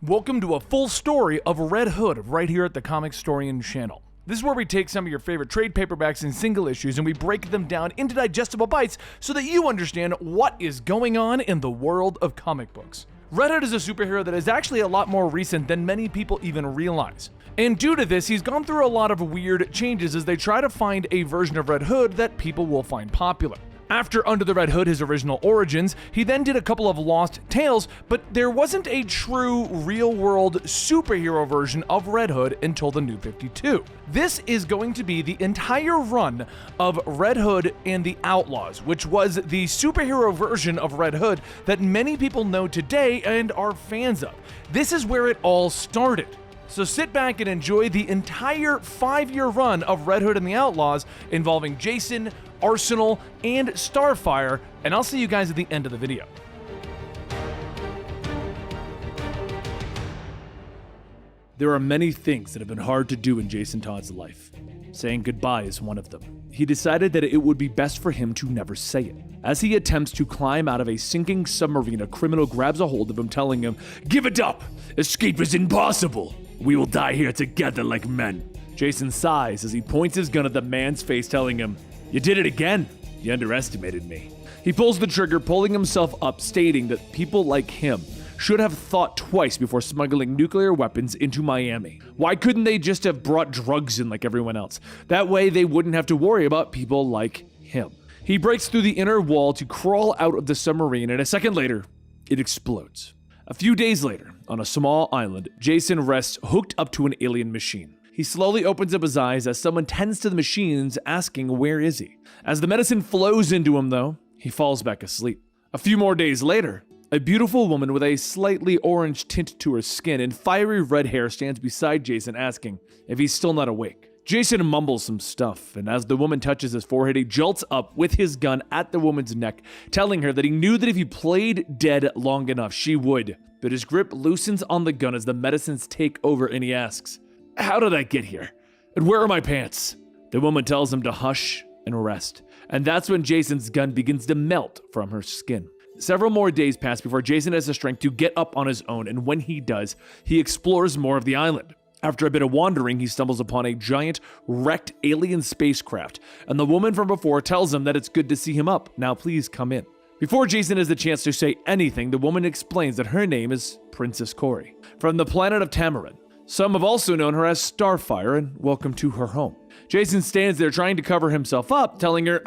Welcome to a full story of Red Hood right here at the Comicstorian channel. This is where we take some of your favorite trade paperbacks and single issues and we break them down into digestible bites so that you understand what is going on in the world of comic books. Red Hood is a superhero that is actually a lot more recent than many people even realize. And due to this, he's gone through a lot of weird changes as they try to find a version of Red Hood that people will find popular. After Under the Red Hood, his original origins, he then did a couple of lost tales, but there wasn't a true real-world superhero version of Red Hood until the New 52. This is going to be the entire run of Red Hood and the Outlaws, which was the superhero version of Red Hood that many people know today and are fans of. This is where it all started. So sit back and enjoy the entire 5-year run of Red Hood and the Outlaws involving Jason, Arsenal, and Starfire, and I'll see you guys at the end of the video. There are many things that have been hard to do in Jason Todd's life. Saying goodbye is one of them. He decided that it would be best for him to never say it. As he attempts to climb out of a sinking submarine, a criminal grabs a hold of him, telling him, "Give it up! Escape is impossible! We will die here together like men." Jason sighs as he points his gun at the man's face, telling him, "You did it again. You underestimated me." He pulls the trigger, pulling himself up, stating that people like him should have thought twice before smuggling nuclear weapons into Miami. Why couldn't they just have brought drugs in like everyone else? That way they wouldn't have to worry about people like him. He breaks through the inner wall to crawl out of the submarine, and a second later, it explodes. A few days later, on a small island, Jason rests hooked up to an alien machine. He slowly opens up his eyes as someone tends to the machines, asking where is he. As the medicine flows into him though, he falls back asleep. A few more days later, a beautiful woman with a slightly orange tint to her skin and fiery red hair stands beside Jason, asking if he's still not awake. Jason mumbles some stuff, and as the woman touches his forehead, he jolts up with his gun at the woman's neck, telling her that he knew that if he played dead long enough, she would. But his grip loosens on the gun as the medicines take over, and he asks, "How did I get here? And where are my pants?" The woman tells him to hush and rest, and that's when Jason's gun begins to melt from her skin. Several more days pass before Jason has the strength to get up on his own, and when he does, he explores more of the island. After a bit of wandering, he stumbles upon a giant, wrecked alien spacecraft, and the woman from before tells him that it's good to see him up. Now please come in. Before Jason has the chance to say anything, the woman explains that her name is Princess Corey, from the planet of Tamarind. Some have also known her as Starfire, and welcome to her home. Jason stands there trying to cover himself up, telling her,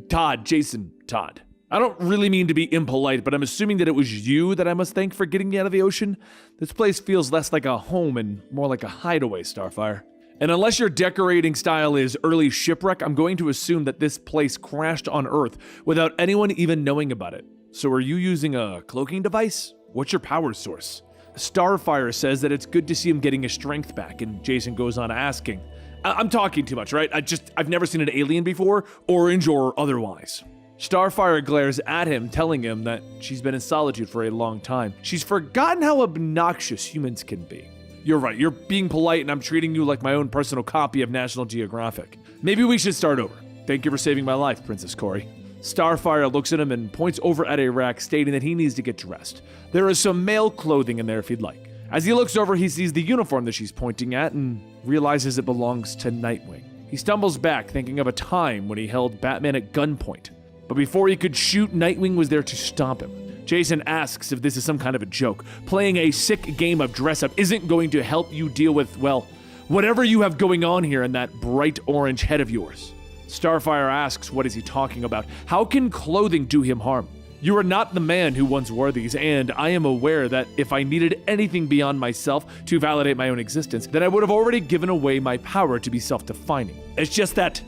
Todd. I don't really mean to be impolite, but I'm assuming that it was you that I must thank for getting me out of the ocean. This place feels less like a home and more like a hideaway, Starfire. And unless your decorating style is early shipwreck, I'm going to assume that this place crashed on Earth without anyone even knowing about it. So are you using a cloaking device? What's your power source? Starfire says that it's good to see him getting his strength back, and Jason goes on asking, I'm talking too much, right? I've never seen an alien before, orange or otherwise. Starfire glares at him, telling him that she's been in solitude for a long time. She's forgotten how obnoxious humans can be. You're right, you're being polite and I'm treating you like my own personal copy of National Geographic. Maybe we should start over. Thank you for saving my life, Princess Corey. Starfire looks at him and points over at a rack, stating that he needs to get dressed. There is some male clothing in there if he'd like. As he looks over, he sees the uniform that she's pointing at and realizes it belongs to Nightwing. He stumbles back, thinking of a time when he held Batman at gunpoint. But before he could shoot, Nightwing was there to stop him. Jason asks if this is some kind of a joke. Playing a sick game of dress-up isn't going to help you deal with, well, whatever you have going on here in that bright orange head of yours. Starfire asks what is he talking about. How can clothing do him harm? You are not the man who once wore these, and I am aware that if I needed anything beyond myself to validate my own existence, then I would have already given away my power to be self-defining. It's just that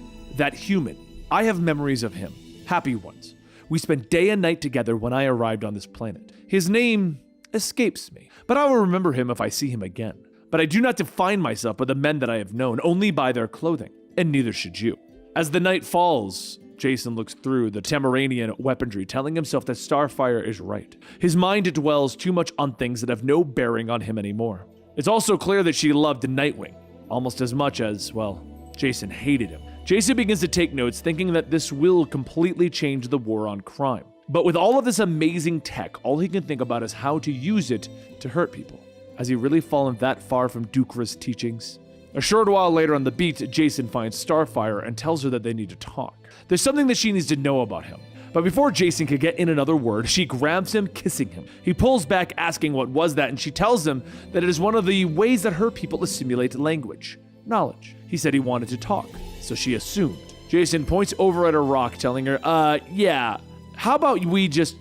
human. I have memories of him. Happy ones. We spent day and night together when I arrived on this planet. His name escapes me, but I will remember him if I see him again. But I do not define myself by the men that I have known, only by their clothing, and neither should you. As the night falls, Jason looks through the Tamaranian weaponry, telling himself that Starfire is right. His mind dwells too much on things that have no bearing on him anymore. It's also clear that she loved Nightwing, almost as much as, well, Jason hated him. Jason begins to take notes, thinking that this will completely change the war on crime. But with all of this amazing tech, all he can think about is how to use it to hurt people. Has he really fallen that far from Dukra's teachings? A short while later on the beat, Jason finds Starfire and tells her that they need to talk. There's something that she needs to know about him. But before Jason could get in another word, she grabs him, kissing him. He pulls back, asking what was that, and she tells him that it is one of the ways that her people assimilate language, knowledge. He said he wanted to talk, so she assumed. Jason points over at a rock, telling her, yeah, how about we just,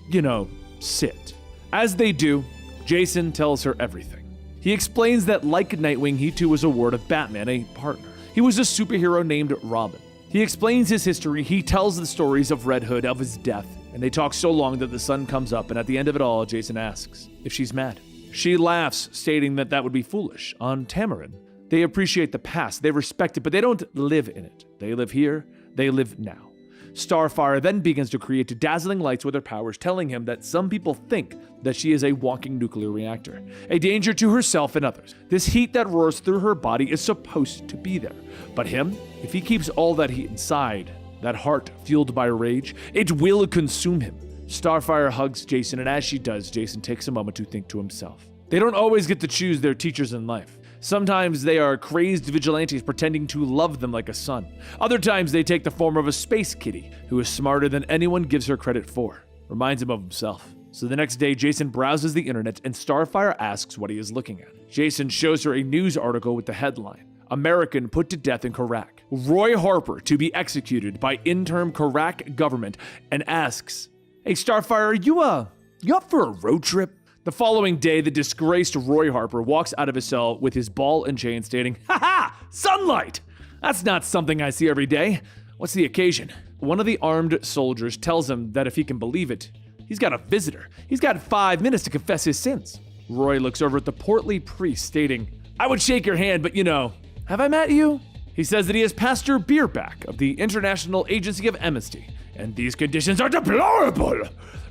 sit? As they do, Jason tells her everything. He explains that like Nightwing, he too was a ward of Batman, a partner. He was a superhero named Robin. He explains his history, he tells the stories of Red Hood, of his death, and they talk so long that the sun comes up, and at the end of it all, Jason asks if she's mad. She laughs, stating that that would be foolish. On Tamarind, they appreciate the past, they respect it, but they don't live in it. They live here, they live now. Starfire then begins to create dazzling lights with her powers, telling him that some people think that she is a walking nuclear reactor, a danger to herself and others. This heat that roars through her body is supposed to be there. But him, if he keeps all that heat inside, that heart fueled by rage, it will consume him. Starfire hugs Jason, and as she does, Jason takes a moment to think to himself. They don't always get to choose their teachers in life. Sometimes they are crazed vigilantes pretending to love them like a son. Other times they take the form of a space kitty who is smarter than anyone gives her credit for. Reminds him of himself. So the next day, Jason browses the internet and Starfire asks what he is looking at. Jason shows her a news article with the headline, American put to death in Iraq. Roy Harper to be executed by interim Iraq government, and asks, hey Starfire, are you up for a road trip? The following day, the disgraced Roy Harper walks out of his cell with his ball and chain stating, "Ha ha! Sunlight! That's not something I see every day. What's the occasion?" One of the armed soldiers tells him that if he can believe it, he's got a visitor. He's got 5 minutes to confess his sins. Roy looks over at the portly priest stating, "I would shake your hand, but have I met you?" He says that he is Pastor Bierback of the International Agency of Amnesty, and these conditions are deplorable.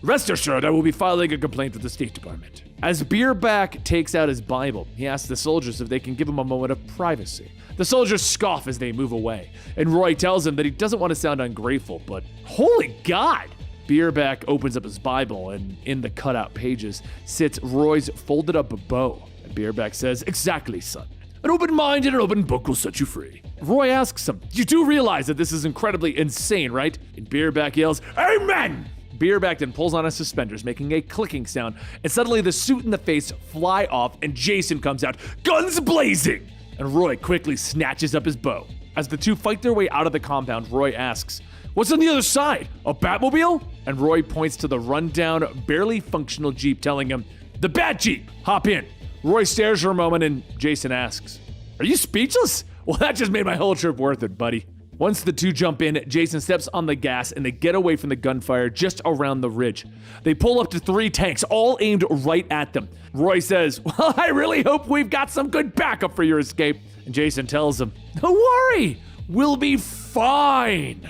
Rest assured, I will be filing a complaint with the State Department. As Bierback takes out his Bible, he asks the soldiers if they can give him a moment of privacy. The soldiers scoff as they move away, and Roy tells him that he doesn't want to sound ungrateful, but holy God! Bierback opens up his Bible, and in the cutout pages sits Roy's folded up bow. And Bierback says, "Exactly, son. An open mind and an open book will set you free." Roy asks him, "You do realize that this is incredibly insane, right?" And Bierback yells, "Amen!" Bierback then pulls on his suspenders, making a clicking sound, and suddenly the suit and the face fly off, and Jason comes out, guns blazing! And Roy quickly snatches up his bow. As the two fight their way out of the compound, Roy asks, "What's on the other side? A Batmobile?" And Roy points to the rundown, barely functional Jeep, telling him, "The Bat Jeep! Hop in!" Roy stares for a moment, and Jason asks, "Are you speechless? Well, that just made my whole trip worth it, buddy." Once the two jump in, Jason steps on the gas and they get away from the gunfire just around the ridge. They pull up to 3 tanks, all aimed right at them. Roy says, "Well, I really hope we've got some good backup for your escape." And Jason tells him, "Don't worry, we'll be fine."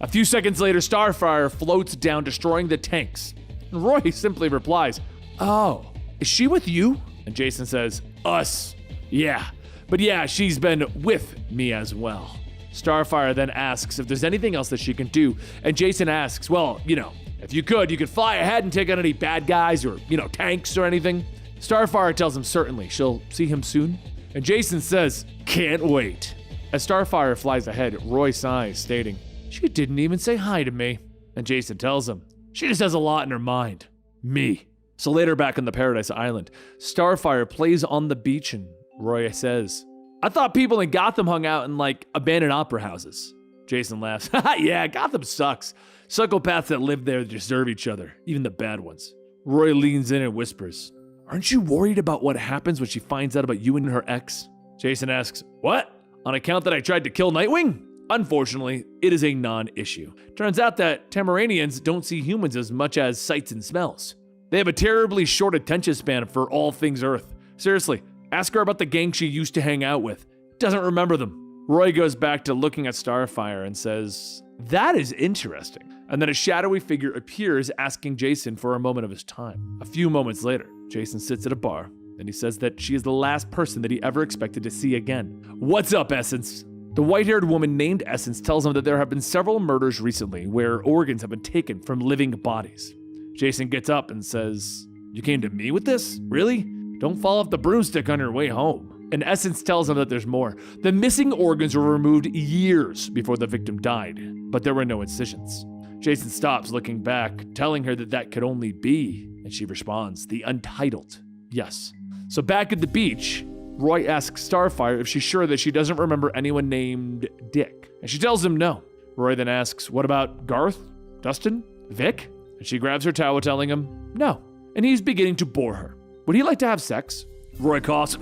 A few seconds later, Starfire floats down, destroying the tanks. And Roy simply replies, "Oh, is she with you?" And Jason says, "Us. Yeah, but yeah, she's been with me as well." Starfire then asks if there's anything else that she can do, and Jason asks, "Well, if you could fly ahead and take out any bad guys or, tanks or anything." Starfire tells him certainly she'll see him soon, and Jason says, "Can't wait." As Starfire flies ahead, Roy sighs, stating, "She didn't even say hi to me." And Jason tells him, "She just has a lot in her mind. Me." So later back on the Paradise Island, Starfire plays on the beach, and Roy says, "I thought people in Gotham hung out in, abandoned opera houses." Jason laughs. "Yeah, Gotham sucks. Psychopaths that live there deserve each other, even the bad ones." Roy leans in and whispers, "Aren't you worried about what happens when she finds out about you and her ex?" Jason asks, "What? On account that I tried to kill Nightwing?" Unfortunately, it is a non-issue. Turns out that Tamaranians don't see humans as much as sights and smells. They have a terribly short attention span for all things Earth. Seriously. Ask her about the gang she used to hang out with. Doesn't remember them. Roy goes back to looking at Starfire and says, "That is interesting." And then a shadowy figure appears asking Jason for a moment of his time. A few moments later, Jason sits at a bar and he says that she is the last person that he ever expected to see again. "What's up, Essence?" The white-haired woman named Essence tells him that there have been several murders recently where organs have been taken from living bodies. Jason gets up and says, "You came to me with this? Really? Don't fall off the broomstick on your way home. And Essence tells him that there's more. The missing organs were removed years before the victim died, but there were no incisions. Jason stops, looking back, telling her that that could only be, and she responds, the untitled. Yes. So back at the beach, Roy asks Starfire if she's sure that she doesn't remember anyone named Dick, and she tells him no. Roy then asks, what about Garth, Dustin, Vic? And she grabs her towel, telling him no, and he's beginning to bore her. Would he like to have sex? Roy coughs.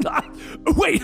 Wait,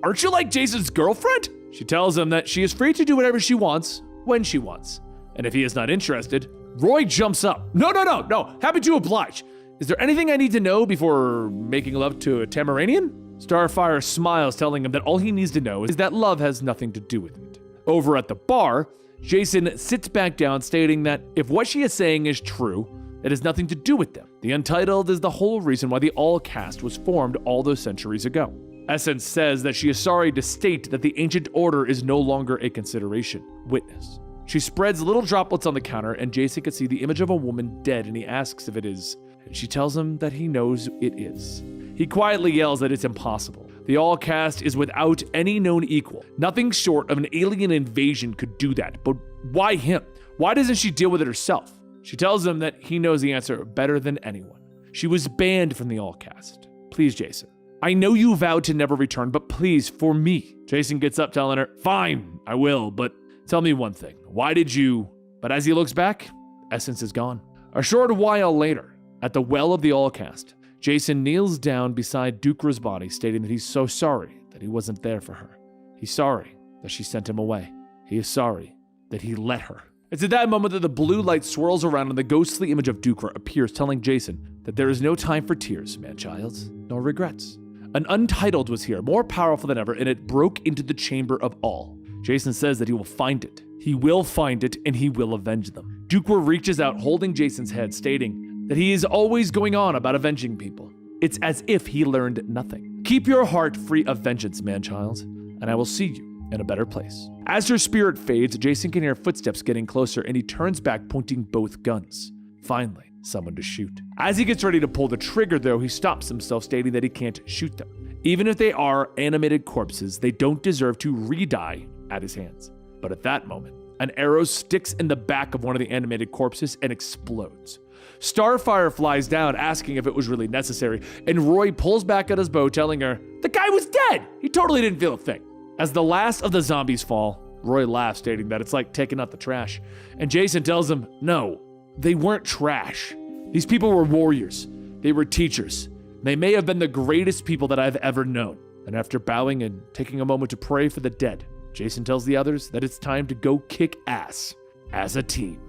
aren't you like Jason's girlfriend? She tells him that she is free to do whatever she wants, when she wants. And if he is not interested, Roy jumps up. No, happy to oblige. Is there anything I need to know before making love to a Tamaranian? Starfire smiles, telling him that all he needs to know is that love has nothing to do with it. Over at the bar, Jason sits back down, stating that if what she is saying is true, it has nothing to do with them. The Untitled is the whole reason why the All Cast was formed all those centuries ago. Essence says that she is sorry to state that the Ancient Order is no longer a consideration. Witness. She spreads little droplets on the counter, and Jason can see the image of a woman dead, and he asks if it is, and she tells him that he knows it is. He quietly yells that it's impossible. The All Cast is without any known equal. Nothing short of an alien invasion could do that, but why him? Why doesn't she deal with it herself? She tells him that he knows the answer better than anyone. She was banned from the All Cast. Please, Jason. I know you vowed to never return, but please, for me. Jason gets up, telling her, fine, I will, but tell me one thing. Why did you... But as he looks back, Essence is gone. A short while later, at the well of the All Cast, Jason kneels down beside Dukra's body, stating that he's so sorry that he wasn't there for her. He's sorry that she sent him away. He is sorry that he let her. It's at that moment that the blue light swirls around and the ghostly image of Dukra appears, telling Jason that there is no time for tears, man-child, nor regrets. An Untitled was here, more powerful than ever, and it broke into the chamber of all. Jason says that he will find it. He will find it, and he will avenge them. Dukra reaches out, holding Jason's head, stating that he is always going on about avenging people. It's as if he learned nothing. Keep your heart free of vengeance, man-child, and I will see you in a better place. As her spirit fades, Jason can hear footsteps getting closer, and he turns back, pointing both guns. Finally, someone to shoot. As he gets ready to pull the trigger, though, he stops himself, stating that he can't shoot them. Even if they are animated corpses, they don't deserve to re-die at his hands. But at that moment, an arrow sticks in the back of one of the animated corpses and explodes. Starfire flies down, asking if it was really necessary, and Roy pulls back at his bow, telling her, the guy was dead! He totally didn't feel a thing. As the last of the zombies fall, Roy laughs, stating that it's like taking out the trash. And Jason tells him, no, they weren't trash. These people were warriors. They were teachers. They may have been the greatest people that I've ever known. And after bowing and taking a moment to pray for the dead, Jason tells the others that it's time to go kick ass as a team.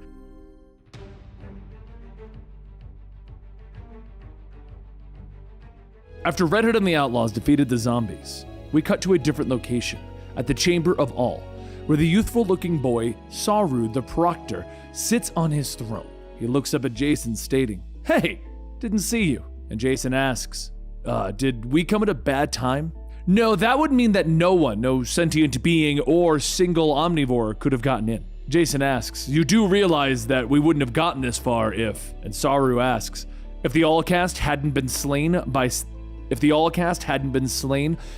After Red Hood and the Outlaws defeated the zombies, we cut to a different location, at the Chamber of All, where the youthful-looking boy, Saru the Proctor, sits on his throne. He looks up at Jason, stating, hey, didn't see you. And Jason asks, did we come at a bad time? No, that would mean that no one, no sentient being or single omnivore could have gotten in. Jason asks, you do realize that we wouldn't have gotten this far if... And Saru asks, if the All-Cast hadn't been slain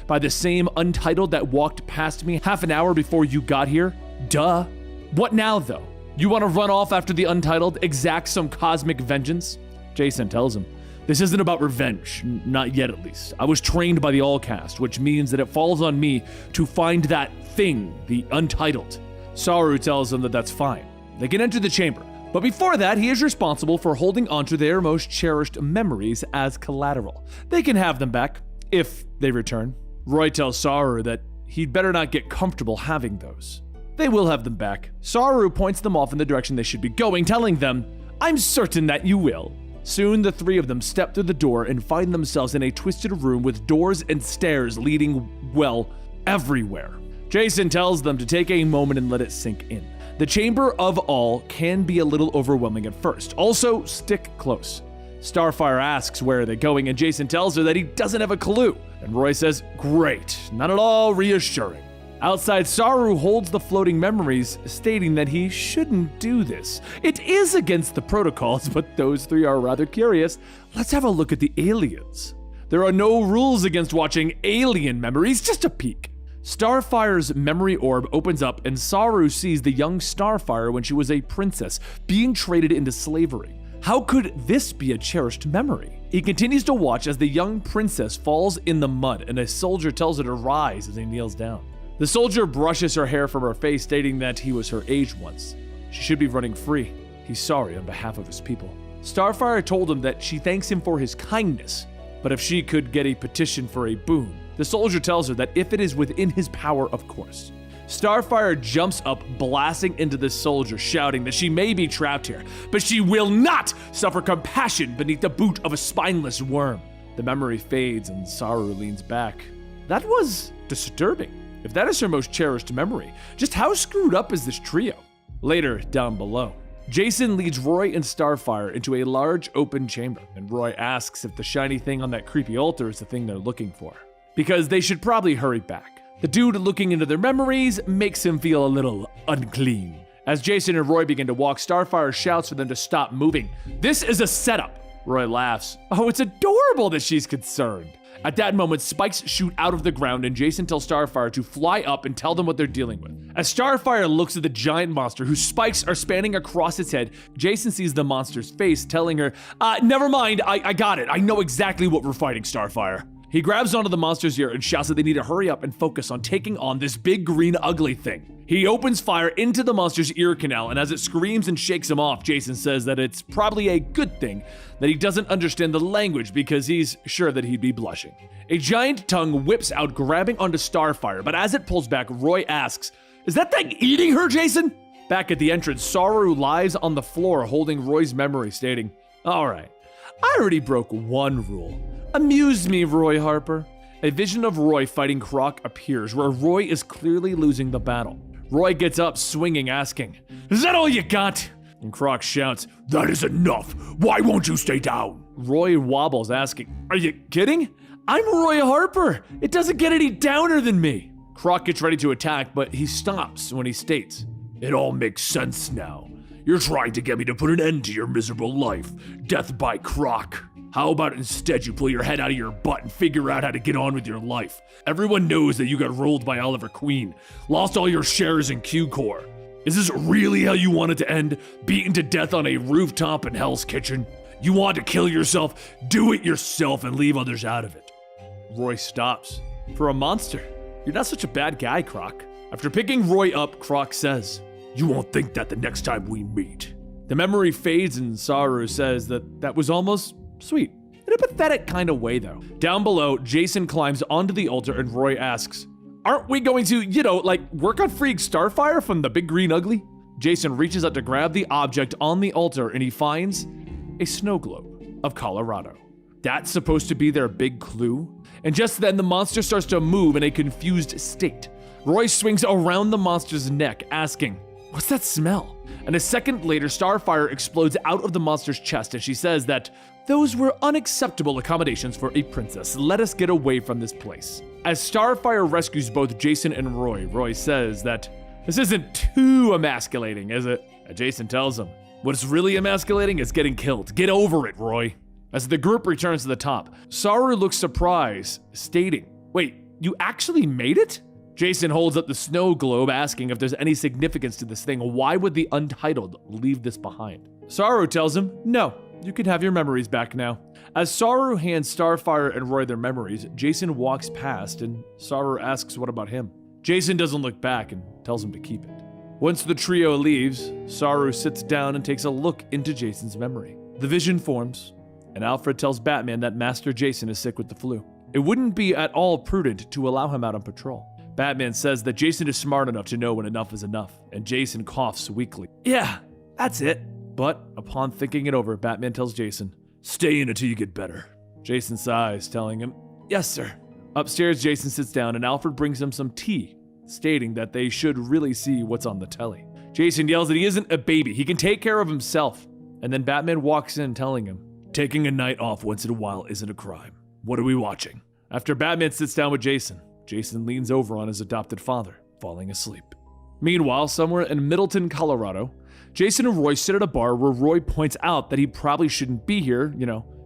by the same Untitled that walked past me half an hour before you got here? Duh. What now, though? You want to run off after the Untitled, exact some cosmic vengeance? Jason tells him, this isn't about revenge, not yet at least. I was trained by the All-Cast, which means that it falls on me to find that thing, the Untitled. Saru tells him that that's fine. They can enter the chamber. But before that, he is responsible for holding onto their most cherished memories as collateral. They can have them back, if they return. Roy tells Saru that he'd better not get comfortable having those. They will have them back. Saru points them off in the direction they should be going, telling them, I'm certain that you will. Soon, the three of them step through the door and find themselves in a twisted room with doors and stairs leading, well, everywhere. Jason tells them to take a moment and let it sink in. The Chamber of All can be a little overwhelming at first. Also, stick close. Starfire asks where are they going, and Jason tells her that he doesn't have a clue. And Roy says, great, not at all reassuring. Outside, Saru holds the floating memories, stating that he shouldn't do this. It is against the protocols, but those three are rather curious. Let's have a look at the aliens. There are no rules against watching alien memories, just a peek. Starfire's memory orb opens up and Saru sees the young Starfire when she was a princess, being traded into slavery. How could this be a cherished memory? He continues to watch as the young princess falls in the mud and a soldier tells her to rise as he kneels down. The soldier brushes her hair from her face, stating that he was her age once. She should be running free. He's sorry on behalf of his people. Starfire told him that she thanks him for his kindness, but if she could get a petition for a boon. The soldier tells her that if it is within his power, of course. Starfire jumps up, blasting into the soldier, shouting that she may be trapped here, but she will not suffer compassion beneath the boot of a spineless worm. The memory fades and Saru leans back. That was disturbing. If that is her most cherished memory, just how screwed up is this trio? Later, down below, Jason leads Roy and Starfire into a large open chamber, and Roy asks if the shiny thing on that creepy altar is the thing they're looking for, because they should probably hurry back. The dude looking into their memories makes him feel a little unclean. As Jason and Roy begin to walk, Starfire shouts for them to stop moving. This is a setup. Roy laughs. Oh, it's adorable that she's concerned. At that moment, spikes shoot out of the ground and Jason tells Starfire to fly up and tell them what they're dealing with. As Starfire looks at the giant monster whose spikes are spanning across its head, Jason sees the monster's face, telling her, never mind, I got it. I know exactly what we're fighting, Starfire. He grabs onto the monster's ear and shouts that they need to hurry up and focus on taking on this big green ugly thing. He opens fire into the monster's ear canal, and as it screams and shakes him off, Jason says that it's probably a good thing that he doesn't understand the language because he's sure that he'd be blushing. A giant tongue whips out, grabbing onto Starfire, but as it pulls back, Roy asks, "Is that thing eating her, Jason?" Back at the entrance, Saru lies on the floor holding Roy's memory, stating, "All right, I already broke one rule. Amuse me, Roy Harper." A vision of Roy fighting Croc appears, where Roy is clearly losing the battle. Roy gets up, swinging, asking, "Is that all you got?" And Croc shouts, "That is enough. Why won't you stay down?" Roy wobbles, asking, "Are you kidding? I'm Roy Harper. It doesn't get any downer than me." Croc gets ready to attack, but he stops when he states, "It all makes sense now. You're trying to get me to put an end to your miserable life. Death by Croc. How about instead you pull your head out of your butt and figure out how to get on with your life? Everyone knows that you got rolled by Oliver Queen, lost all your shares in Q-Core. Is this really how you want it to end? Beaten to death on a rooftop in Hell's Kitchen? You want to kill yourself? Do it yourself and leave others out of it." Roy stops. "For a monster, you're not such a bad guy, Croc." After picking Roy up, Croc says, "You won't think that the next time we meet." The memory fades and Saru says that was almost sweet. In a pathetic kind of way, though. Down below, Jason climbs onto the altar and Roy asks, "Aren't we going to, work on freeing Starfire from the big green ugly?" Jason reaches out to grab the object on the altar and he finds a snow globe of Colorado. That's supposed to be their big clue. And just then, the monster starts to move in a confused state. Roy swings around the monster's neck, asking, "What's that smell?" And a second later, Starfire explodes out of the monster's chest and she says that those were unacceptable accommodations for a princess. Let us get away from this place. As Starfire rescues both Jason and Roy, Roy says that this isn't too emasculating, is it? And Jason tells him, "What's really emasculating is getting killed. Get over it, Roy." As the group returns to the top, Saru looks surprised, stating, "Wait, you actually made it?" Jason holds up the snow globe, asking if there's any significance to this thing. Why would the Untitled leave this behind? Saru tells him, "No, you can have your memories back now." As Saru hands Starfire and Roy their memories, Jason walks past and Saru asks what about him. Jason doesn't look back and tells him to keep it. Once the trio leaves, Saru sits down and takes a look into Jason's memory. The vision forms, and Alfred tells Batman that Master Jason is sick with the flu. It wouldn't be at all prudent to allow him out on patrol. Batman says that Jason is smart enough to know when enough is enough, and Jason coughs weakly. "Yeah, that's it." But upon thinking it over, Batman tells Jason, "Stay in until you get better." Jason sighs, telling him, "Yes, sir." Upstairs, Jason sits down and Alfred brings him some tea, stating that they should really see what's on the telly. Jason yells that he isn't a baby, he can take care of himself. And then Batman walks in telling him, "Taking a night off once in a while isn't a crime. What are we watching?" After Batman sits down with Jason, Jason leans over on his adopted father, falling asleep. Meanwhile, somewhere in Middleton, Colorado, Jason and Roy sit at a bar where Roy points out that he probably shouldn't be here,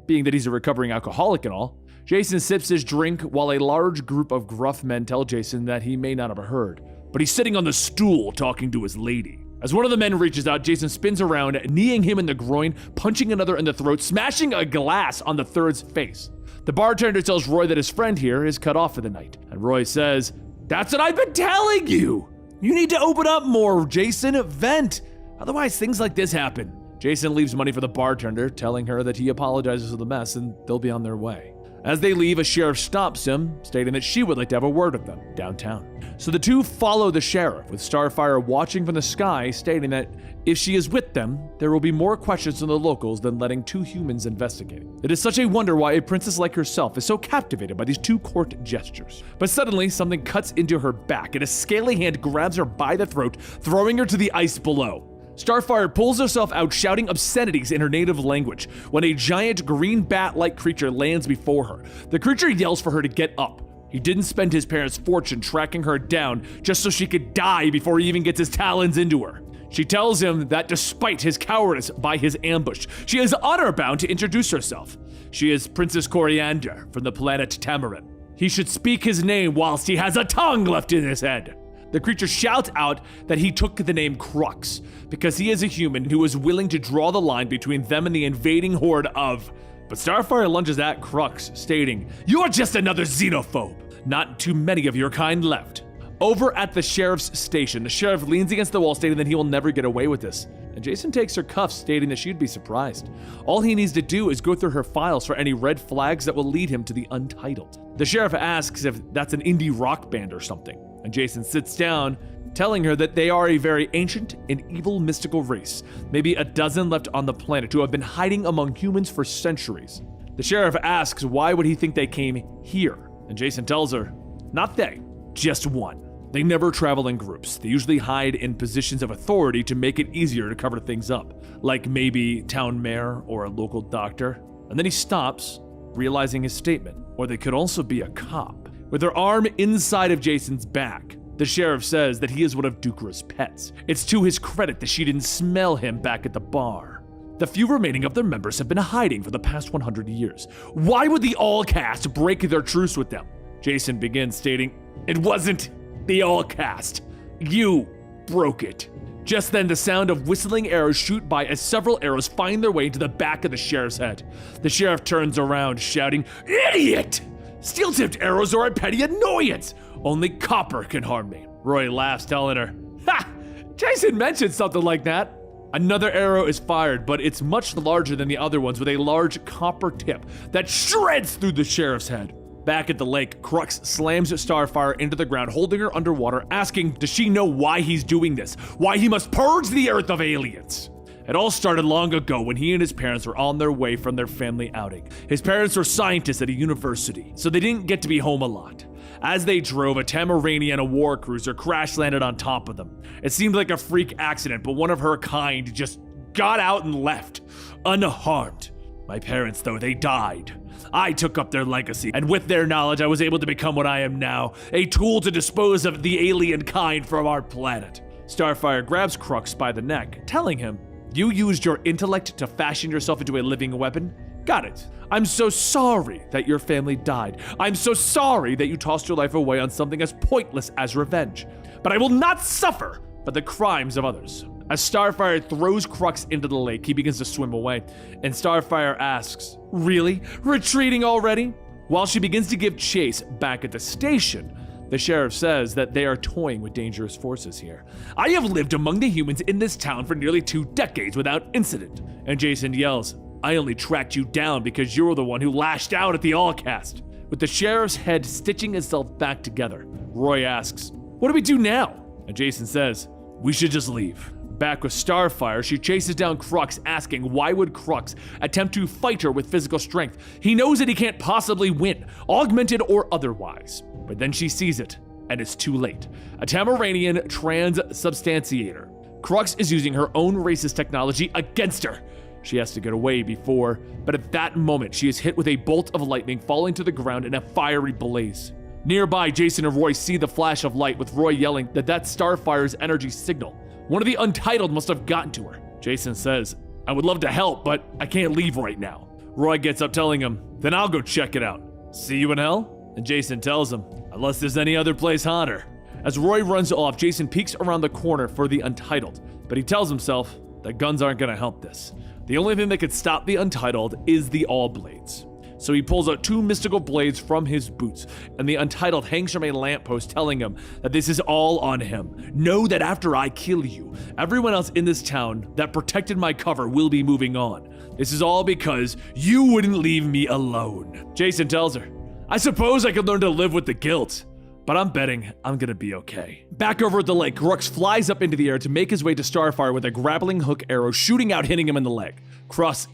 being that he's a recovering alcoholic and all. Jason sips his drink while a large group of gruff men tell Jason that he may not have heard, but he's sitting on the stool talking to his lady. As one of the men reaches out, Jason spins around, kneeing him in the groin, punching another in the throat, smashing a glass on the third's face. The bartender tells Roy that his friend here is cut off for the night, and Roy says, "That's what I've been telling you! You need to open up more, Jason, vent. Otherwise things like this happen." Jason leaves money for the bartender, telling her that he apologizes for the mess and they'll be on their way. As they leave, a sheriff stops him, stating that she would like to have a word with them downtown. So the two follow the sheriff, with Starfire watching from the sky, stating that if she is with them, there will be more questions from the locals than letting two humans investigate. It is such a wonder why a princess like herself is so captivated by these two court gestures. But suddenly, something cuts into her back, and a scaly hand grabs her by the throat, throwing her to the ice below. Starfire pulls herself out, shouting obscenities in her native language, when a giant green bat-like creature lands before her. The creature yells for her to get up. He didn't spend his parents' fortune tracking her down just so she could die before he even gets his talons into her. She tells him that despite his cowardice by his ambush, she is honor-bound to introduce herself. She is Princess Coriander from the planet Tamarind. He should speak his name whilst he has a tongue left in his head. The creature shouts out that he took the name Crux because he is a human who is willing to draw the line between them and the invading horde of... But Starfire lunges at Crux, stating, "You're just another xenophobe. Not too many of your kind left." Over at the sheriff's station, the sheriff leans against the wall, stating that he will never get away with this. And Jason takes her cuffs, stating that she'd be surprised. All he needs to do is go through her files for any red flags that will lead him to the Untitled. The sheriff asks if that's an indie rock band or something, and Jason sits down, telling her that they are a very ancient and evil mystical race, maybe a dozen left on the planet, who have been hiding among humans for centuries. The sheriff asks why would he think they came here, and Jason tells her, not they, just one. They never travel in groups. They usually hide in positions of authority to make it easier to cover things up, like maybe town mayor or a local doctor. And then he stops, realizing his statement, or they could also be a cop. With her arm inside of Jason's back, the sheriff says that he is one of Dukra's pets. It's to his credit that she didn't smell him back at the bar. The few remaining of their members have been hiding for the past 100 years. Why would the all-cast break their truce with them? Jason begins stating, "It wasn't the all-cast. You broke it." Just then, the sound of whistling arrows shoot by as several arrows find their way into the back of the sheriff's head. The sheriff turns around, shouting, "Idiot! Steel-tipped arrows are a petty annoyance. Only copper can harm me." Roy laughs, telling her, "Ha! Jason mentioned something like that." Another arrow is fired, but it's much larger than the other ones, with a large copper tip that shreds through the sheriff's head. Back at the lake, Crux slams Starfire into the ground, holding her underwater, asking does she know why he's doing this, why he must purge the earth of aliens. It all started long ago when he and his parents were on their way from their family outing. His parents were scientists at a university, so they didn't get to be home a lot. As they drove, a Tamarani and a war cruiser crash landed on top of them. It seemed like a freak accident, but one of her kind just got out and left, unharmed. My parents, though, they died. I took up their legacy, and with their knowledge, I was able to become what I am now, a tool to dispose of the alien kind from our planet. Starfire grabs Crux by the neck, telling him, "You used your intellect to fashion yourself into a living weapon? Got it. I'm so sorry that your family died. I'm so sorry that you tossed your life away on something as pointless as revenge. But I will not suffer by the crimes of others." As Starfire throws Crux into the lake, he begins to swim away, and Starfire asks, "Really? Retreating already?" While she begins to give chase back at the station, the sheriff says that they are toying with dangerous forces here. "I have lived among the humans in this town for nearly 2 decades without incident." And Jason yells, "I only tracked you down because you're the one who lashed out at the all-cast." With the sheriff's head stitching itself back together, Roy asks, "What do we do now?" And Jason says, "We should just leave." Back with Starfire, she chases down Crux, asking why would Crux attempt to fight her with physical strength? He knows that he can't possibly win, augmented or otherwise. But then she sees it, and it's too late. A Tamaranian transubstantiator. Crux is using her own racist technology against her. She has to get away before, but at that moment, she is hit with a bolt of lightning falling to the ground in a fiery blaze. Nearby, Jason and Roy see the flash of light, with Roy yelling that that's Starfire's energy signal. One of the Untitled must have gotten to her. Jason says, "I would love to help, but I can't leave right now." Roy gets up, telling him, "Then I'll go check it out." See you in hell? And Jason tells him, unless there's any other place hotter. As Roy runs off, Jason peeks around the corner for the Untitled, but he tells himself that guns aren't gonna help this. The only thing that could stop the Untitled is the All Blades. So he pulls out 2 mystical blades from his boots, and the Untitled hangs from a lamppost telling him that this is all on him. Know that after I kill you, everyone else in this town that protected my cover will be moving on. This is all because you wouldn't leave me alone. Jason tells her, I suppose I could learn to live with the guilt, but I'm betting I'm gonna be okay. Back over at the lake, Crux flies up into the air to make his way to Starfire with a grappling hook arrow shooting out, hitting him in the leg. Crux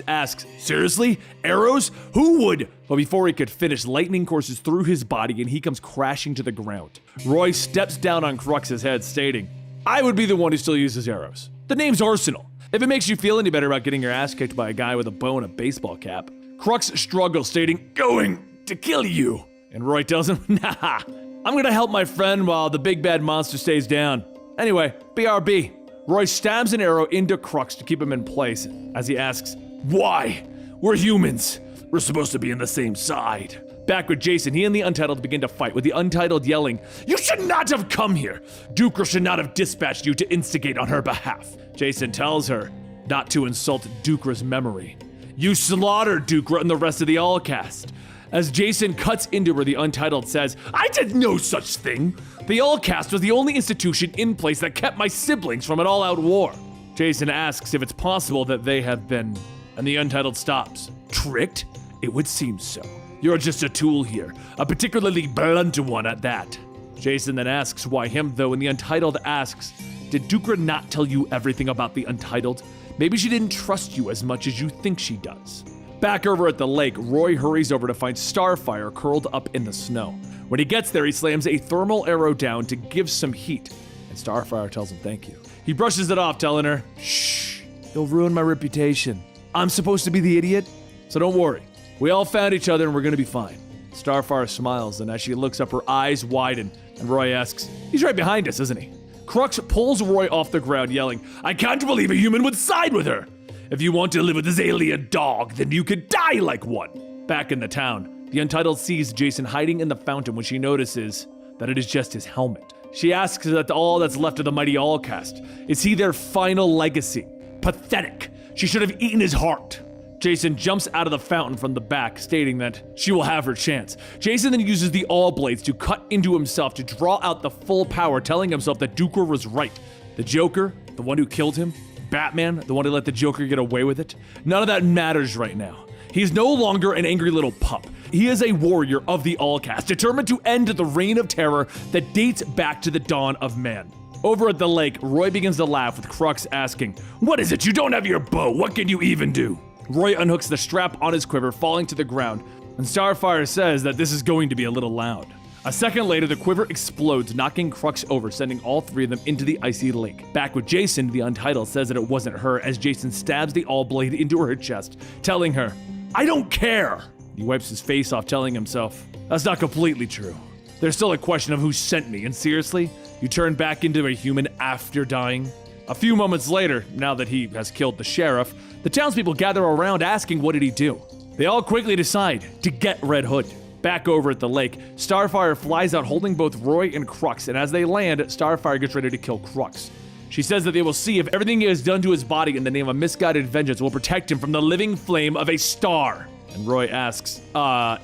asks, seriously? Arrows? Who would? But before he could finish, lightning courses through his body and he comes crashing to the ground. Roy steps down on Crux's head, stating, I would be the one who still uses arrows. The name's Arsenal. If it makes you feel any better about getting your ass kicked by a guy with a bow and a baseball cap. Crux struggles, stating, going to kill you. And Roy tells him, nah, I'm gonna help my friend while the big bad monster stays down. Anyway, BRB. Roy stabs an arrow into Crux to keep him in place as he asks, why? We're humans. We're supposed to be on the same side. Back with Jason, he and the Untitled begin to fight, with the Untitled yelling, you should not have come here. Dukra should not have dispatched you to instigate on her behalf. Jason tells her not to insult Dukra's memory. You slaughtered Dukra and the rest of the Allcast. As Jason cuts into her, the Untitled says, I did no such thing. The Allcast was the only institution in place that kept my siblings from an all-out war. Jason asks if it's possible that they have been, and the Untitled stops. Tricked? It would seem so. You're just a tool here, a particularly blunt one at that. Jason then asks why him though, and the Untitled asks, did Dukra not tell you everything about the Untitled? Maybe she didn't trust you as much as you think she does. Back over at the lake, Roy hurries over to find Starfire curled up in the snow. When he gets there, he slams a thermal arrow down to give some heat, and Starfire tells him thank you. He brushes it off, telling her, shh, you'll ruin my reputation. I'm supposed to be the idiot, so don't worry. We all found each other and we're gonna be fine. Starfire smiles, and as she looks up, her eyes widen, and Roy asks, he's right behind us, isn't he? Crux pulls Roy off the ground, yelling, I can't believe a human would side with her. If you want to live with this alien dog, then you could die like one. Back in the town, the Untitled sees Jason hiding in the fountain when she notices that it is just his helmet. She asks that all that's left of the mighty Allcast. Is he their final legacy? Pathetic. She should have eaten his heart. Jason jumps out of the fountain from the back, stating that she will have her chance. Jason then uses the All Blades to cut into himself to draw out the full power, telling himself that Dukra was right. The Joker, the one who killed him, Batman, the one who let the Joker get away with it, none of that matters right now. He's no longer an angry little pup. He is a warrior of the Allcast, determined to end the reign of terror that dates back to the dawn of man. Over at the lake, Roy begins to laugh with Crux asking, what is it? You don't have your bow. What can you even do? Roy unhooks the strap on his quiver, falling to the ground, and Starfire says that this is going to be a little loud. A second later, the quiver explodes, knocking Crux over, sending all 3 of them into the icy lake. Back with Jason, the Untitled says that it wasn't her as Jason stabs the All Blade into her chest, telling her, I don't care! He wipes his face off, telling himself, that's not completely true. There's still a question of who sent me, and seriously, you turn back into a human after dying? A few moments later, now that he has killed the sheriff, the townspeople gather around asking what did he do. They all quickly decide to get Red Hood. Back over at the lake, Starfire flies out holding both Roy and Crux, and as they land, Starfire gets ready to kill Crux. She says that they will see if everything he has done to his body in the name of misguided vengeance will protect him from the living flame of a star. And Roy asks,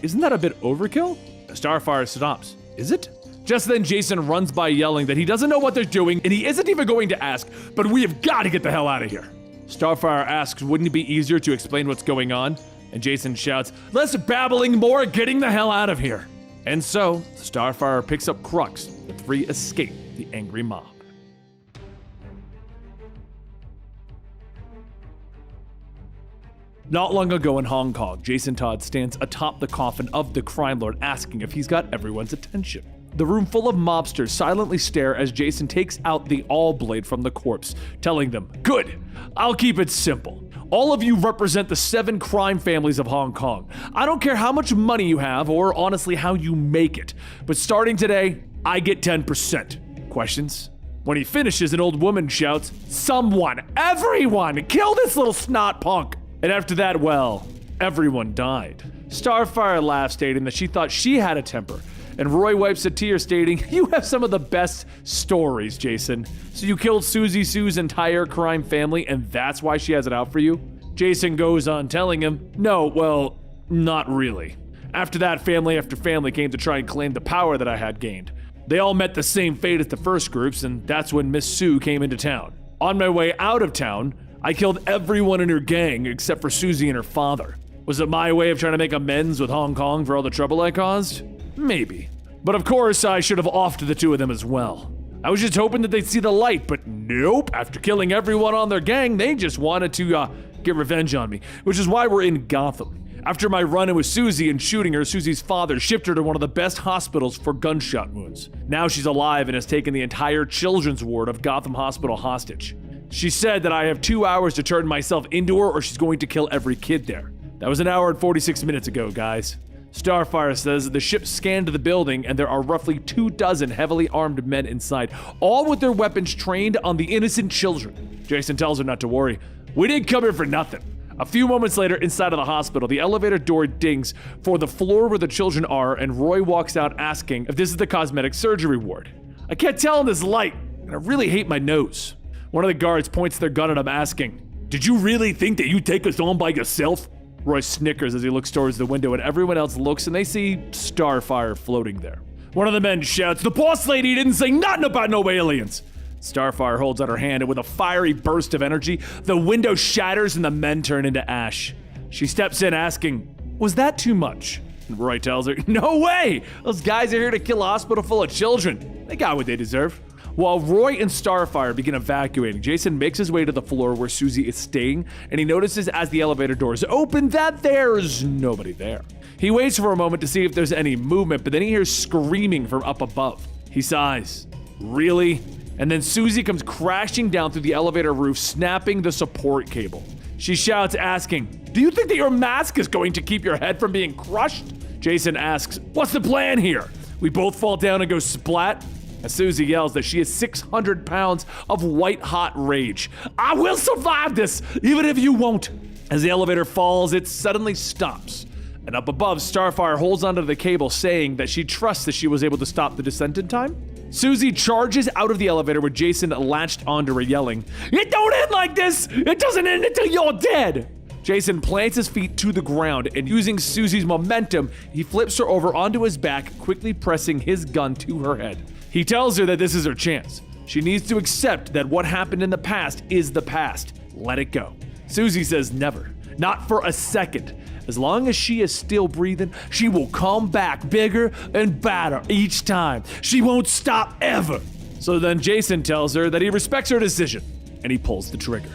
isn't that a bit overkill? Starfire stops. Is it? Just then, Jason runs by yelling that he doesn't know what they're doing, and he isn't even going to ask, but we have got to get the hell out of here. Starfire asks, wouldn't it be easier to explain what's going on? And Jason shouts, less babbling, more getting the hell out of here. And so, Starfire picks up Crux. The 3 escape the angry mob. Not long ago in Hong Kong, Jason Todd stands atop the coffin of the crime lord asking if he's got everyone's attention. The room full of mobsters silently stare as Jason takes out the All Blade from the corpse, telling them, good, I'll keep it simple. All of you represent the 7 crime families of Hong Kong. I don't care how much money you have or honestly how you make it, but starting today, I get 10%. Questions? When he finishes, an old woman shouts, someone, everyone, kill this little snot punk. And after that, well, everyone died. Starfire laughs, stating that she thought she had a temper. And Roy wipes a tear, stating, "You have some of the best stories, Jason. So you killed Susie Sue's entire crime family, and that's why she has it out for you?" Jason goes on telling him, "No, well, not really. After that, family after family came to try and claim the power that I had gained. They all met the same fate as the first groups, and that's when Miss Sue came into town. On my way out of town, I killed everyone in her gang except for Susie and her father. Was it my way of trying to make amends with Hong Kong for all the trouble I caused? Maybe. But of course, I should have offed the two of them as well. I was just hoping that they'd see the light, but nope. After killing everyone on their gang, they just wanted to get revenge on me, which is why we're in Gotham. After my run-in with Susie and shooting her, Susie's father shipped her to one of the best hospitals for gunshot wounds. Now she's alive and has taken the entire children's ward of Gotham Hospital hostage. She said that I have 2 hours to turn myself into her or she's going to kill every kid there. That was 1 hour and 46 minutes ago, guys." Starfire says that the ship scanned the building and there are roughly 24 heavily armed men inside, all with their weapons trained on the innocent children. Jason tells her not to worry. "We didn't come here for nothing." A few moments later, inside of the hospital, the elevator door dings for the floor where the children are, and Roy walks out asking if this is the cosmetic surgery ward. "I can't tell in this light, and I really hate my nose." One of the guards points their gun at him, asking, "Did you really think that you'd take us on by yourself?" Roy snickers as he looks towards the window, and everyone else looks, and they see Starfire floating there. One of the men shouts, "The boss lady didn't say nothing about no aliens!" Starfire holds out her hand, and with a fiery burst of energy, the window shatters and the men turn into ash. She steps in asking, "Was that too much?" And Roy tells her, "No way! Those guys are here to kill a hospital full of children. They got what they deserve." While Roy and Starfire begin evacuating, Jason makes his way to the floor where Susie is staying, and he notices as the elevator doors open that there's nobody there. He waits for a moment to see if there's any movement, but then he hears screaming from up above. He sighs. Really? And then Susie comes crashing down through the elevator roof, snapping the support cable. She shouts, asking, "Do you think that your mask is going to keep your head from being crushed?" Jason asks, "What's the plan here?" We both fall down and go splat. As Susie yells that she has 600 pounds of white-hot rage. "I will survive this, even if you won't." As the elevator falls, it suddenly stops. And up above, Starfire holds onto the cable, saying that she trusts that she was able to stop the descent in time. Susie charges out of the elevator with Jason latched onto her, yelling, "It don't end like this! It doesn't end until you're dead!" Jason plants his feet to the ground, and using Susie's momentum, he flips her over onto his back, quickly pressing his gun to her head. He tells her that this is her chance. She needs to accept that what happened in the past is the past. Let it go. Susie says never. Not for a second. As long as she is still breathing, she will come back bigger and badder each time. She won't stop ever. So then Jason tells her that he respects her decision, and he pulls the trigger.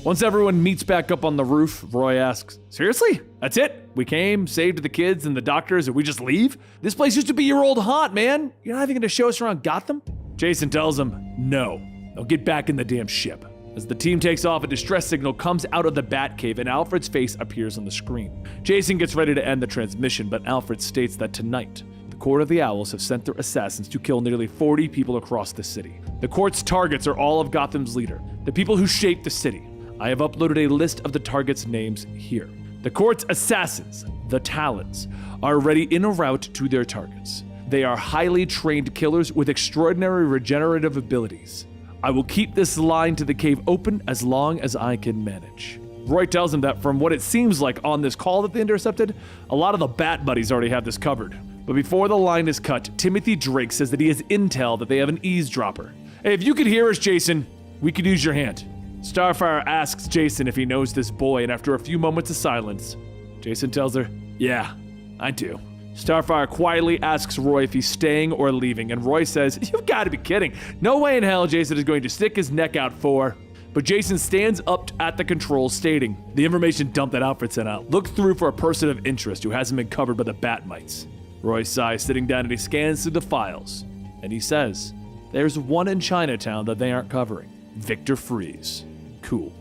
Once everyone meets back up on the roof, Roy asks, "Seriously? That's it? We came, saved the kids and the doctors, and we just leave? This place used to be your old haunt, man. You're not even gonna show us around Gotham?" Jason tells him, "No. They'll get back in the damn ship." As the team takes off, a distress signal comes out of the Batcave and Alfred's face appears on the screen. Jason gets ready to end the transmission, but Alfred states that tonight, the Court of the Owls have sent their assassins to kill nearly 40 people across the city. The court's targets are all of Gotham's leader, the people who shaped the city. I have uploaded a list of the targets' names here. The court's assassins, the Talons, are already en route to their targets. They are highly trained killers with extraordinary regenerative abilities. I will keep this line to the cave open as long as I can manage. Roy tells him that from what it seems like on this call that they intercepted, a lot of the Bat Buddies already have this covered. But before the line is cut, Timothy Drake says that he has intel that they have an eavesdropper. "Hey, if you could hear us, Jason, we could use your hand." Starfire asks Jason if he knows this boy, and after a few moments of silence, Jason tells her, "Yeah, I do." Starfire quietly asks Roy if he's staying or leaving, and Roy says, "You've got to be kidding. No way in hell Jason is going to stick his neck out for..." But Jason stands up at the controls, stating, "The information dump that Alfred sent out. Look through for a person of interest who hasn't been covered by the bat mites." Roy sighs, sitting down, and he scans through the files. And he says, "There's one in Chinatown that they aren't covering. Victor Freeze. Cool."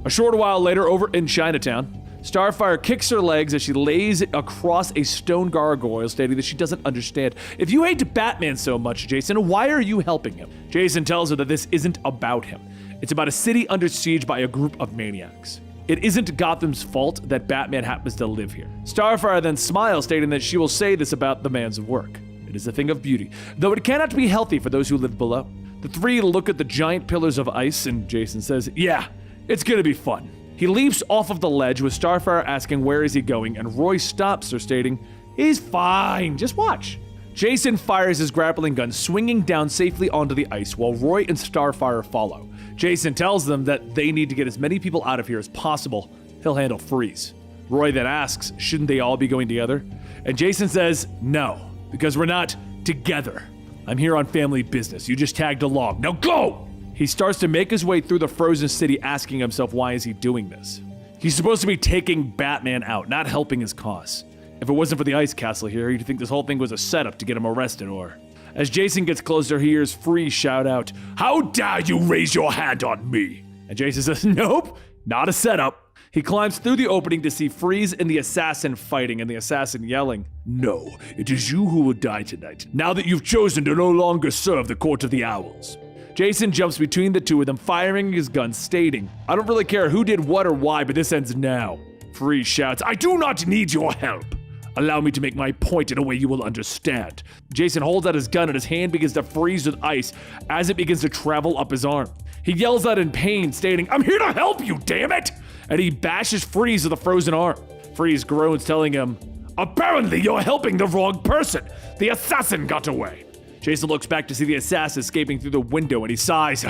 A short while later, over in Chinatown, Starfire kicks her legs as she lays across a stone gargoyle, stating that she doesn't understand. "If you hate Batman so much, Jason, why are you helping him?" Jason tells her that this isn't about him. It's about a city under siege by a group of maniacs. it isn't Gotham's fault that Batman happens to live here. Starfire then smiles, stating that she will say this about the man's work. It is a thing of beauty, though it cannot be healthy for those who live below. The three look at the giant pillars of ice, and Jason says, yeah, it's gonna be fun. He leaps off of the ledge with Starfire asking where is he going, and Roy stops her, stating, he's fine, just watch. Jason fires his grappling gun, swinging down safely onto the ice while Roy and Starfire follow. Jason tells them that they need to get as many people out of here as possible. He'll handle Freeze. Roy then asks, shouldn't they all be going together? And Jason says, no, because we're not together. I'm here on family business. You just tagged along. Now go! He starts to make his way through the frozen city, asking himself why is he doing this? He's supposed to be taking Batman out, not helping his cause. If it wasn't for the ice castle here, you'd think this whole thing was a setup to get him arrested, or... As Jason gets closer, he hears Freeze shout out, how dare you raise your hand on me? And Jason says, nope, not a setup. He climbs through the opening to see Freeze and the assassin fighting, and the assassin yelling, no, it is you who will die tonight, now that you've chosen to no longer serve the Court of the Owls. Jason jumps between the two of them, firing his gun, stating, I don't really care who did what or why, but this ends now. Freeze shouts, I do not need your help. Allow me to make my point in a way you will understand. Jason holds out his gun and his hand begins to freeze with ice as it begins to travel up his arm. He yells out in pain, stating, I'm here to help you, damn it! And he bashes Freeze with a frozen arm. Freeze groans, telling him, apparently you're helping the wrong person. The assassin got away. Jason looks back to see the assassin escaping through the window and he sighs,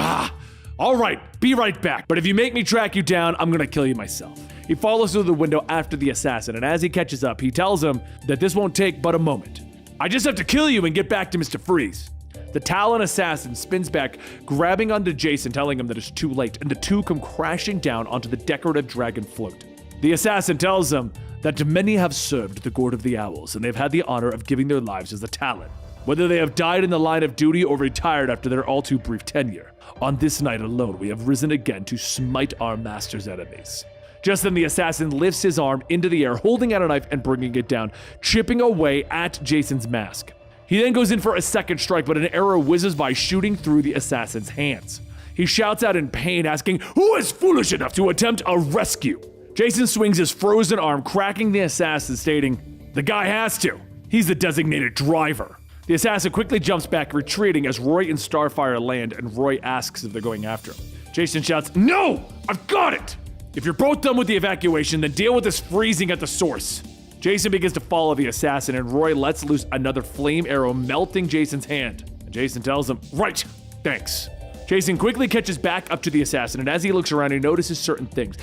all right, be right back. But if you make me track you down, I'm gonna kill you myself. He follows through the window after the assassin, and as he catches up, he tells him that this won't take but a moment. I just have to kill you and get back to Mr. Freeze. The Talon assassin spins back, grabbing onto Jason, telling him that it's too late, and the two come crashing down onto the decorative dragon float. The assassin tells them that many have served the Court of the Owls, and they've had the honor of giving their lives as the Talon. Whether they have died in the line of duty or retired after their all too brief tenure, on this night alone we have risen again to smite our master's enemies. Just then the assassin lifts his arm into the air, holding out a knife and bringing it down, chipping away at Jason's mask. He then goes in for a second strike, but an arrow whizzes by, shooting through the assassin's hands. He shouts out in pain, asking, who is foolish enough to attempt a rescue? Jason swings his frozen arm, cracking the assassin, stating, the guy has to. He's the designated driver. The assassin quickly jumps back, retreating as Roy and Starfire land, and Roy asks if they're going after him. Jason shouts, no, I've got it. If you're both done with the evacuation, then deal with this freezing at the source. Jason begins to follow the assassin, and Roy lets loose another flame arrow, melting Jason's hand. And Jason tells him, right, thanks. Jason quickly catches back up to the assassin, and as he looks around, he notices certain things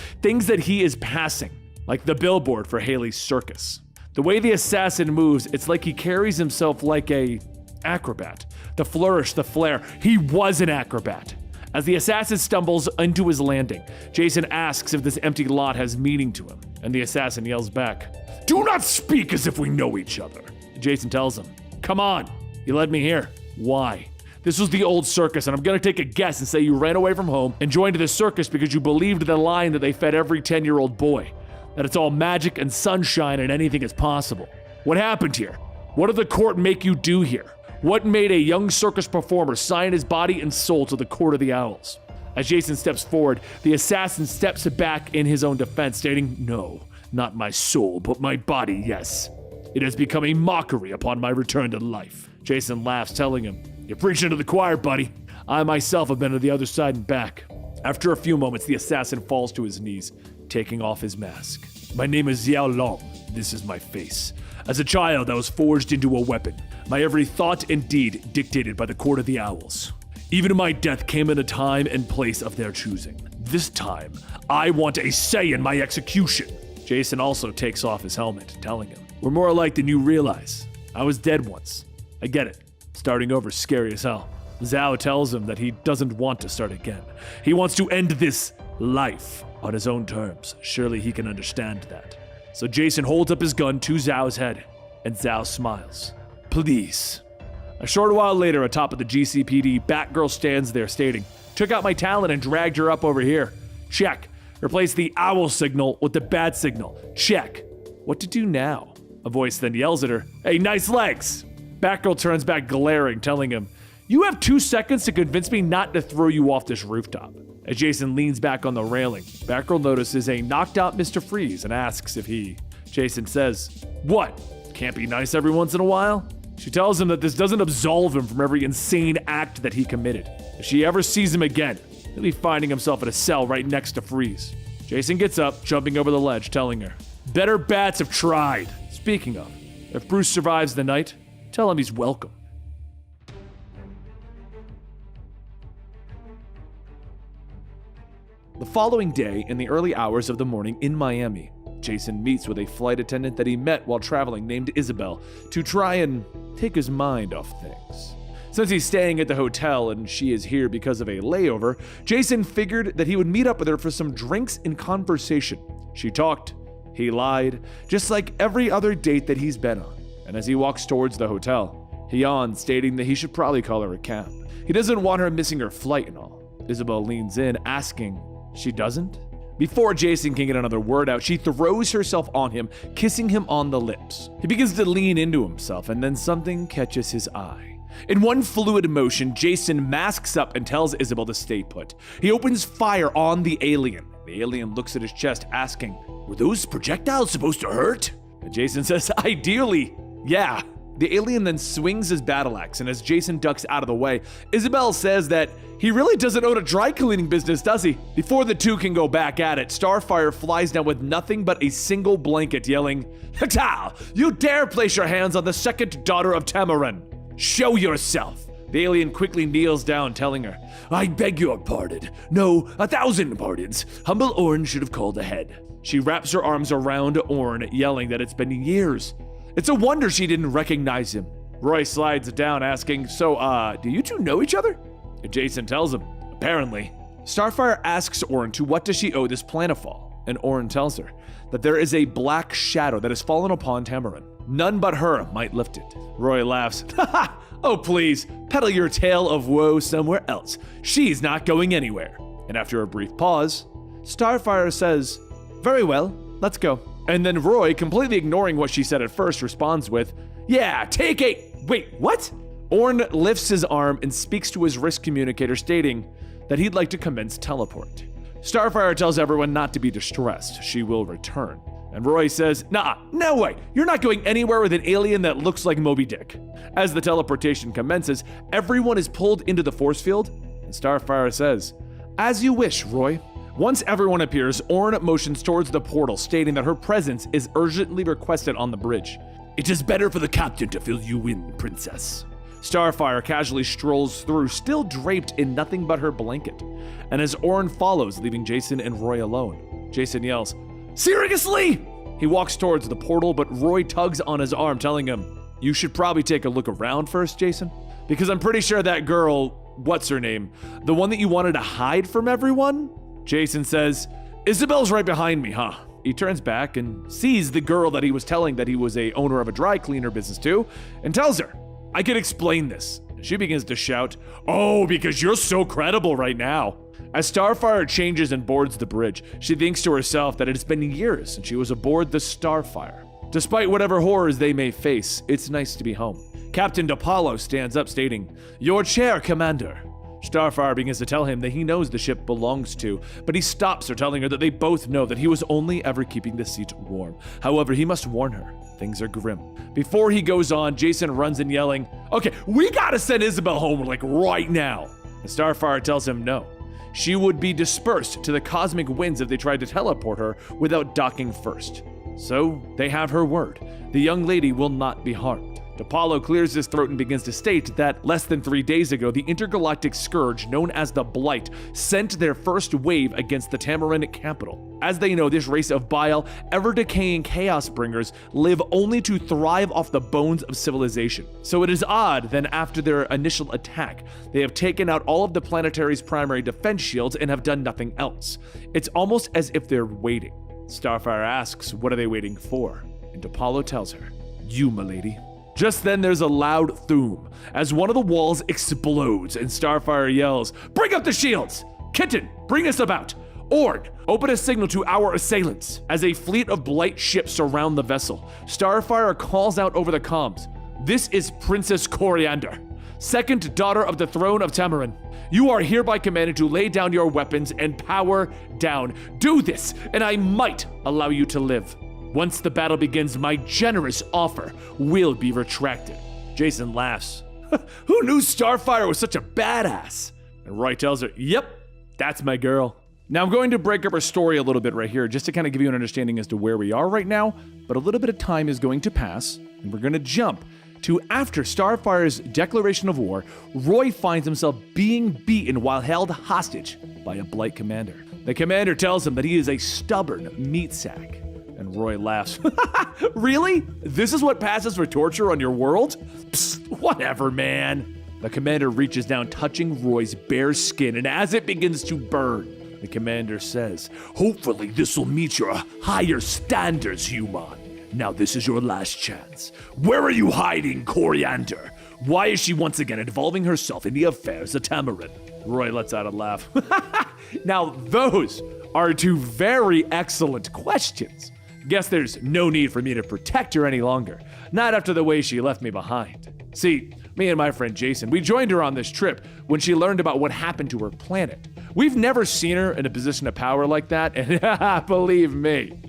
that he is passing, like the billboard for Haley's Circus. The way the assassin moves, it's like he carries himself like a acrobat. The flourish, the flare, he was an acrobat. As the assassin stumbles into his landing, Jason asks if this empty lot has meaning to him, and the assassin yells back, do not speak as if we know each other. Jason tells him, come on, you led me here. Why? This was the old circus, and I'm gonna take a guess and say you ran away from home and joined the circus because you believed the line that they fed every 10-year-old boy, that it's all magic and sunshine and anything is possible. What happened here? What did the court make you do here? What made a young circus performer sign his body and soul to the Court of the Owls? As Jason steps forward, the assassin steps back in his own defense, stating, no, not my soul, but my body, yes. It has become a mockery upon my return to life. Jason laughs, telling him, you're preaching to the choir, buddy. I myself have been to the other side and back. After a few moments, the assassin falls to his knees, taking off his mask. My name is Xiao Long. This is my face. As a child, I was forged into a weapon. My every thought and deed dictated by the Court of the Owls. Even my death came in a time and place of their choosing. This time, I want a say in my execution. Jason also takes off his helmet, telling him, we're more alike than you realize. I was dead once. I get it. Starting over is scary as hell. Zhao tells him that he doesn't want to start again. He wants to end this life on his own terms. Surely he can understand that. So Jason holds up his gun to Zhao's head, and Zhao smiles. Please. A short while later, atop of the GCPD, Batgirl stands there stating, took out my Talon and dragged her up over here. Check. Replace the owl signal with the bat signal. Check. What to do now? A voice then yells at her, hey, nice legs. Batgirl turns back glaring, telling him, you have 2 seconds to convince me not to throw you off this rooftop. As Jason leans back on the railing, Batgirl notices a knocked-out Mr. Freeze and asks if he... Jason says, "What? Can't be nice every once in a while?" She tells him that this doesn't absolve him from every insane act that he committed. If she ever sees him again, he'll be finding himself in a cell right next to Freeze. Jason gets up, jumping over the ledge, telling her, "Better bats have tried." Speaking of, if Bruce survives the night, tell him he's welcome. The following day, in the early hours of the morning in Miami, Jason meets with a flight attendant that he met while traveling named Isabel to try and take his mind off things. Since he's staying at the hotel and she is here because of a layover, Jason figured that he would meet up with her for some drinks and conversation. She talked, he lied, just like every other date that he's been on. And as he walks towards the hotel, he yawns, stating that he should probably call her a cab. He doesn't want her missing her flight and all. Isabel leans in, asking, "She doesn't?" Before Jason can get another word out, she throws herself on him, kissing him on the lips. He begins to lean into himself, and then something catches his eye. In one fluid motion, Jason masks up and tells Isabel to stay put. He opens fire on the alien. The alien looks at his chest, asking, "Were those projectiles supposed to hurt?" And Jason says, "Ideally, yeah." The alien then swings his battle axe, and as Jason ducks out of the way, Isabel says that he really doesn't own a dry cleaning business, does he? Before the two can go back at it, Starfire flies down with nothing but a single blanket, yelling, "Hektal! You dare place your hands on the second daughter of Tamarind! Show yourself!" The alien quickly kneels down, telling her, "I beg your pardon. No, 1,000 pardons. Humble Orn should have called ahead." She wraps her arms around Orn, yelling that it's been years. It's a wonder she didn't recognize him. Roy slides down, asking, "So, do you two know each other?" And Jason tells him, "Apparently." Starfire asks Orn to what does she owe this planetfall, and Orn tells her that there is a black shadow that has fallen upon Tamarind. None but her might lift it. Roy laughs, "Ha ha! Oh please, peddle your tale of woe somewhere else. She's not going anywhere." And after a brief pause, Starfire says, "Very well, let's go." And then Roy, completely ignoring what she said at first, responds with, "Yeah, take it." Wait, what? Orn lifts his arm and speaks to his wrist communicator, stating that he'd like to commence teleport. Starfire tells everyone not to be distressed. She will return. And Roy says, "Nah, no way. You're not going anywhere with an alien that looks like Moby Dick." As the teleportation commences, everyone is pulled into the force field, and Starfire says, "As you wish, Roy." Once everyone appears, Orn motions towards the portal, stating that her presence is urgently requested on the bridge. "It is better for the captain to fill you in, princess." Starfire casually strolls through, still draped in nothing but her blanket. And as Orn follows, leaving Jason and Roy alone, Jason yells, "Seriously?" He walks towards the portal, but Roy tugs on his arm, telling him, "You should probably take a look around first, Jason, because I'm pretty sure that girl, what's her name, the one that you wanted to hide from everyone?" Jason says, "Isabel's right behind me, huh?" He turns back and sees the girl that he was telling that he was a owner of a dry cleaner business to, and tells her, "I can explain this." She begins to shout, "Oh, because you're so credible right now." As Starfire changes and boards the bridge, she thinks to herself that it has been years since she was aboard the Starfire. Despite whatever horrors they may face, it's nice to be home. Captain DePaulo stands up, stating, "Your chair, Commander." Starfire begins to tell him that he knows the ship belongs to, but he stops her, telling her that they both know that he was only ever keeping the seat warm. However, he must warn her, things are grim. Before he goes on, Jason runs in yelling, "Okay, we gotta send Isabel home, like right now." And Starfire tells him no. She would be dispersed to the cosmic winds if they tried to teleport her without docking first. So they have her word. The young lady will not be harmed. DePaulo clears his throat and begins to state that less than 3 days ago, the intergalactic scourge known as the Blight sent their first wave against the Tamarind capital. As they know, this race of vile, ever-decaying chaos bringers live only to thrive off the bones of civilization. So it is odd that after their initial attack, they have taken out all of the planetary's primary defense shields and have done nothing else. It's almost as if they're waiting. Starfire asks, what are they waiting for? And DePaulo tells her, "You, milady." Just then there's a loud thoom as one of the walls explodes and Starfire yells, "Bring up the shields! Kitten, bring us about! Orn, open a signal to our assailants!" As a fleet of Blight ships surround the vessel, Starfire calls out over the comms, "This is Princess Coriander. second daughter of the throne of Tamarind, you are hereby commanded to lay down your weapons and power down. Do this, and I might allow you to live. Once the battle begins, my generous offer will be retracted. Jason laughs. Who knew Starfire was such a badass? And Roy tells her, yep, that's my girl. Now I'm going to break up our story a little bit right here just to kind of give you an understanding as to where we are right now, but a little bit of time is going to pass, and we're going to jump to after Starfire's declaration of war. Roy finds himself being beaten while held hostage by a Blight commander. The commander tells him that he is a stubborn meat sack, and Roy laughs. Really? This is what passes for torture on your world? Psst, whatever, man. The commander reaches down, touching Roy's bare skin, and as it begins to burn, the commander says, hopefully this will meet your higher standards, human. Now this is your last chance. Where are you hiding, Coriander? Why is she once again involving herself in the affairs of Tamarind? Roy lets out a laugh. Now those are two very excellent questions. Guess there's no need for me to protect her any longer. Not after the way she left me behind. See, me and my friend Jason, we joined her on this trip when she learned about what happened to her planet. We've never seen her in a position of power like that, and believe me,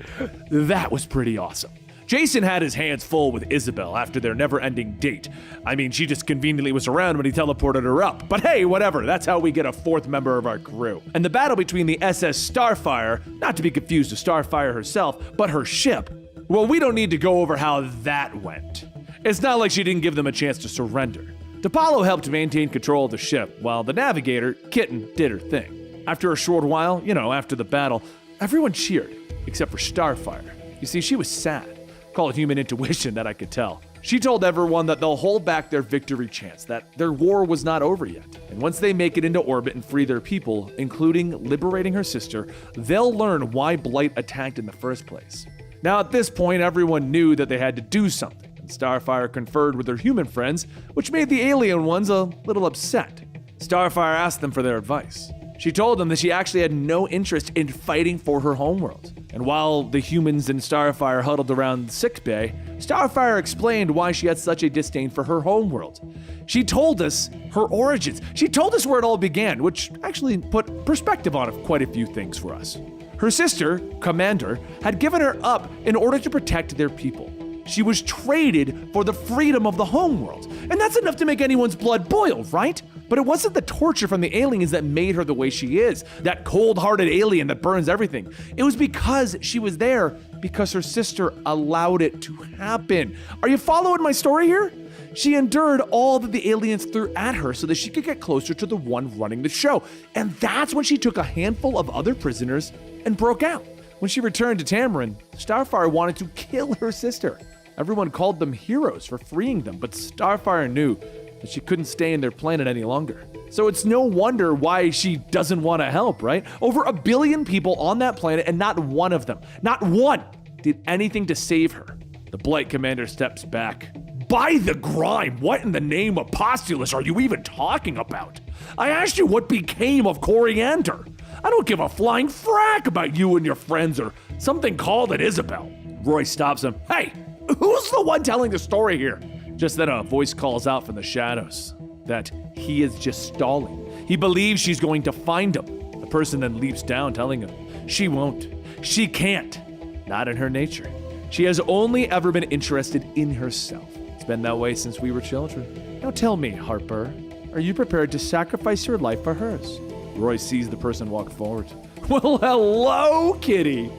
that was pretty awesome. Jason had his hands full with Isabel after their never-ending date. I mean, she just conveniently was around when he teleported her up. But hey, whatever, that's how we get a fourth member of our crew. And the battle between the SS Starfire, not to be confused with Starfire herself, but her ship, well, we don't need to go over how that went. It's not like she didn't give them a chance to surrender. T'Pollo helped maintain control of the ship, while the navigator, Kitten, did her thing. After a short while, after the battle, everyone cheered, except for Starfire. You see, she was sad. Call it human intuition, that I could tell. She told everyone that they'll hold back their victory chance, that their war was not over yet. And once they make it into orbit and free their people, including liberating her sister, they'll learn why Blight attacked in the first place. Now at this point, everyone knew that they had to do something. Starfire conferred with her human friends, which made the alien ones a little upset. Starfire asked them for their advice. She told them that she actually had no interest in fighting for her homeworld. And while the humans and Starfire huddled around the sickbay, Starfire explained why she had such a disdain for her homeworld. She told us her origins. She told us where it all began, which actually put perspective on quite a few things for us. Her sister, Commander, had given her up in order to protect their people. She was traded for the freedom of the homeworld. And that's enough to make anyone's blood boil, right? But it wasn't the torture from the aliens that made her the way she is, that cold-hearted alien that burns everything. It was because she was there, because her sister allowed it to happen. Are you following my story here? She endured all that the aliens threw at her so that she could get closer to the one running the show. And that's when she took a handful of other prisoners and broke out. When she returned to Tamarind, Starfire wanted to kill her sister. Everyone called them heroes for freeing them, but Starfire knew that she couldn't stay in their planet any longer. So it's no wonder why she doesn't want to help, right? Over 1 billion people on that planet, and not one of them, not one, did anything to save her. The Blight commander steps back. By the grime, what in the name of Postulus are you even talking about? I asked you what became of Coriander. I don't give a flying frack about you and your friends or something called an Isabel. Roy stops him. Hey, who's the one telling the story here? Just then a voice calls out from the shadows that he is just stalling. He believes she's going to find him. The person then leaps down, telling him she won't. She can't. Not in her nature. She has only ever been interested in herself. It's been that way since we were children. Now tell me, Harper, are you prepared to sacrifice your life for hers? Roy sees the person walk forward. Well, hello, kitty.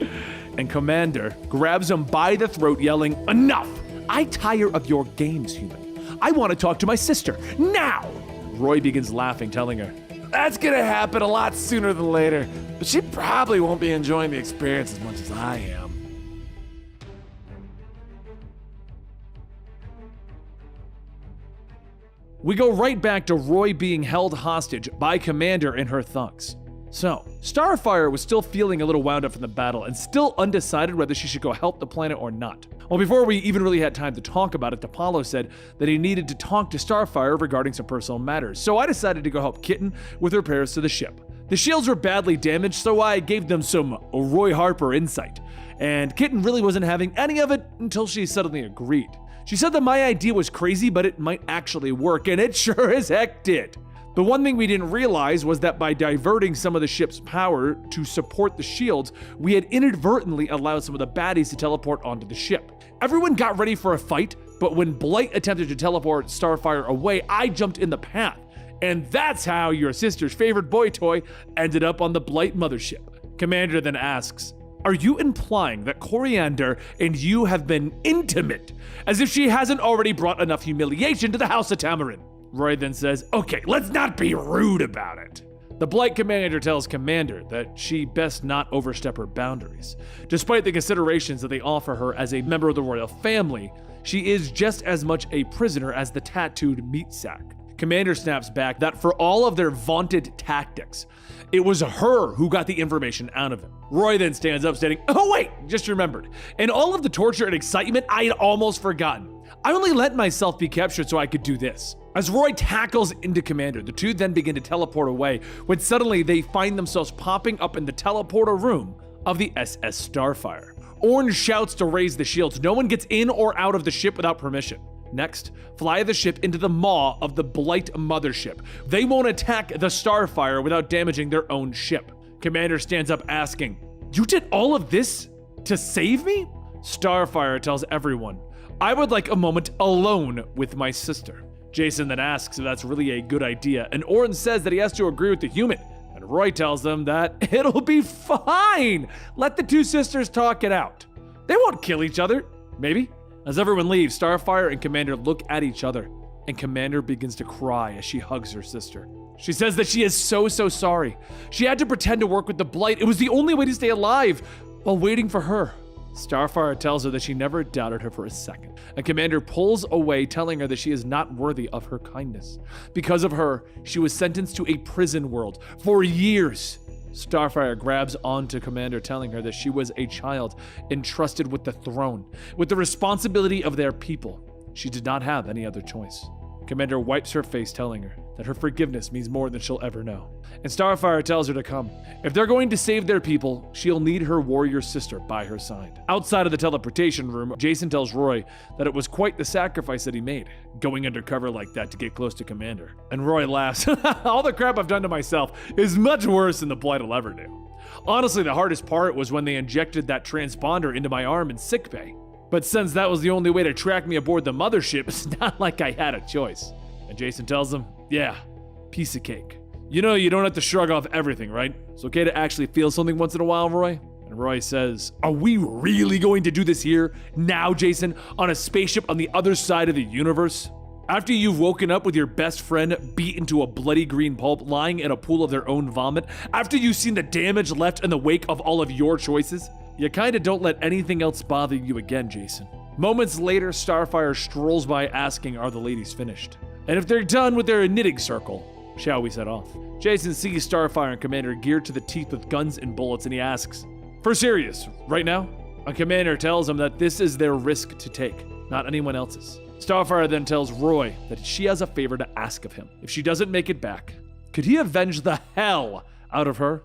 And Commander grabs him by the throat, yelling, enough! I tire of your games, human. I want to talk to my sister, now! Roy begins laughing, telling her, that's gonna happen a lot sooner than later, but she probably won't be enjoying the experience as much as I am. We go right back to Roy being held hostage by Commander and her thugs. So, Starfire was still feeling a little wound up from the battle and still undecided whether she should go help the planet or not. Well, before we even really had time to talk about it, T'Pollo said that he needed to talk to Starfire regarding some personal matters, so I decided to go help Kitten with repairs to the ship. The shields were badly damaged, so I gave them some Roy Harper insight, and Kitten really wasn't having any of it until she suddenly agreed. She said that my idea was crazy, but it might actually work, and it sure as heck did. The one thing we didn't realize was that by diverting some of the ship's power to support the shields, we had inadvertently allowed some of the baddies to teleport onto the ship. Everyone got ready for a fight, but when Blight attempted to teleport Starfire away, I jumped in the path. And that's how your sister's favorite boy toy ended up on the Blight mothership. Commander then asks, "Are you implying that Coriander and you have been intimate, as if she hasn't already brought enough humiliation to the House of Tamarind?" Roy then says, "Okay, let's not be rude about it." The Blight Commander tells Commander that she best not overstep her boundaries. Despite the considerations that they offer her as a member of the royal family, she is just as much a prisoner as the tattooed meat sack. Commander snaps back that for all of their vaunted tactics, it was her who got the information out of him. Roy then stands up stating, "Oh wait, just remembered. In all of the torture and excitement, I had almost forgotten. I only let myself be captured so I could do this." As Roy tackles into Commander, the two then begin to teleport away when suddenly they find themselves popping up in the teleporter room of the SS Starfire. Orange shouts to raise the shields. No one gets in or out of the ship without permission. Next, fly the ship into the maw of the Blight mothership. They won't attack the Starfire without damaging their own ship. Commander stands up asking, "You did all of this to save me?" Starfire tells everyone, "I would like a moment alone with my sister." Jason then asks if that's really a good idea, and Orin says that he has to agree with the human, and Roy tells them that it'll be fine. Let the two sisters talk it out. They won't kill each other, maybe. As everyone leaves, Starfire and Commander look at each other, and Commander begins to cry as she hugs her sister. She says that she is so sorry. She had to pretend to work with the Blight. It was the only way to stay alive while waiting for her. Starfire tells her that she never doubted her for a second, and Commander pulls away, telling her that she is not worthy of her kindness. Because of her, she was sentenced to a prison world for years. Starfire grabs onto Commander, telling her that she was a child entrusted with the throne, with the responsibility of their people. She did not have any other choice. Commander wipes her face, telling her that her forgiveness means more than she'll ever know. And Starfire tells her to come. If they're going to save their people, she'll need her warrior sister by her side. Outside of the teleportation room, Jason tells Roy that it was quite the sacrifice that he made, going undercover like that to get close to Commander. And Roy laughs, "All the crap I've done to myself is much worse than the Blight will ever do." Honestly, the hardest part was when they injected that transponder into my arm in sickbay. But since that was the only way to track me aboard the mothership, it's not like I had a choice. And Jason tells him, "Yeah, piece of cake. You know you don't have to shrug off everything, right? It's okay to actually feel something once in a while, Roy." And Roy says, "Are we really going to do this here, now, Jason, on a spaceship on the other side of the universe? After you've woken up with your best friend beaten to a bloody green pulp lying in a pool of their own vomit? After you've seen the damage left in the wake of all of your choices? You kinda don't let anything else bother you again, Jason." Moments later, Starfire strolls by asking, "Are the ladies finished? And if they're done with their knitting circle, shall we set off?" Jason sees Starfire and Commander geared to the teeth with guns and bullets, and he asks, "For serious, right now?" And Commander tells him that this is their risk to take, not anyone else's. Starfire then tells Roy that she has a favor to ask of him. If she doesn't make it back, could he avenge the hell out of her?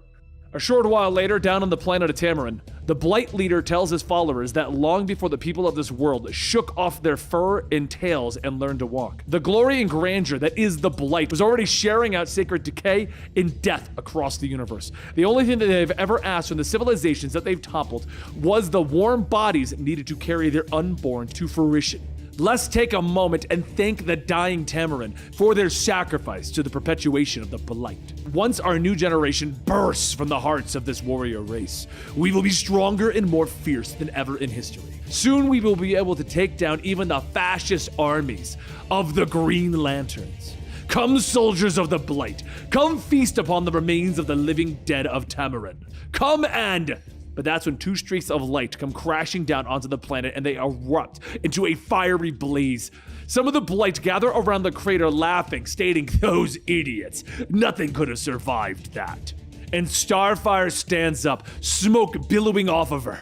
A short while later, down on the planet of Tamarind, the Blight leader tells his followers that long before the people of this world shook off their fur and tails and learned to walk, the glory and grandeur that is the Blight was already sharing out sacred decay and death across the universe. The only thing that they've ever asked from the civilizations that they've toppled was the warm bodies needed to carry their unborn to fruition. Let's take a moment and thank the dying Tamarind for their sacrifice to the perpetuation of the Blight. Once our new generation bursts from the hearts of this warrior race, we will be stronger and more fierce than ever in history. Soon we will be able to take down even the fascist armies of the Green Lanterns. Come, soldiers of the Blight, come feast upon the remains of the living dead of Tamarind. Come and... But that's when two streaks of light come crashing down onto the planet and they erupt into a fiery blaze. Some of the Blight gather around the crater laughing, stating, "Those idiots, nothing could have survived that." And Starfire stands up, smoke billowing off of her,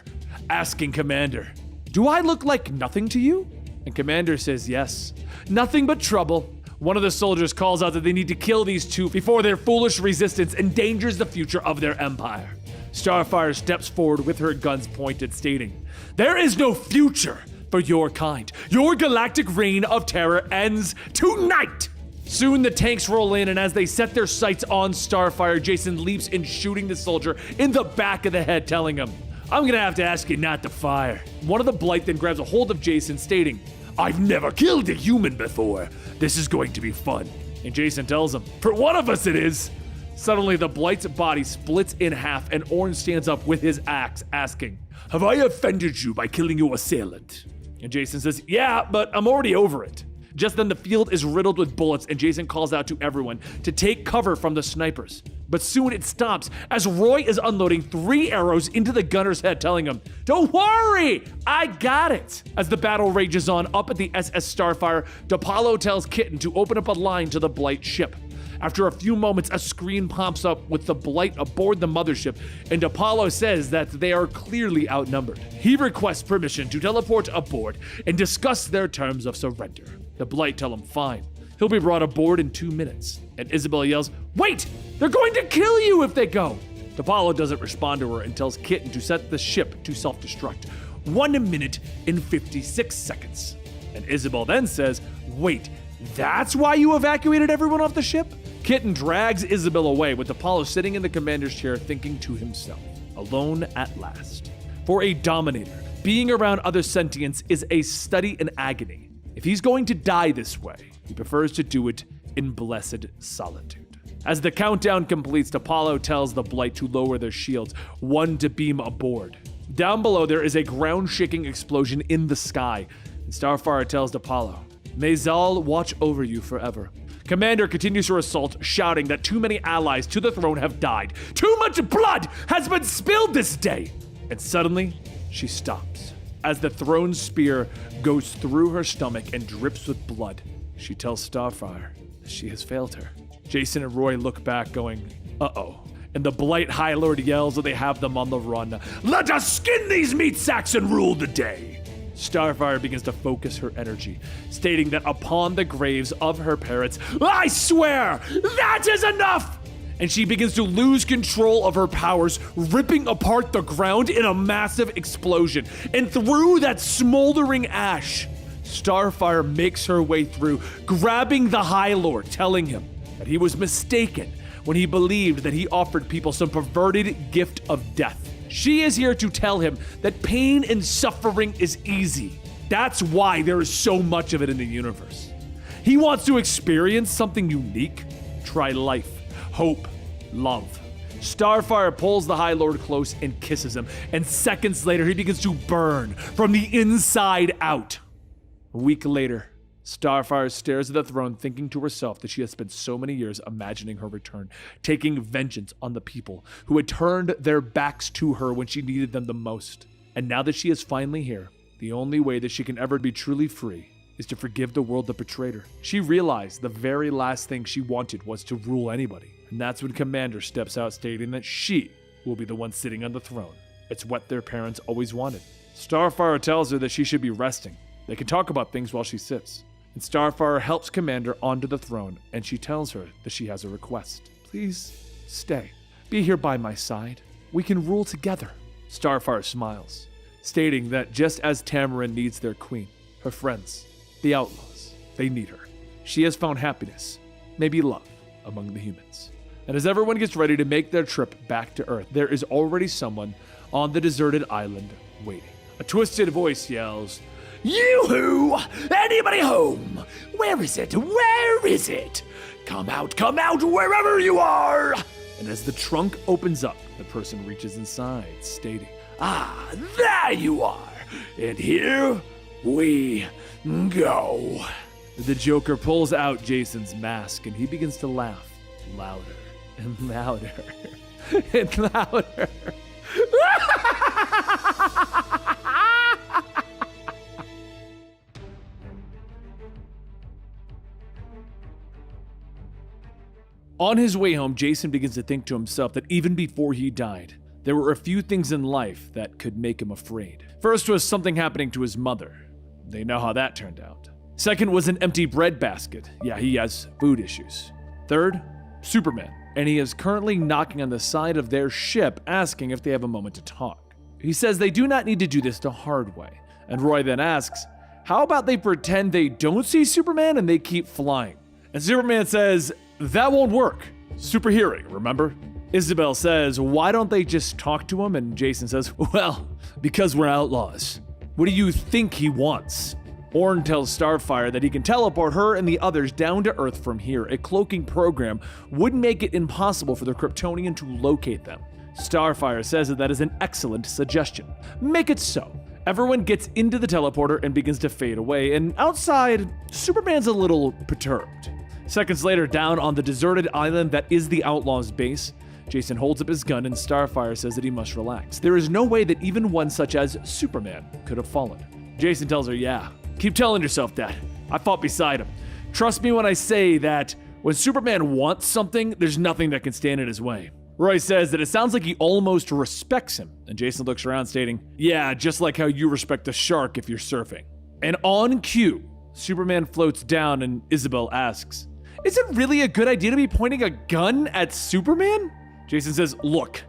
asking Commander, "Do I look like nothing to you?" And Commander says yes, nothing but trouble. One of the soldiers calls out that they need to kill these two before their foolish resistance endangers the future of their empire. Starfire steps forward with her guns pointed, stating, "There is no future for your kind. Your galactic reign of terror ends tonight! Soon the tanks roll in, and as they set their sights on Starfire, Jason leaps in, shooting the soldier in the back of the head, telling him, "I'm gonna have to ask you not to fire." One of the Blight then grabs a hold of Jason, stating, "I've never killed a human before. This is going to be fun." And Jason tells him, "For one of us it is." Suddenly the Blight's body splits in half, and Orange stands up with his axe, asking, "Have I offended you by killing your assailant?" And Jason says, "Yeah, but I'm already over it." Just then the field is riddled with bullets, and Jason calls out to everyone to take cover from the snipers. But soon it stops as Roy is unloading 3 arrows into the gunner's head, telling him, "Don't worry, I got it." As the battle rages on up at the SS Starfire, DePaulo tells Kitten to open up a line to the Blight ship. After a few moments, a screen pops up with the Blight aboard the mothership, and DePaulo says that they are clearly outnumbered. He requests permission to teleport aboard and discuss their terms of surrender. The Blight tell him fine. He'll be brought aboard in 2 minutes. And Isabel yells, "Wait! They're going to kill you if they go!" DePaulo doesn't respond to her and tells Kitten to set the ship to self-destruct. 1 minute and 56 seconds. And Isabel then says, "Wait, that's why you evacuated everyone off the ship?" Kitten drags Isabel away, with DePaulo sitting in the commander's chair thinking to himself, alone at last. For a Dominator, being around other sentients is a study in agony. If he's going to die this way, he prefers to do it in blessed solitude. As the countdown completes, DePaulo tells the Blight to lower their shields, one to beam aboard. Down below, there is a ground-shaking explosion in the sky, and Starfire tells DePaulo, "May Zal watch over you forever." Commander continues her assault, shouting that too many allies to the throne have died. Too much blood has been spilled this day! And suddenly, she stops. As the throne spear goes through her stomach and drips with blood, she tells Starfire that she has failed her. Jason and Roy look back, going, "Uh-oh." And the Blight High Lord yells that they have them on the run. "Let us skin these meat sacks and rule the day!" Starfire begins to focus her energy, stating that upon the graves of her parents, "I swear, that is enough!" And she begins to lose control of her powers, ripping apart the ground in a massive explosion. And through that smoldering ash, Starfire makes her way through, grabbing the High Lord, telling him that he was mistaken when he believed that he offered people some perverted gift of death. She is here to tell him that pain and suffering is easy. That's why there is so much of it in the universe. He wants to experience something unique. Try life, hope, love. Starfire pulls the High Lord close and kisses him, and seconds later he begins to burn from the inside out. A week later, Starfire stares at the throne, thinking to herself that she has spent so many years imagining her return, taking vengeance on the people who had turned their backs to her when she needed them the most. And now that she is finally here, the only way that she can ever be truly free is to forgive the world that betrayed her. She realized the very last thing she wanted was to rule anybody. And that's when Commander steps out, stating that she will be the one sitting on the throne. It's what their parents always wanted. Starfire tells her that she should be resting. They can talk about things while she sits. And Starfire helps Commander onto the throne, and she tells her that she has a request. "Please stay. Be here by my side. We can rule together." Starfire smiles, stating that just as Tamarind needs their queen, her friends, the Outlaws, they need her. She has found happiness, maybe love, among the humans. And as everyone gets ready to make their trip back to Earth, there is already someone on the deserted island waiting. A twisted voice yells, "Yoo-hoo! Anybody home? Where is it? Where is it? Come out, wherever you are!" And as the trunk opens up, the person reaches inside, stating, "Ah, there you are! And here we go." The Joker pulls out Jason's mask, and he begins to laugh louder and louder and louder. On his way home, Jason begins to think to himself that even before he died, there were a few things in life that could make him afraid. First was something happening to his mother. They know how that turned out. Second was an empty bread basket. Yeah, he has food issues. Third, Superman, and he is currently knocking on the side of their ship asking if they have a moment to talk. He says they do not need to do this the hard way, And Roy then asks, how about they pretend they don't see Superman and they keep flying? And Superman says, that won't work. Super hearing, remember? Isabel says, why don't they just talk to him? And Jason says, well, because we're outlaws. What do you think he wants? Orn tells Starfire that he can teleport her and the others down to Earth from here. A cloaking program would make it impossible for the Kryptonian to locate them. Starfire says that is an excellent suggestion. Make it so. Everyone gets into the teleporter and begins to fade away, and outside, Superman's a little perturbed. Seconds later, down on the deserted island that is the Outlaws' base, Jason holds up his gun and Starfire says that he must relax. There is no way that even one such as Superman could have fallen. Jason tells her, yeah, keep telling yourself that. I fought beside him. Trust me when I say that when Superman wants something, there's nothing that can stand in his way. Roy says that it sounds like he almost respects him, and Jason looks around stating, yeah, just like how you respect a shark if you're surfing. And on cue, Superman floats down and Isabel asks, is it really a good idea to be pointing a gun at Superman? Jason says, look,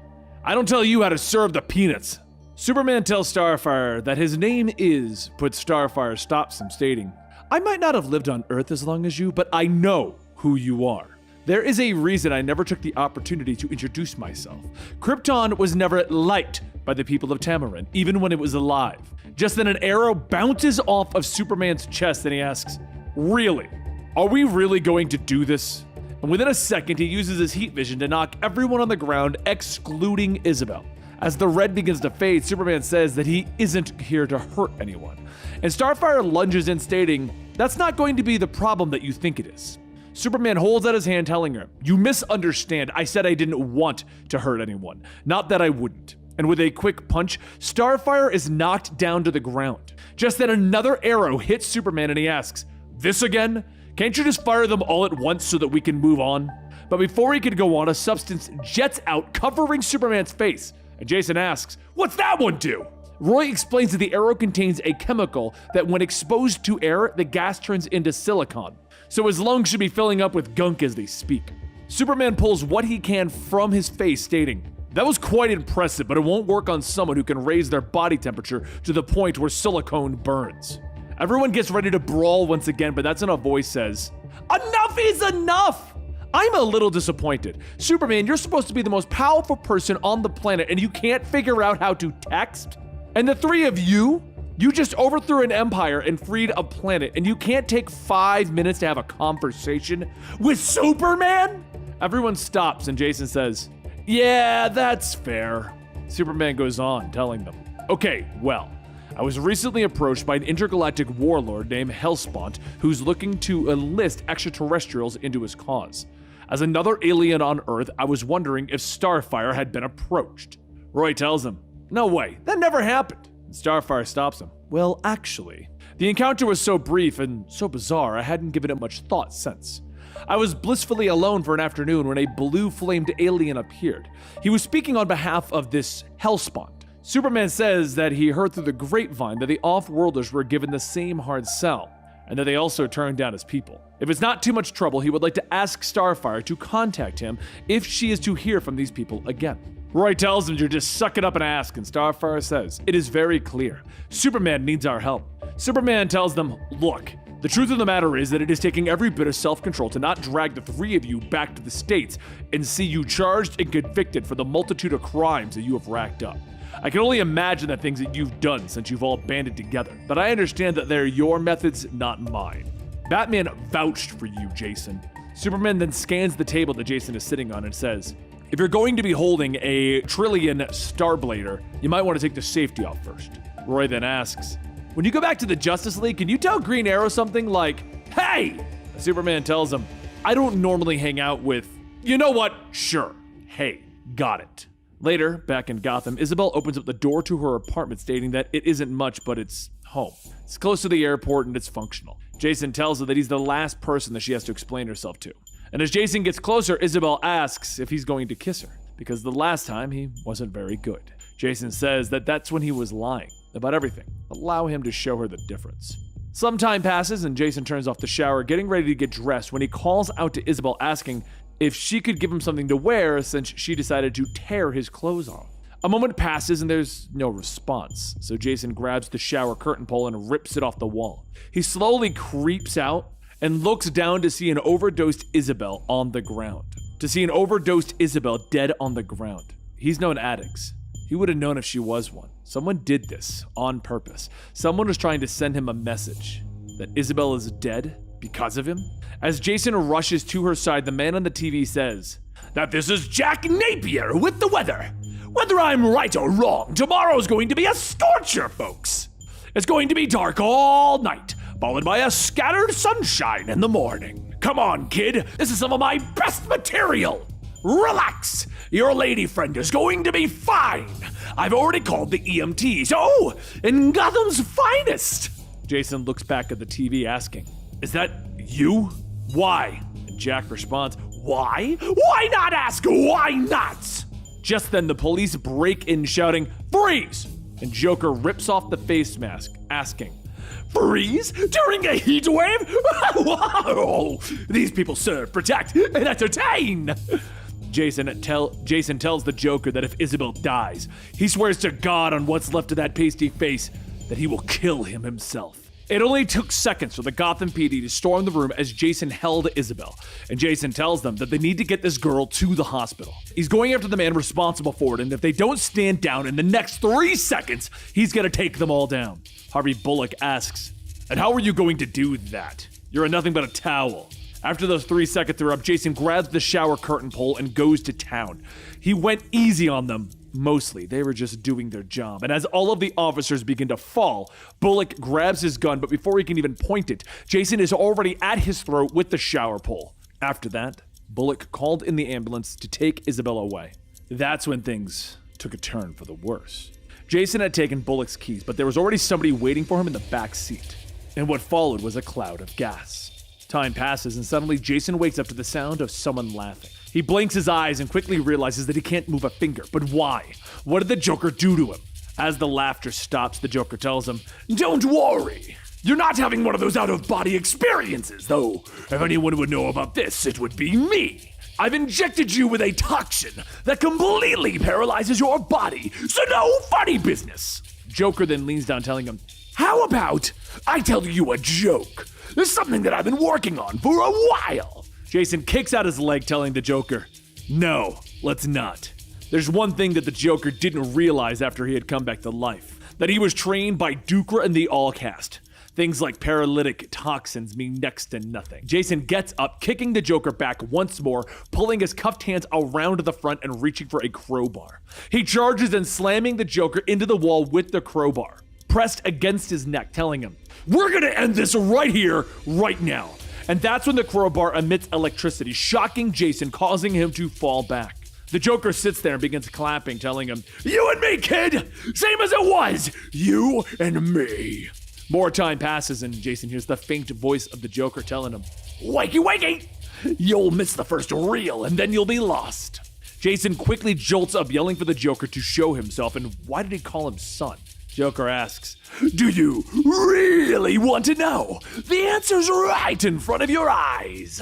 I don't tell you how to serve the peanuts. Superman tells Starfire that his name is, but Starfire stops him stating, I might not have lived on Earth as long as you, but I know who you are. There is a reason I never took the opportunity to introduce myself. Krypton was never liked by the people of Tamarind, even when it was alive. Just then an arrow bounces off of Superman's chest and he asks, really? Are we really going to do this? And within a second, he uses his heat vision to knock everyone on the ground, excluding Isabel. As the red begins to fade, Superman says that he isn't here to hurt anyone. And Starfire lunges in stating, that's not going to be the problem that you think it is. Superman holds out his hand telling her, you misunderstand. I said I didn't want to hurt anyone, not that I wouldn't. And with a quick punch, Starfire is knocked down to the ground. Just then another arrow hits Superman and he asks, this again? Can't you just fire them all at once so that we can move on? But before he could go on, a substance jets out covering Superman's face. And Jason asks, what's that one do? Roy explains that the arrow contains a chemical that when exposed to air, the gas turns into silicon. So his lungs should be filling up with gunk as they speak. Superman pulls what he can from his face, stating, that was quite impressive, but it won't work on someone who can raise their body temperature to the point where silicone burns. Everyone gets ready to brawl once again, but that's when a voice says, enough is enough! I'm a little disappointed. Superman, you're supposed to be the most powerful person on the planet and you can't figure out how to text? And the three of you just overthrew an empire and freed a planet and you can't take 5 minutes to have a conversation with Superman? Everyone stops and Jason says, yeah, that's fair. Superman goes on, telling them, okay, well, I was recently approached by an intergalactic warlord named Hellspawn who's looking to enlist extraterrestrials into his cause. As another alien on Earth, I was wondering if Starfire had been approached. Roy tells him, no way, that never happened. And Starfire stops him. Well, actually, the encounter was so brief and so bizarre I hadn't given it much thought since. I was blissfully alone for an afternoon when a blue-flamed alien appeared. He was speaking on behalf of this Hellspawn. Superman says that he heard through the grapevine that the off-worlders were given the same hard sell, and that they also turned down his people. If it's not too much trouble, he would like to ask Starfire to contact him if she is to hear from these people again. Roy tells him to just suck it up and ask, and Starfire says, it is very clear. Superman needs our help. Superman tells them, look, the truth of the matter is that it is taking every bit of self-control to not drag the three of you back to the States and see you charged and convicted for the multitude of crimes that you have racked up. I can only imagine the things that you've done since you've all banded together, but I understand that they're your methods, not mine. Batman vouched for you, Jason. Superman then scans the table that Jason is sitting on and says, if you're going to be holding a trillion Starblader, you might want to take the safety off first. Roy then asks, when you go back to the Justice League, can you tell Green Arrow something like, hey? Superman tells him, I don't normally hang out with, you know what, sure, hey, got it. Later, back in Gotham, Isabel opens up the door to her apartment stating that it isn't much, but it's home. It's close to the airport and it's functional. Jason tells her that he's the last person that she has to explain herself to. And as Jason gets closer, Isabel asks if he's going to kiss her, because the last time he wasn't very good. Jason says that that's when he was lying about everything. Allow him to show her the difference. Some time passes and Jason turns off the shower, getting ready to get dressed when he calls out to Isabel asking if she could give him something to wear since she decided to tear his clothes off. A moment passes and there's no response, so Jason grabs the shower curtain pole and rips it off the wall. He slowly creeps out and looks down to see an overdosed Isabel on the ground. Dead on the ground. He's known addicts. He would have known if she was one. Someone did this on purpose. Someone was trying to send him a message that Isabel is dead because of him. As Jason rushes to her side, the man on the TV says that this is Jack Napier with the weather. Whether I'm right or wrong, tomorrow's going to be a scorcher, folks. It's going to be dark all night, followed by a scattered sunshine in the morning. Come on, kid. This is some of my best material. Relax. Your lady friend is going to be fine. I've already called the EMTs. Oh, in Gotham's finest. Jason looks back at the TV asking, is that you? Why? And Jack responds, why? Why not ask? Why not? Just then the police break in shouting, freeze! And Joker rips off the face mask, asking, freeze? During a heat wave? Whoa! These people serve, protect, and entertain! Jason tells the Joker that if Isabel dies, he swears to God on what's left of that pasty face that he will kill him himself. It only took seconds for the Gotham PD to storm the room as Jason held Isabel, and Jason tells them that they need to get this girl to the hospital. He's going after the man responsible for it, and if they don't stand down in the next 3 seconds, he's gonna take them all down. Harvey Bullock asks, and how are you going to do that? You're nothing but a towel. After those 3 seconds are up, Jason grabs the shower curtain pole and goes to town. He went easy on them. Mostly, they were just doing their job. And as all of the officers begin to fall, Bullock grabs his gun, but before he can even point it, Jason is already at his throat with the shower pole. After that, Bullock called in the ambulance to take Isabel away. That's when things took a turn for the worse. Jason had taken Bullock's keys, but there was already somebody waiting for him in the back seat. And what followed was a cloud of gas. Time passes, and suddenly Jason wakes up to the sound of someone laughing. He blinks his eyes and quickly realizes that he can't move a finger. But why? What did the Joker do to him? As the laughter stops, the Joker tells him, don't worry. You're not having one of those out-of-body experiences, though. If anyone would know about this, it would be me. I've injected you with a toxin that completely paralyzes your body, so no funny business. Joker then leans down, telling him, how about I tell you a joke? There's something that I've been working on for a while. Jason kicks out his leg, telling the Joker, no, let's not. There's one thing that the Joker didn't realize after he had come back to life, that he was trained by Dukra and the All-Cast. Things like paralytic toxins mean next to nothing. Jason gets up, kicking the Joker back once more, pulling his cuffed hands around the front and reaching for a crowbar. He charges and slamming the Joker into the wall with the crowbar, pressed against his neck, telling him, we're gonna end this right here, right now. And that's when the crowbar emits electricity, shocking Jason, causing him to fall back. The Joker sits there and begins clapping, telling him, you and me, kid! Same as it was! You and me! More time passes and Jason hears the faint voice of the Joker telling him, wakey, wakey! You'll miss the first reel and then you'll be lost. Jason quickly jolts up, yelling for the Joker to show himself, and why did he call him son? Joker asks, do you really want to know? The answer's right in front of your eyes.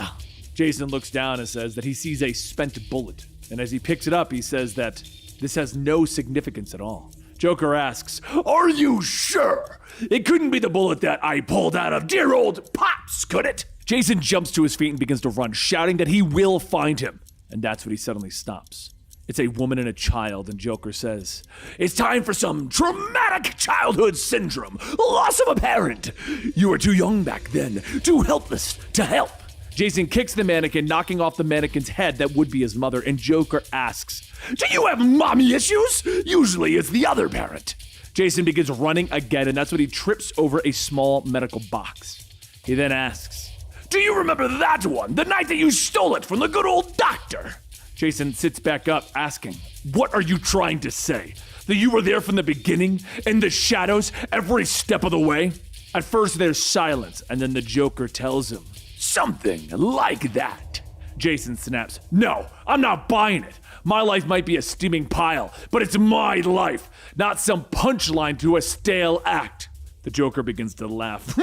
Jason looks down and says that he sees a spent bullet, and as he picks it up, he says that this has no significance at all. Joker asks, are you sure? It couldn't be the bullet that I pulled out of dear old Pops, could it? Jason jumps to his feet and begins to run, shouting that he will find him, and that's when he suddenly stops. It's a woman and a child, and Joker says, it's time for some traumatic childhood syndrome, loss of a parent. You were too young back then, too helpless to help. Jason kicks the mannequin, knocking off the mannequin's head that would be his mother, and Joker asks, do you have mommy issues? Usually it's the other parent. Jason begins running again, and that's when he trips over a small medical box. He then asks, do you remember that one, the night that you stole it from the good old doctor? Jason sits back up, asking, what are you trying to say? That you were there from the beginning, in the shadows, every step of the way? At first there's silence, and then the Joker tells him, something like that. Jason snaps, no, I'm not buying it. My life might be a steaming pile, but it's my life, not some punchline to a stale act. The Joker begins to laugh.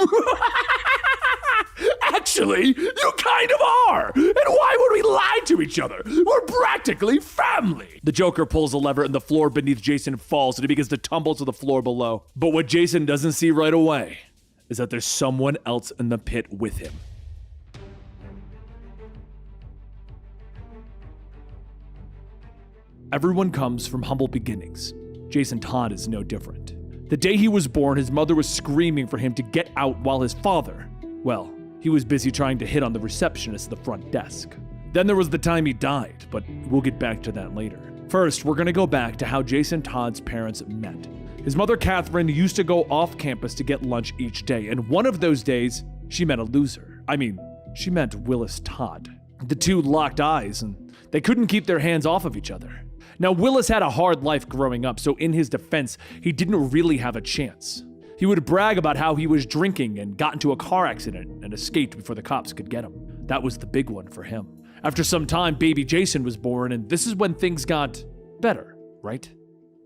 Actually, you kind of are. And why would we lie to to each other. We're practically family. The Joker pulls a lever and the floor beneath Jason falls and he begins to tumble to the floor below. But what Jason doesn't see right away is that there's someone else in the pit with him. Everyone comes from humble beginnings. Jason Todd is no different. The day he was born, his mother was screaming for him to get out while his father, well, he was busy trying to hit on the receptionist at the front desk. Then there was the time he died, but we'll get back to that later. First, we're gonna go back to how Jason Todd's parents met. His mother, Catherine, used to go off campus to get lunch each day, and one of those days, she met a loser. She met Willis Todd. The two locked eyes, and they couldn't keep their hands off of each other. Now, Willis had a hard life growing up, so in his defense, he didn't really have a chance. He would brag about how he was drinking and got into a car accident and escaped before the cops could get him. That was the big one for him. After some time, baby Jason was born, and this is when things got better, right?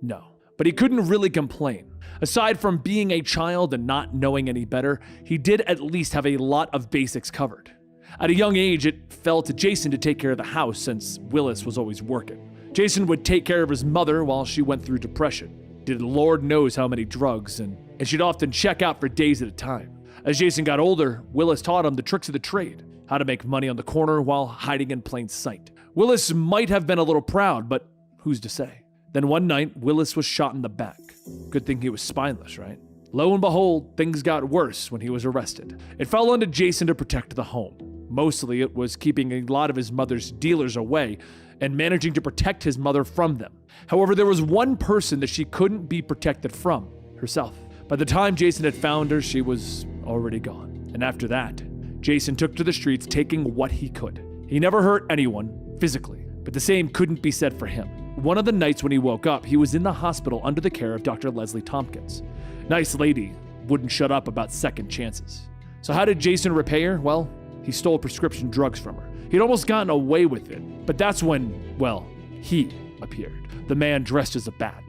No. But he couldn't really complain. Aside from being a child and not knowing any better, he did at least have a lot of basics covered. At a young age, it fell to Jason to take care of the house since Willis was always working. Jason would take care of his mother while she went through depression, did Lord knows how many drugs, and she'd often check out for days at a time. As Jason got older, Willis taught him the tricks of the trade, how to make money on the corner while hiding in plain sight. Willis might have been a little proud, but who's to say? Then one night, Willis was shot in the back. Good thing he was spineless, right? Lo and behold, things got worse when he was arrested. It fell onto Jason to protect the home. Mostly it was keeping a lot of his mother's dealers away and managing to protect his mother from them. However, there was one person that she couldn't be protected from, herself. By the time Jason had found her, she was already gone. And after that, Jason took to the streets taking what he could. He never hurt anyone physically, but the same couldn't be said for him. One of the nights when he woke up, he was in the hospital under the care of Dr. Leslie Tompkins. Nice lady, wouldn't shut up about second chances. So how did Jason repay her? Well, he stole prescription drugs from her. He'd almost gotten away with it, but that's when, well, he appeared. The man dressed as a bat.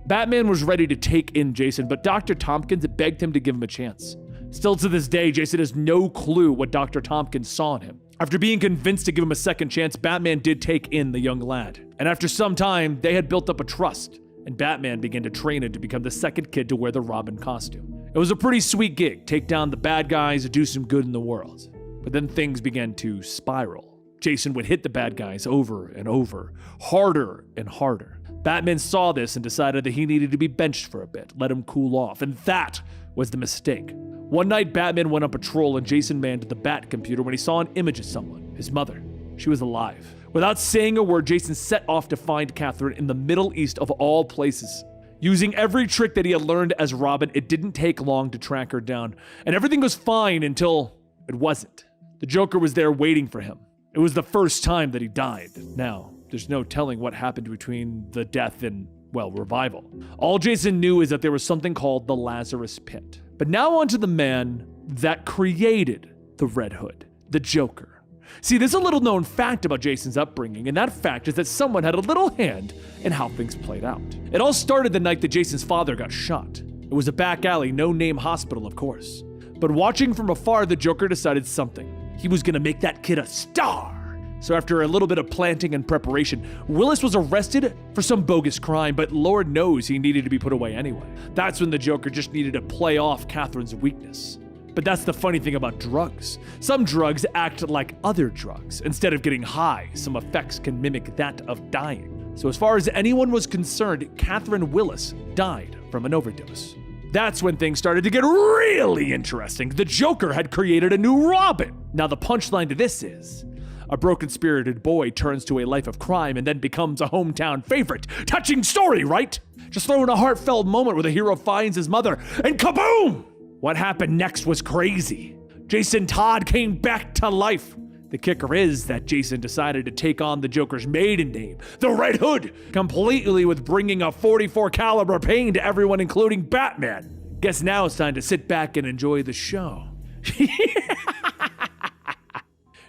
Batman was ready to take in Jason, but Dr. Tompkins begged him to give him a chance. Still to this day, Jason has no clue what Dr. Tompkins saw in him. After being convinced to give him a second chance, Batman did take in the young lad. And after some time, they had built up a trust, and Batman began to train him to become the second kid to wear the Robin costume. It was a pretty sweet gig, take down the bad guys and do some good in the world. But then things began to spiral. Jason would hit the bad guys over and over, harder and harder. Batman saw this and decided that he needed to be benched for a bit, let him cool off, and that was the mistake. One night, Batman went on patrol and Jason manned the Bat computer when he saw an image of someone, his mother. She was alive. Without saying a word, Jason set off to find Catherine in the Middle East of all places. Using every trick that he had learned as Robin, it didn't take long to track her down, and everything was fine until it wasn't. The Joker was there waiting for him. It was the first time that he died. Now, there's no telling what happened between the death and, well, revival. All Jason knew is that there was something called the Lazarus Pit. But now onto the man that created the Red Hood, the Joker. See, there's a little known fact about Jason's upbringing, and that fact is that someone had a little hand in how things played out. It all started the night that Jason's father got shot. It was a back alley, no-name hospital, of course. But watching from afar, the Joker decided something. He was gonna make that kid a star. So after a little bit of planting and preparation, Willis was arrested for some bogus crime, but Lord knows he needed to be put away anyway. That's when the Joker just needed to play off Catherine's weakness. But that's the funny thing about drugs. Some drugs act like other drugs. Instead of getting high, some effects can mimic that of dying. So as far as anyone was concerned, Catherine Willis died from an overdose. That's when things started to get really interesting. The Joker had created a new Robin. Now the punchline to this is, a broken-spirited boy turns to a life of crime and then becomes a hometown favorite. Touching story, right? Just throw in a heartfelt moment where the hero finds his mother, and kaboom! What happened next was crazy. Jason Todd came back to life. The kicker is that Jason decided to take on the Joker's maiden name, the Red Hood, completely with bringing a .44 caliber pain to everyone, including Batman. Guess now it's time to sit back and enjoy the show.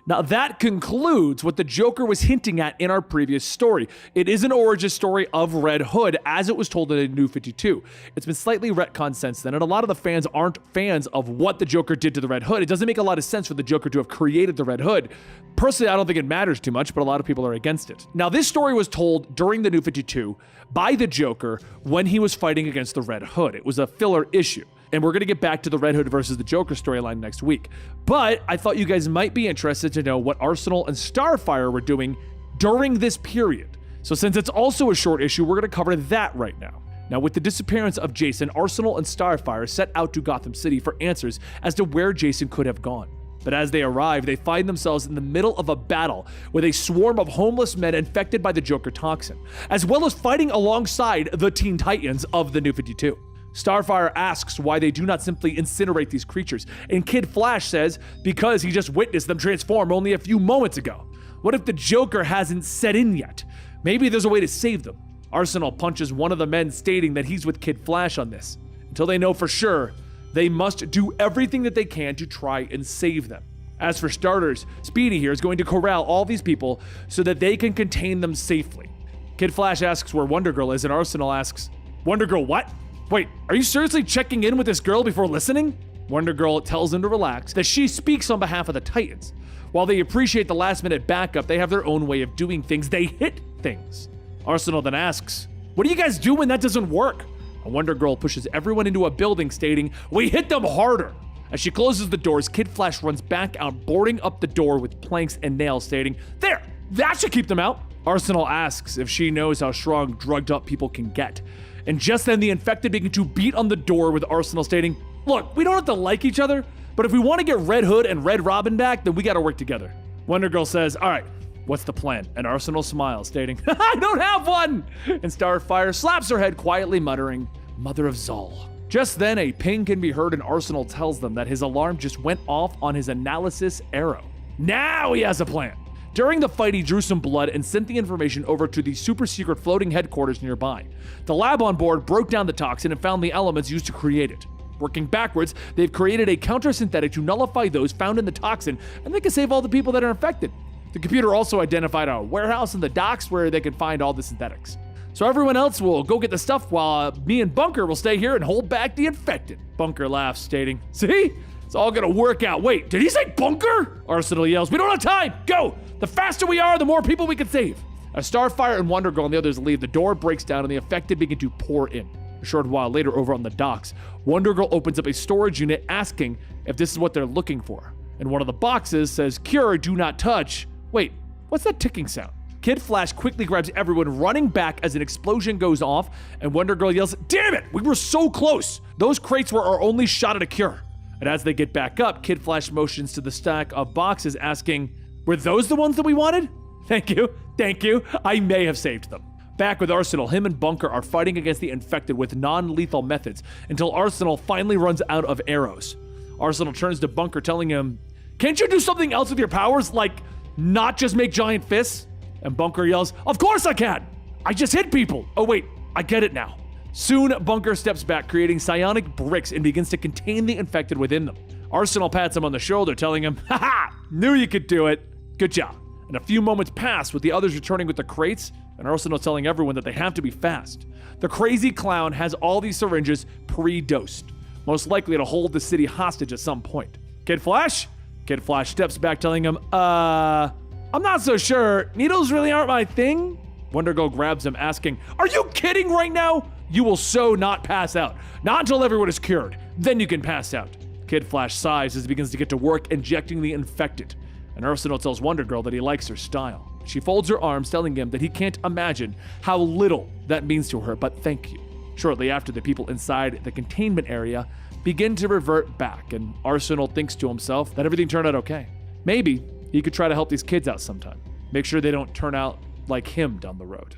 Now that concludes what the Joker was hinting at in our previous story. It is an origin story of Red Hood as it was told in the New 52. It's been slightly retconned since then, and a lot of the fans aren't fans of what the Joker did to the Red Hood. It doesn't make a lot of sense for the Joker to have created the Red Hood. Personally, I don't think it matters too much, but a lot of people are against it. Now this story was told during the New 52 by the Joker when he was fighting against the Red Hood. It was a filler issue. And we're going to get back to the Red Hood versus the Joker storyline next week. But I thought you guys might be interested to know what Arsenal and Starfire were doing during this period. So since it's also a short issue, we're going to cover that right now. Now, with the disappearance of Jason, Arsenal and Starfire set out to Gotham City for answers as to where Jason could have gone. But as they arrive, they find themselves in the middle of a battle with a swarm of homeless men infected by the Joker toxin, as well as fighting alongside the Teen Titans of the New 52. Starfire asks why they do not simply incinerate these creatures, and Kid Flash says because he just witnessed them transform only a few moments ago. What if the Joker hasn't set in yet? Maybe there's a way to save them. Arsenal punches one of the men, stating that he's with Kid Flash on this. Until they know for sure, they must do everything that they can to try and save them. As for starters, Speedy here is going to corral all these people so that they can contain them safely. Kid Flash asks where Wonder Girl is, and Arsenal asks, Wonder Girl what? Wait, are you seriously checking in with this girl before listening? Wonder Girl tells him to relax, that she speaks on behalf of the Titans. While they appreciate the last-minute backup, they have their own way of doing things. They hit things. Arsenal then asks, what do you guys do when that doesn't work? And Wonder Girl pushes everyone into a building, stating, we hit them harder. As she closes the doors, Kid Flash runs back out, boarding up the door with planks and nails, stating, there, that should keep them out. Arsenal asks if she knows how strong drugged up people can get. And just then the infected begin to beat on the door, with Arsenal stating, look, we don't have to like each other, but if we want to get Red Hood and Red Robin back, then we gotta work together. Wonder Girl says, all right, what's the plan? And Arsenal smiles, stating, I don't have one! And Starfire slaps her head, quietly muttering, Mother of Zal. Just then, a ping can be heard, and Arsenal tells them that his alarm just went off on his analysis arrow. Now he has a plan. During the fight, he drew some blood and sent the information over to the super secret floating headquarters nearby. The lab on board broke down the toxin and found the elements used to create it. Working backwards, they've created a counter-synthetic to nullify those found in the toxin, and they can save all the people that are infected. The computer also identified a warehouse in the docks where they can find all the synthetics. So everyone else will go get the stuff while me and Bunker will stay here and hold back the infected. Bunker laughs, stating, see? It's all gonna work out. Wait, did he say Bunker? Arsenal yells, we don't have time, go! The faster we are, the more people we can save. As Starfire and Wonder Girl and the others leave, the door breaks down and the infected begin to pour in. A short while later, over on the docks, Wonder Girl opens up a storage unit asking if this is what they're looking for. And one of the boxes says, Cure, do not touch. Wait, what's that ticking sound? Kid Flash quickly grabs everyone, running back as an explosion goes off, and Wonder Girl yells, damn it, we were so close. Those crates were our only shot at a cure. And as they get back up, Kid Flash motions to the stack of boxes asking, were those the ones that we wanted? Thank you, I may have saved them. Back with Arsenal, him and Bunker are fighting against the infected with non-lethal methods until Arsenal finally runs out of arrows. Arsenal turns to Bunker, telling him, can't you do something else with your powers, like not just make giant fists? And Bunker yells, of course I can! I just hit people! Oh wait, I get it now. Soon, Bunker steps back, creating psionic bricks and begins to contain the infected within them. Arsenal pats him on the shoulder, telling him, haha, knew you could do it. Good job. And a few moments pass with the others returning with the crates, and Arsenal telling everyone that they have to be fast. The crazy clown has all these syringes pre-dosed, most likely to hold the city hostage at some point. Kid Flash? Kid Flash steps back, telling him, I'm not so sure. Needles really aren't my thing. Wonder Girl grabs him, asking, are you kidding right now? You will so not pass out. Not until everyone is cured. Then you can pass out. Kid Flash sighs as he begins to get to work injecting the infected. And Arsenal tells Wonder Girl that he likes her style. She folds her arms, telling him that he can't imagine how little that means to her, but thank you. Shortly after, the people inside the containment area begin to revert back, and Arsenal thinks to himself that everything turned out okay. Maybe he could try to help these kids out sometime. Make sure they don't turn out like him down the road.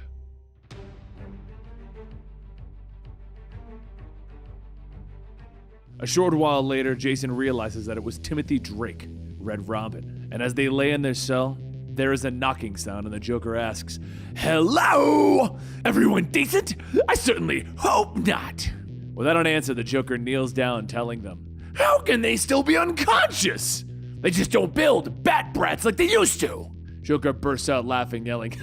A short while later, Jason realizes that it was Timothy Drake, Red Robin, and as they lay in their cell, there is a knocking sound and the Joker asks, hello? Everyone decent? I certainly hope not. Without an answer, the Joker kneels down, telling them, how can they still be unconscious? They just don't build bat brats like they used to. Joker bursts out laughing, yelling,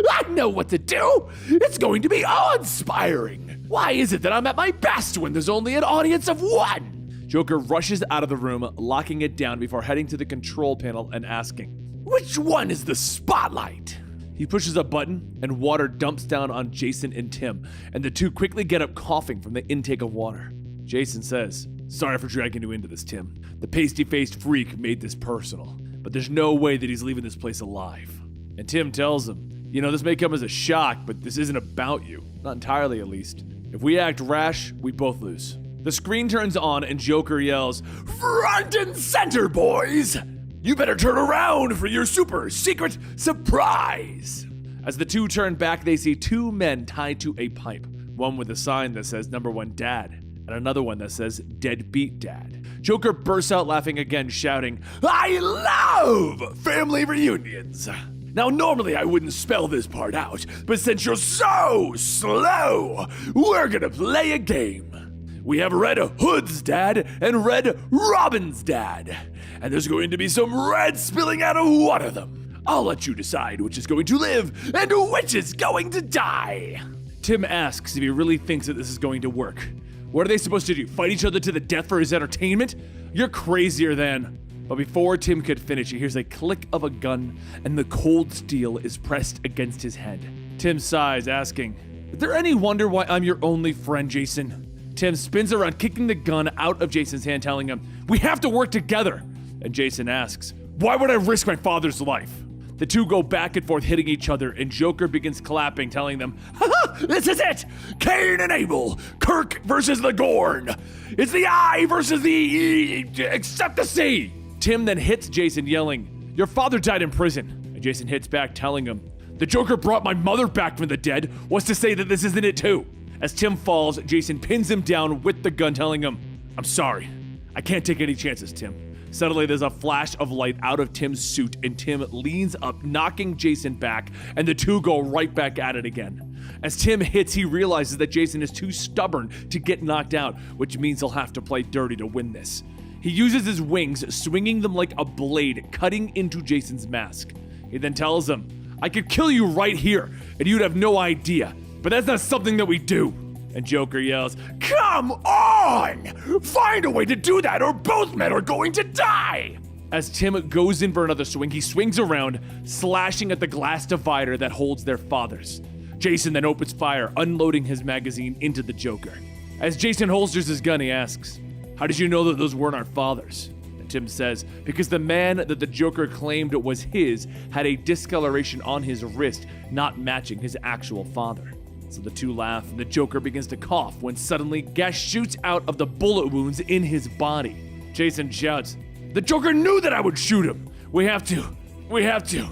I know what to do! It's going to be awe-inspiring! Why is it that I'm at my best when there's only an audience of one? Joker rushes out of the room, locking it down before heading to the control panel and asking, which one is the spotlight? He pushes a button, and water dumps down on Jason and Tim, and the two quickly get up coughing from the intake of water. Jason says, sorry for dragging you into this, Tim. The pasty-faced freak made this personal, but there's no way that he's leaving this place alive. And Tim tells him, you know, this may come as a shock, but this isn't about you. Not entirely, at least. If we act rash, we both lose. The screen turns on and Joker yells, front and center, boys! You better turn around for your super secret surprise! As the two turn back, they see two men tied to a pipe. One with a sign that says number 1 dad, and another one that says deadbeat dad. Joker bursts out laughing again, shouting, I love family reunions! Now, normally I wouldn't spell this part out, but since you're so slow, we're gonna play a game. We have Red Hood's dad and Red Robin's dad, and there's going to be some red spilling out of one of them. I'll let you decide which is going to live and which is going to die. Tim asks if he really thinks that this is going to work. What are they supposed to do, fight each other to the death for his entertainment? You're crazier than... But before Tim could finish, he hears a click of a gun, and the cold steel is pressed against his head. Tim sighs, asking, is there any wonder why I'm your only friend, Jason? Tim spins around, kicking the gun out of Jason's hand, telling him, we have to work together! And Jason asks, why would I risk my father's life? The two go back and forth, hitting each other, and Joker begins clapping, telling them, haha, this is it! Cain and Abel, Kirk versus the Gorn! It's the I versus the E, except the C! Tim then hits Jason, yelling, your father died in prison. And Jason hits back, telling him, the Joker brought my mother back from the dead. What's to say that this isn't it too? As Tim falls, Jason pins him down with the gun, telling him, I'm sorry. I can't take any chances, Tim. Suddenly, there's a flash of light out of Tim's suit, and Tim leans up, knocking Jason back, and the two go right back at it again. As Tim hits, he realizes that Jason is too stubborn to get knocked out, which means he'll have to play dirty to win this. He uses his wings, swinging them like a blade, cutting into Jason's mask. He then tells him, I could kill you right here, and you'd have no idea, but that's not something that we do. And Joker yells, come on! Find a way to do that or both men are going to die! As Tim goes in for another swing, he swings around, slashing at the glass divider that holds their fathers. Jason then opens fire, unloading his magazine into the Joker. As Jason holsters his gun, he asks, how did you know that those weren't our fathers? And Tim says, because the man that the Joker claimed was his had a discoloration on his wrist, not matching his actual father. So the two laugh, and the Joker begins to cough when suddenly gas shoots out of the bullet wounds in his body. Jason shouts, the Joker knew that I would shoot him! We have to!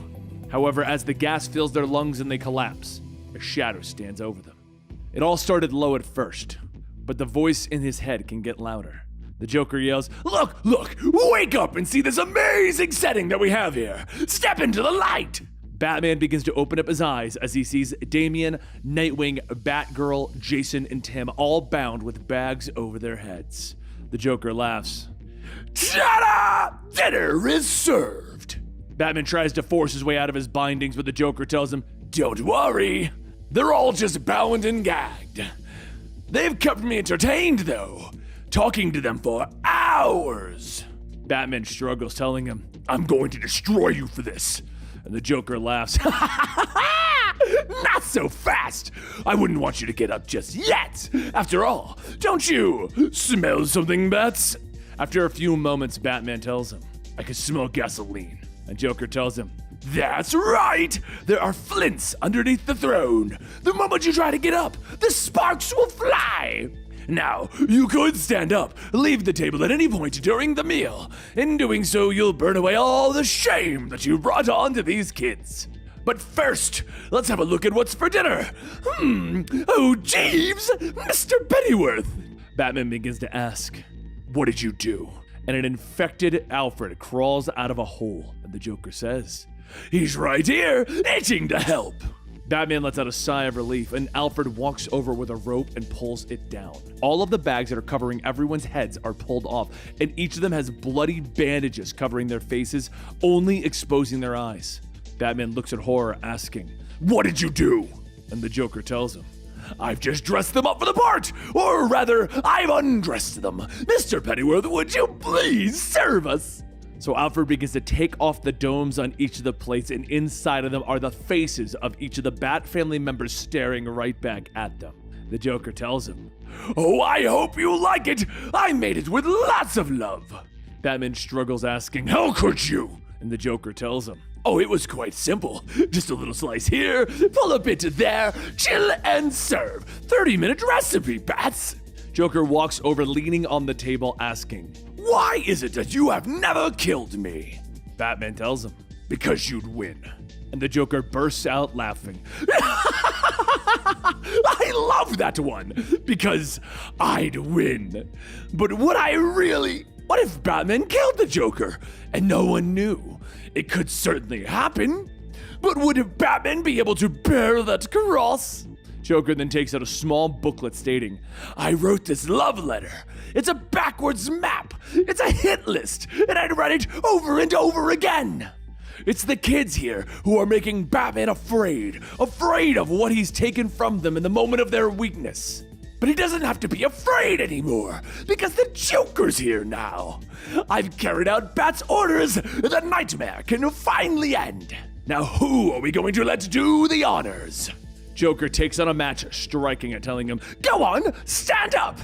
However, as the gas fills their lungs and they collapse, a shadow stands over them. It all started low at first, but the voice in his head can get louder. The Joker yells, look, wake up and see this amazing setting that we have here! Step into the light! Batman begins to open up his eyes as he sees Damian, Nightwing, Batgirl, Jason, and Tim all bound with bags over their heads. The Joker laughs. Ta-da! Dinner is served! Batman tries to force his way out of his bindings, but the Joker tells him, don't worry, they're all just bound and gagged. They've kept me entertained, though, talking to them for hours. Batman struggles, telling him, I'm going to destroy you for this. And the Joker laughs. Not so fast! I wouldn't want you to get up just yet! After all, don't you smell something, Bats? After a few moments, Batman tells him, I can smell gasoline. And Joker tells him, that's right! There are flints underneath the throne. The moment you try to get up, the sparks will fly! Now, you could stand up, leave the table at any point during the meal. In doing so, you'll burn away all the shame that you brought on to these kids. But first, let's have a look at what's for dinner. Oh, Jeeves, Mr. Pennyworth. Batman begins to ask, what did you do? And an infected Alfred crawls out of a hole, and the Joker says, he's right here, itching to help. Batman lets out a sigh of relief, and Alfred walks over with a rope and pulls it down. All of the bags that are covering everyone's heads are pulled off, and each of them has bloody bandages covering their faces, only exposing their eyes. Batman looks at Horror, asking, "What did you do?" And the Joker tells him, "I've just dressed them up for the part, or rather, I've undressed them. Mr. Pennyworth, would you please serve us?" So Alfred begins to take off the domes on each of the plates, and inside of them are the faces of each of the Bat family members staring right back at them. The Joker tells him, "Oh, I hope you like it. I made it with lots of love." Batman struggles, asking, "How could you?" And the Joker tells him, "Oh, it was quite simple. Just a little slice here, pull a bit there, chill and serve. 30-minute recipe, Bats." Joker walks over, leaning on the table, asking, "Why is it that you have never killed me?" Batman tells him, "Because you'd win." And the Joker bursts out laughing. "I love that one, because I'd win. But what if Batman killed the Joker and no one knew? It could certainly happen. But would Batman be able to bear that cross?" Joker then takes out a small booklet stating, "I wrote this love letter. It's a backwards map. It's a hit list, and I'd write it over and over again. It's the kids here who are making Batman afraid of what he's taken from them in the moment of their weakness. But he doesn't have to be afraid anymore, because the Joker's here now. I've carried out Bat's orders. The nightmare can finally end. Now who are we going to let do the honors?" Joker takes on a match, striking it, telling him, "Go on, stand up!"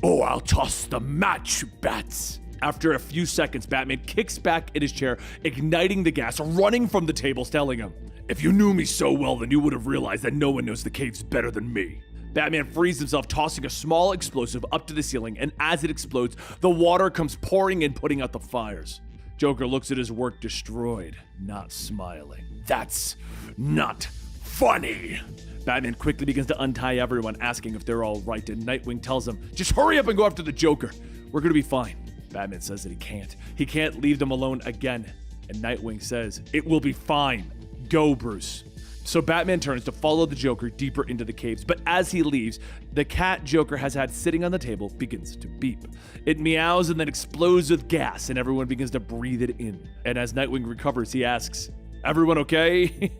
"Or I'll toss the match, Bats." After a few seconds, Batman kicks back in his chair, igniting the gas, running from the tables, telling him, "If you knew me so well, then you would have realized that no one knows the caves better than me." Batman frees himself, tossing a small explosive up to the ceiling, and as it explodes, the water comes pouring in, putting out the fires. Joker looks at his work destroyed, not smiling. "That's not funny." Batman quickly begins to untie everyone, asking if they're all right, and Nightwing tells him, "Just hurry up and go after the Joker. We're gonna be fine." Batman says that he can't. He can't leave them alone again. And Nightwing says, "It will be fine. Go, Bruce." So Batman turns to follow the Joker deeper into the caves, but as he leaves, the cat Joker has had sitting on the table begins to beep. It meows and then explodes with gas, and everyone begins to breathe it in. And as Nightwing recovers, he asks, "Everyone okay?"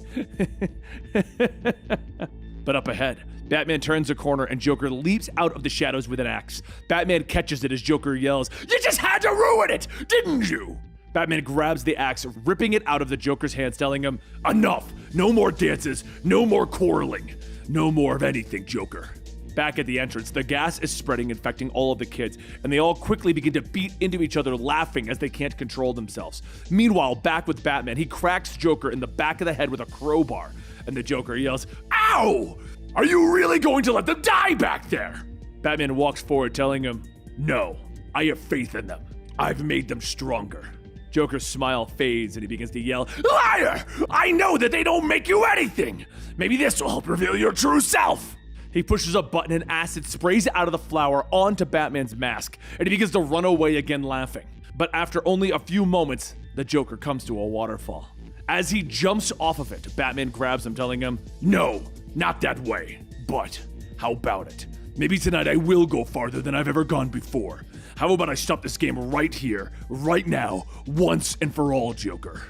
But up ahead, Batman turns a corner and Joker leaps out of the shadows with an axe. Batman catches it as Joker yells, "You just had to ruin it, didn't you?" Batman grabs the axe, ripping it out of the Joker's hands, telling him, "Enough! No more dances, no more quarreling, no more of anything, Joker." Back at the entrance, the gas is spreading, infecting all of the kids, and they all quickly begin to beat into each other, laughing as they can't control themselves. Meanwhile, back with Batman, he cracks Joker in the back of the head with a crowbar, and the Joker yells, "Ow! Are you really going to let them die back there?" Batman walks forward, telling him, "No, I have faith in them. I've made them stronger." Joker's smile fades and he begins to yell, "Liar! I know that they don't make you anything! Maybe this will help reveal your true self!" He pushes a button and acid sprays out of the flower onto Batman's mask, and he begins to run away again, laughing. But after only a few moments, the Joker comes to a waterfall. As he jumps off of it, Batman grabs him, telling him, "No, not that way. But how about it? Maybe tonight I will go farther than I've ever gone before. How about I stop this game right here, right now, once and for all, Joker?"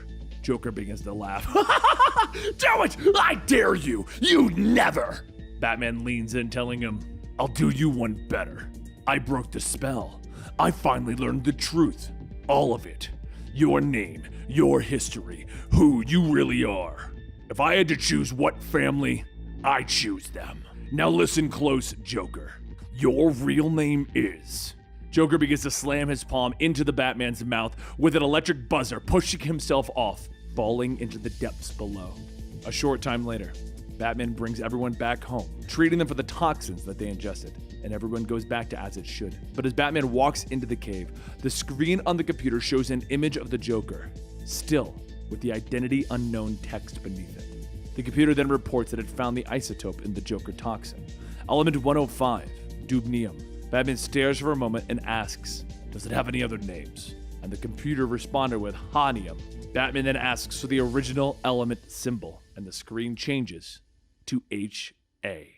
Joker begins to laugh. "Do it! I dare you! You'd never!" Batman leans in, telling him, "I'll do you one better. I broke the spell. I finally learned the truth. All of it. Your name, your history, who you really are. If I had to choose what family, I choose them. Now listen close, Joker. Your real name is..." Joker begins to slam his palm into the Batman's mouth with an electric buzzer, pushing himself off, falling into the depths below. A short time later, Batman brings everyone back home, treating them for the toxins that they ingested, and everyone goes back to as it should. But as Batman walks into the cave, the screen on the computer shows an image of the Joker, still with the identity unknown text beneath it. The computer then reports that it found the isotope in the Joker toxin, element 105, dubnium. Batman stares for a moment and asks, "Does it have any other names?" And the computer responded with honium. Batman then asks for the original element symbol, and the screen changes to H.A.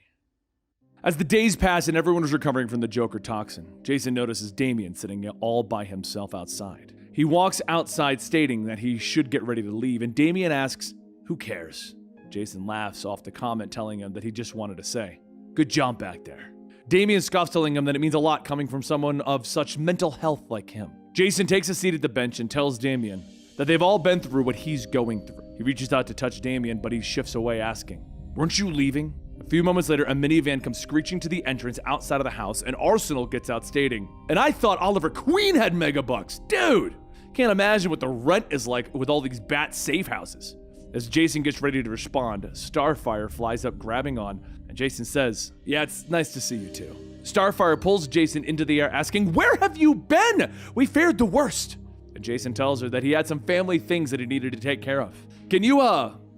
As the days pass and everyone is recovering from the Joker toxin, Jason notices Damian sitting all by himself outside. He walks outside stating that he should get ready to leave, and Damian asks, "Who cares?" Jason laughs off the comment, telling him that he just wanted to say, "Good job back there." Damian scoffs, telling him that it means a lot coming from someone of such mental health like him. Jason takes a seat at the bench and tells Damian that they've all been through what he's going through. He reaches out to touch Damian, but he shifts away, asking, "Weren't you leaving?" A few moments later, a minivan comes screeching to the entrance outside of the house, and Arsenal gets out stating, "And I thought Oliver Queen had megabucks. Dude! Can't imagine what the rent is like with all these bat safe houses." As Jason gets ready to respond, Starfire flies up grabbing on, and Jason says, "Yeah, it's nice to see you too." Starfire pulls Jason into the air, asking, "Where have you been? We feared the worst." And Jason tells her that he had some family things that he needed to take care of. "Can you,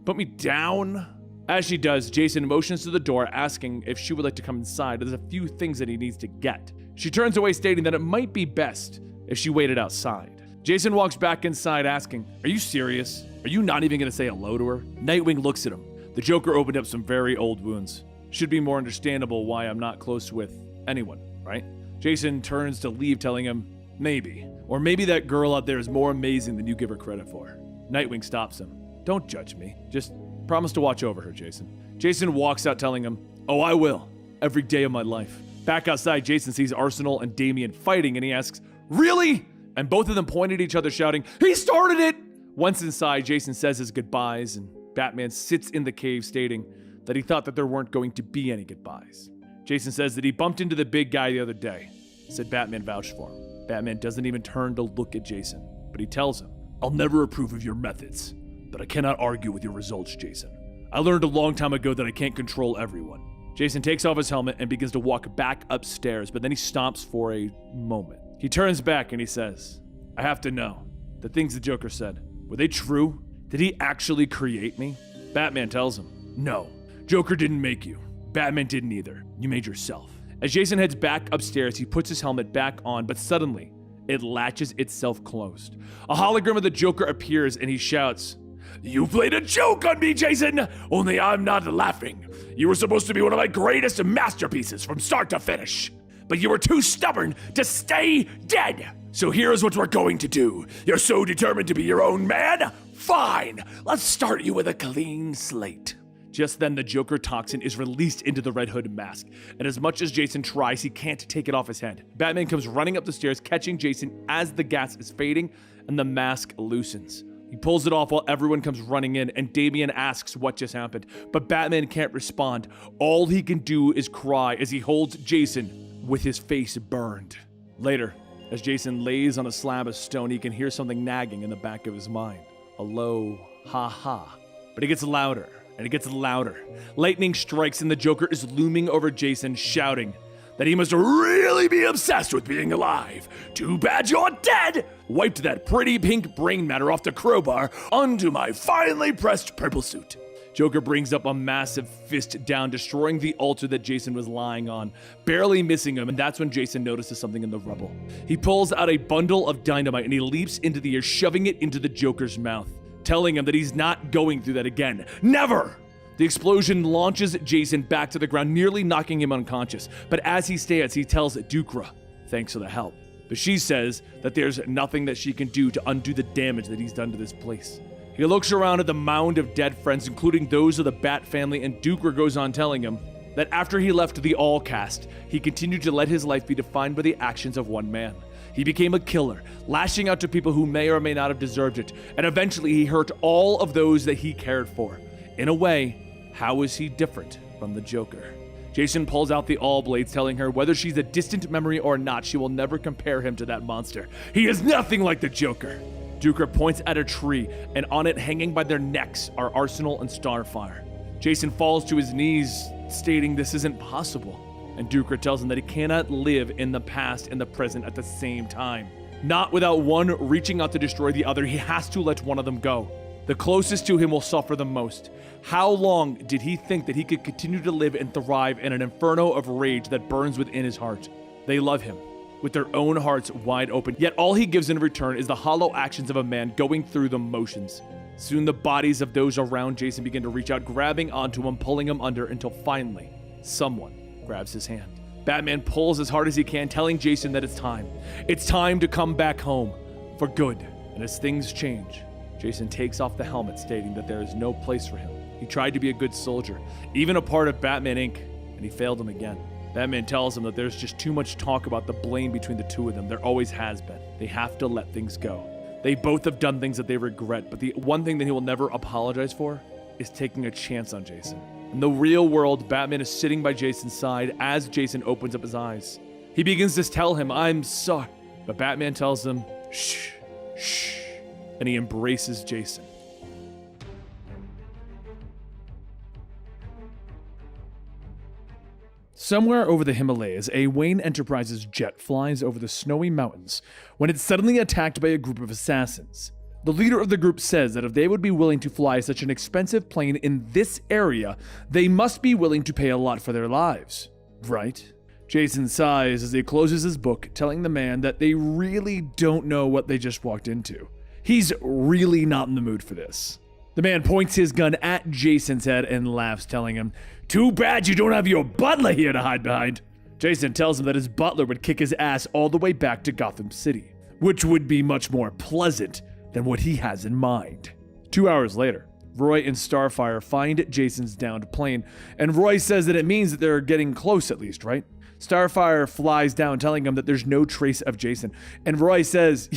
put me down?" As she does, Jason motions to the door, asking if she would like to come inside. There's a few things that he needs to get. She turns away, stating that it might be best if she waited outside. Jason walks back inside, asking, "Are you serious? Are you not even gonna say hello to her?" Nightwing looks at him. The Joker opened up some very old wounds. Should be more understandable why I'm not close with anyone, right? Jason turns to leave, telling him, "Maybe. Or maybe that girl out there is more amazing than you give her credit for." Nightwing stops him. "Don't judge me. Just promise to watch over her, Jason." Jason walks out, telling him, "Oh, I will. Every day of my life." Back outside, Jason sees Arsenal and Damian fighting, and he asks, "Really?" And both of them point at each other, shouting, "He started it!" Once inside, Jason says his goodbyes, and Batman sits in the cave, stating that he thought that there weren't going to be any goodbyes. Jason says that he bumped into the big guy the other day. Said Batman vouched for him. Batman doesn't even turn to look at Jason, but he tells him, "I'll never approve of your methods, but I cannot argue with your results, Jason. I learned a long time ago that I can't control everyone." Jason takes off his helmet and begins to walk back upstairs, but then he stops for a moment. He turns back and he says, "I have to know, the things the Joker said, were they true? Did he actually create me?" Batman tells him, "No, Joker didn't make you. Batman didn't either. You made yourself." As Jason heads back upstairs, he puts his helmet back on, but suddenly, it latches itself closed. A hologram of the Joker appears and he shouts, "You played a joke on me, Jason! Only I'm not laughing. You were supposed to be one of my greatest masterpieces from start to finish. But you were too stubborn to stay dead. So here's what we're going to do. You're so determined to be your own man? Fine, let's start you with a clean slate." Just then, the Joker toxin is released into the Red Hood mask, and as much as Jason tries, he can't take it off his head. Batman comes running up the stairs, catching Jason as the gas is fading, and the mask loosens. He pulls it off while everyone comes running in, and Damian asks what just happened, but Batman can't respond. All he can do is cry as he holds Jason with his face burned. Later, as Jason lays on a slab of stone, he can hear something nagging in the back of his mind. A low ha-ha. But it gets louder, and it gets louder. Lightning strikes, and the Joker is looming over Jason, shouting that he must really be obsessed with being alive. "Too bad you're dead! Wiped that pretty pink brain matter off the crowbar onto my finely pressed purple suit." Joker brings up a massive fist down, destroying the altar that Jason was lying on, barely missing him, and that's when Jason notices something in the rubble. He pulls out a bundle of dynamite and he leaps into the air, shoving it into the Joker's mouth, telling him that he's not going through that again. Never! The explosion launches Jason back to the ground, nearly knocking him unconscious, but as he stands, he tells Dukra, thanks for the help. But she says that there's nothing that she can do to undo the damage that he's done to this place. He looks around at the mound of dead friends, including those of the Bat family, and Dukra goes on telling him that after he left the All-Cast, he continued to let his life be defined by the actions of one man. He became a killer, lashing out to people who may or may not have deserved it, and eventually he hurt all of those that he cared for. In a way, how is he different from the Joker? Jason pulls out the All Blades, telling her whether she's a distant memory or not, she will never compare him to that monster. He is nothing like the Joker. Dukra points at a tree, and on it, hanging by their necks, are Arsenal and Starfire. Jason falls to his knees, stating this isn't possible, and Dukra tells him that he cannot live in the past and the present at the same time. Not without one reaching out to destroy the other, he has to let one of them go. The closest to him will suffer the most. How long did he think that he could continue to live and thrive in an inferno of rage that burns within his heart? They love him, with their own hearts wide open, yet all he gives in return is the hollow actions of a man going through the motions. Soon the bodies of those around Jason begin to reach out, grabbing onto him, pulling him under until finally someone grabs his hand. Batman pulls as hard as he can, telling Jason that it's time. It's time to come back home for good. And as things change, Jason takes off the helmet, stating that there is no place for him. He tried to be a good soldier, even a part of Batman Inc., and he failed him again. Batman tells him that there's just too much talk about the blame between the two of them. There always has been. They have to let things go. They both have done things that they regret, but the one thing that he will never apologize for is taking a chance on Jason. In the real world, Batman is sitting by Jason's side as Jason opens up his eyes. He begins to tell him, "I'm sorry," but Batman tells him, "Shh, shh," and he embraces Jason. Somewhere over the Himalayas, a Wayne Enterprises jet flies over the snowy mountains when it's suddenly attacked by a group of assassins. The leader of the group says that if they would be willing to fly such an expensive plane in this area, they must be willing to pay a lot for their lives. Right? Jason sighs as he closes his book, telling the man that they really don't know what they just walked into. He's really not in the mood for this. The man points his gun at Jason's head and laughs, telling him, "Too bad you don't have your butler here to hide behind." Jason tells him that his butler would kick his ass all the way back to Gotham City, which would be much more pleasant than what he has in mind. 2 hours later, Roy and Starfire find Jason's downed plane, and Roy says that it means that they're getting close at least, right? Starfire flies down, telling him that there's no trace of Jason, and Roy says,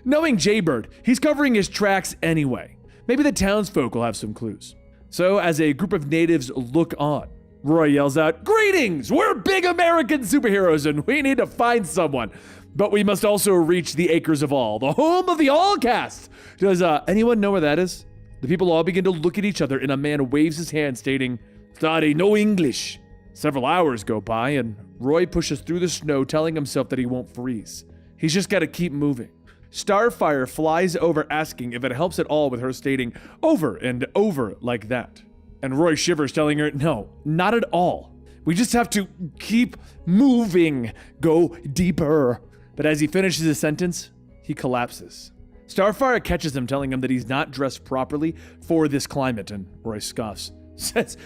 knowing Jaybird, he's covering his tracks anyway. Maybe the townsfolk will have some clues. So as a group of natives look on, Roy yells out, "Greetings! We're big American superheroes and we need to find someone. But we must also reach the Acres of All, the home of the All cast. Does anyone know where that is?" The people all begin to look at each other and a man waves his hand stating, "Sorry, no English." Several hours go by and Roy pushes through the snow, telling himself that he won't freeze. He's just got to keep moving. Starfire flies over, asking if it helps at all with her stating over and over like that. And Roy shivers, telling her, "No, not at all. We just have to keep moving. Go deeper." But as he finishes his sentence, he collapses. Starfire catches him, telling him that he's not dressed properly for this climate, and Roy scoffs. Says,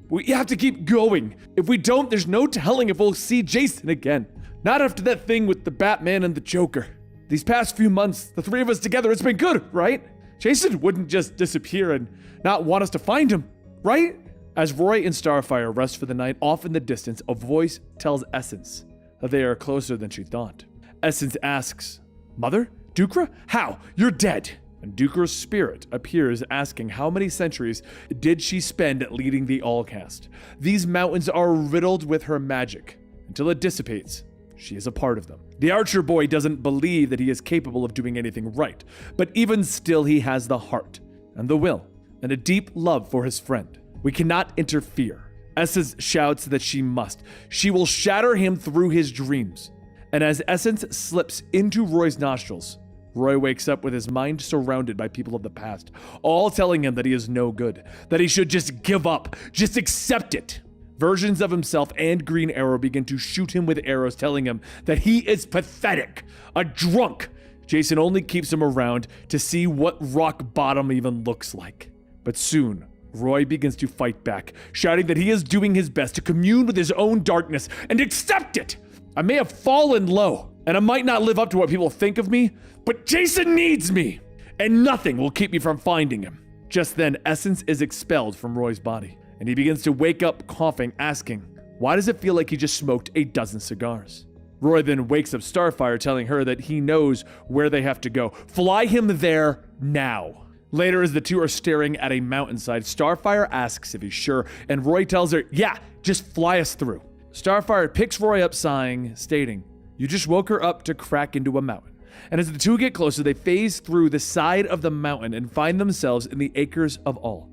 we have to keep going. If we don't, there's no telling if we'll see Jason again. Not after that thing with the Batman and the Joker. These past few months, the three of us together, it's been good, right? Jason wouldn't just disappear and not want us to find him, right? As Roy and Starfire rest for the night, off in the distance, a voice tells Essence that they are closer than she thought. Essence asks, "Mother? Dukra? How? You're dead." And Dukra's spirit appears, asking how many centuries did she spend leading the Allcast. These mountains are riddled with her magic. Until it dissipates, she is a part of them. The Archer boy doesn't believe that he is capable of doing anything right, but even still he has the heart, and the will, and a deep love for his friend. We cannot interfere. Essence shouts that she must. She will shatter him through his dreams. And as Essence slips into Roy's nostrils, Roy wakes up with his mind surrounded by people of the past, all telling him that he is no good, that he should just give up, just accept it. Versions of himself and Green Arrow begin to shoot him with arrows, telling him that he is pathetic, a drunk. Jason only keeps him around to see what rock bottom even looks like. But soon, Roy begins to fight back, shouting that he is doing his best to commune with his own darkness and accept it. I may have fallen low, and I might not live up to what people think of me, but Jason needs me, and nothing will keep me from finding him. Just then, Essence is expelled from Roy's body, and he begins to wake up coughing, asking, why does it feel like he just smoked a dozen cigars? Roy then wakes up Starfire, telling her that he knows where they have to go. Fly him there now. Later, as the two are staring at a mountainside, Starfire asks if he's sure, and Roy tells her, yeah, just fly us through. Starfire picks Roy up, sighing, stating, you just woke her up to crack into a mountain. And as the two get closer, they phase through the side of the mountain and find themselves in the Acres of All.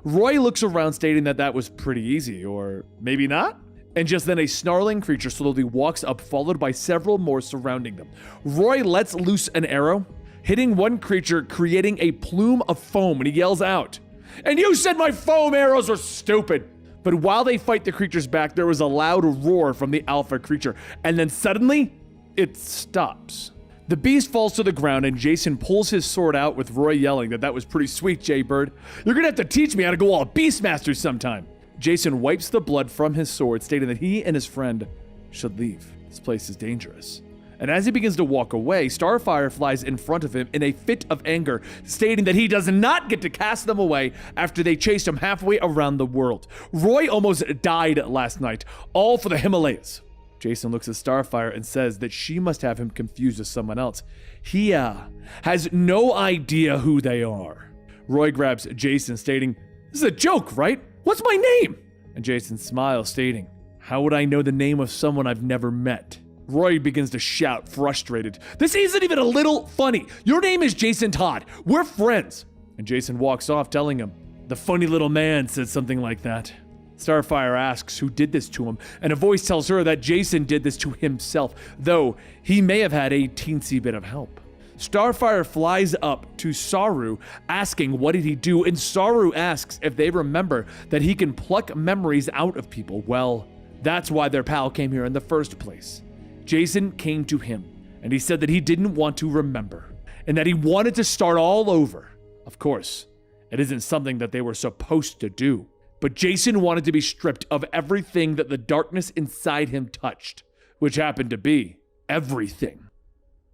Roy looks around, stating that that was pretty easy, or maybe not? And just then a snarling creature slowly walks up, followed by several more surrounding them. Roy lets loose an arrow, hitting one creature, creating a plume of foam, and he yells out, and you said my foam arrows are stupid! But while they fight the creatures back, there was a loud roar from the alpha creature, and then suddenly, it stops. The beast falls to the ground and Jason pulls his sword out with Roy yelling that was pretty sweet, Jaybird. You're gonna have to teach me how to go all Beastmaster sometime. Jason wipes the blood from his sword, stating that he and his friend should leave. This place is dangerous. And as he begins to walk away, Starfire flies in front of him in a fit of anger, stating that he does not get to cast them away after they chased him halfway around the world. Roy almost died last night, all for the Himalayas. Jason looks at Starfire and says that she must have him confused with someone else. He has no idea who they are. Roy grabs Jason, stating, "This is a joke, right? What's my name?" And Jason smiles, stating, "How would I know the name of someone I've never met?" Roy begins to shout, frustrated. "This isn't even a little funny. Your name is Jason Todd. We're friends." And Jason walks off, telling him, "The funny little man said something like that." Starfire asks who did this to him, and a voice tells her that Jason did this to himself, though he may have had a teensy bit of help. Starfire flies up to Saru, asking what did he do, and Saru asks if they remember that he can pluck memories out of people. Well, that's why their pal came here in the first place. Jason came to him, and he said that he didn't want to remember, and that he wanted to start all over. Of course, it isn't something that they were supposed to do. But Jason wanted to be stripped of everything that the darkness inside him touched, which happened to be everything.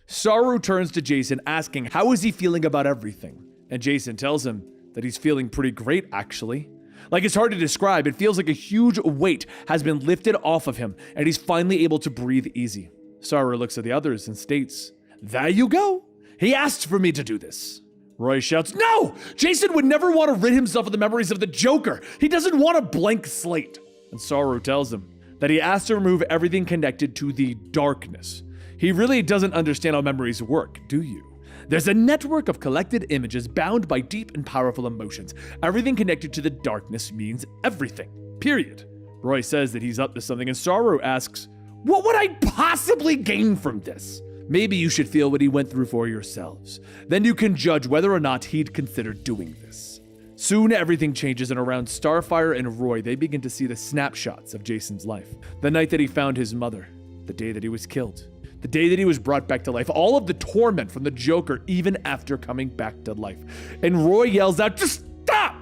Saru turns to Jason asking how is he feeling about everything, and Jason tells him that he's feeling pretty great actually. Like, it's hard to describe, it feels like a huge weight has been lifted off of him and he's finally able to breathe easy. Saru looks at the others and states, "There you go. He asked for me to do this." Roy shouts, "No! Jason would never want to rid himself of the memories of the Joker. He doesn't want a blank slate." And Saru tells him that he has to remove everything connected to the darkness. He really doesn't understand how memories work, do you? There's a network of collected images bound by deep and powerful emotions. Everything connected to the darkness means everything, period. Roy says that he's up to something, and Saru asks, "What would I possibly gain from this?" Maybe you should feel what he went through for yourselves. Then you can judge whether or not he'd consider doing this. Soon everything changes, and around Starfire and Roy, they begin to see the snapshots of Jason's life. The night that he found his mother, the day that he was killed, the day that he was brought back to life, all of the torment from the Joker even after coming back to life. And Roy yells out, "Just stop!"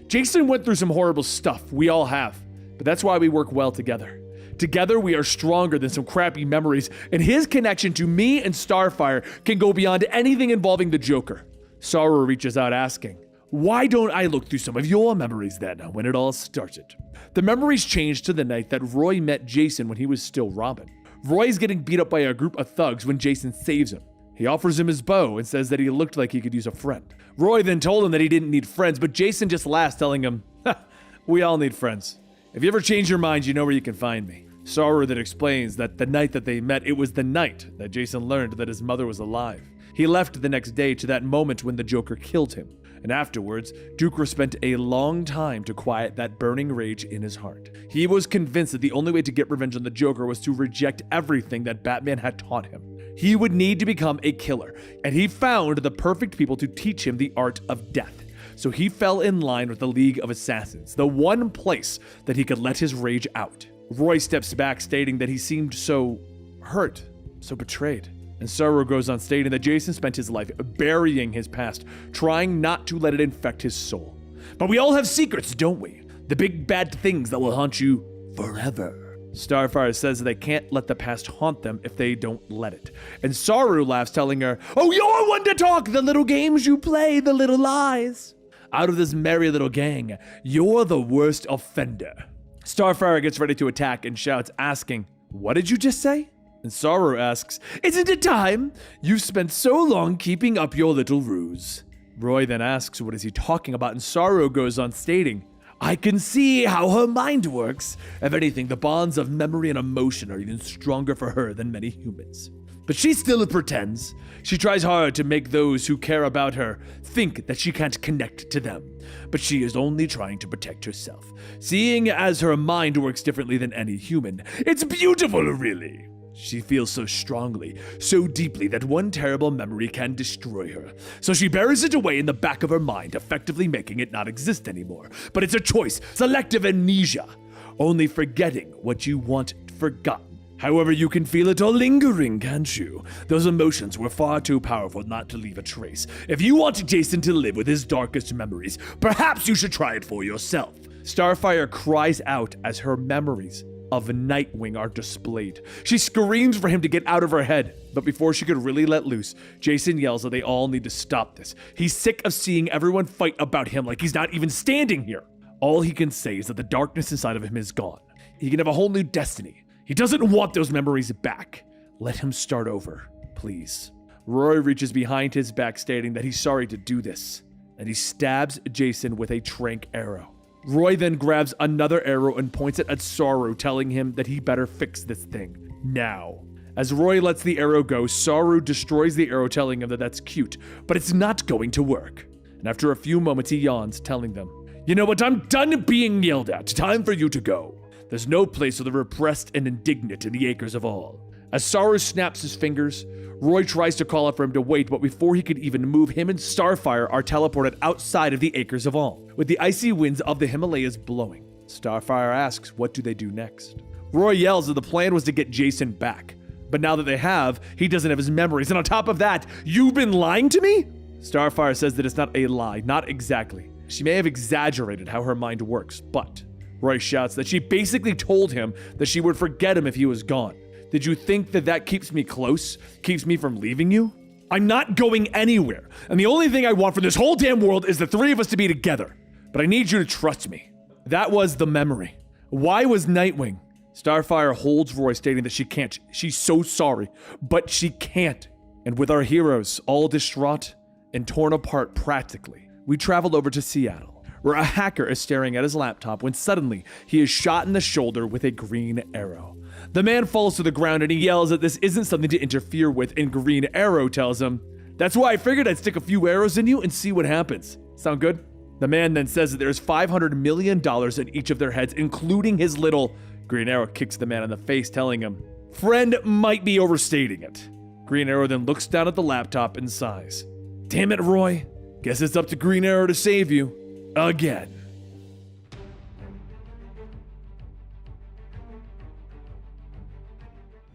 Jason went through some horrible stuff, we all have, but that's why we work well together. Together, we are stronger than some crappy memories, and his connection to me and Starfire can go beyond anything involving the Joker. Saru reaches out asking, "Why don't I look through some of your memories then, when it all started?" The memories change to the night that Roy met Jason when he was still Robin. Roy's getting beat up by a group of thugs when Jason saves him. He offers him his bow and says that he looked like he could use a friend. Roy then told him that he didn't need friends, but Jason just laughs, telling him, "We all need friends. If you ever change your mind, you know where you can find me." Saru then explains that the night that they met, it was the night that Jason learned that his mother was alive. He left the next day to that moment when the Joker killed him, and afterwards, Duker spent a long time to quiet that burning rage in his heart. He was convinced that the only way to get revenge on the Joker was to reject everything that Batman had taught him. He would need to become a killer, and he found the perfect people to teach him the art of death. So he fell in line with the League of Assassins, the one place that he could let his rage out. Roy steps back, stating that he seemed so hurt, so betrayed. And Saru goes on stating that Jason spent his life burying his past, trying not to let it infect his soul. But we all have secrets, don't we? The big bad things that will haunt you forever. Starfire says that they can't let the past haunt them if they don't let it. And Saru laughs, telling her, "Oh, you're one to talk, the little games you play, the little lies. Out of this merry little gang, you're the worst offender." Starfire gets ready to attack and shouts, asking, "What did you just say?" And Saru asks, "Isn't it time? You've spent so long keeping up your little ruse." Roy then asks, what is he talking about? And Saru goes on stating, "I can see how her mind works. If anything, the bonds of memory and emotion are even stronger for her than many humans. But she still pretends. She tries hard to make those who care about her think that she can't connect to them. But she is only trying to protect herself, seeing as her mind works differently than any human. It's beautiful, really. She feels so strongly, so deeply that one terrible memory can destroy her. So she buries it away in the back of her mind, effectively making it not exist anymore. But it's a choice, selective amnesia, only forgetting what you want forgotten. However, you can feel it all lingering, can't you? Those emotions were far too powerful not to leave a trace. If you want Jason to live with his darkest memories, perhaps you should try it for yourself. Starfire cries out as her memories of Nightwing are displayed. She screams for him to get out of her head, but before she could really let loose, Jason yells that they all need to stop this. He's sick of seeing everyone fight about him like he's not even standing here. All he can say is that the darkness inside of him is gone. He can have a whole new destiny. He doesn't want those memories back. Let him start over, please. Roy reaches behind his back, stating that he's sorry to do this, and he stabs Jason with a trank arrow. Roy then grabs another arrow and points it at Saru, telling him that he better fix this thing now. As Roy lets the arrow go, Saru destroys the arrow, telling him that that's cute, but it's not going to work. And after a few moments, he yawns, telling them, "You know what? I'm done being yelled at. Time for you to go. There's no place for the repressed and indignant in the acres of all." As Saru snaps his fingers, Roy tries to call out for him to wait, but before he could even move, him and Starfire are teleported outside of the acres of all, with the icy winds of the Himalayas blowing. Starfire asks, what do they do next? Roy yells that the plan was to get Jason back, but now that they have, he doesn't have his memories, and on top of that, you've been lying to me? Starfire says that it's not a lie, not exactly. She may have exaggerated how her mind works, but Roy shouts that she basically told him that she would forget him if he was gone. Did you think that that keeps me close? Keeps me from leaving you? I'm not going anywhere, and the only thing I want for this whole damn world is the three of us to be together. But I need you to trust me. That was the memory. Why was Nightwing? Starfire holds Roy, stating that she can't. She's so sorry, but she can't. And with our heroes all distraught and torn apart practically, we traveled over to Seattle, where a hacker is staring at his laptop when suddenly he is shot in the shoulder with a green arrow. The man falls to the ground and he yells that this isn't something to interfere with, and Green Arrow tells him, "That's why I figured I'd stick a few arrows in you and see what happens. Sound good?" The man then says that there's $500 million in each of their heads, including his little... Green Arrow kicks the man in the face, telling him, "Friend might be overstating it." Green Arrow then looks down at the laptop and sighs. "Damn it, Roy. Guess it's up to Green Arrow to save you. Again."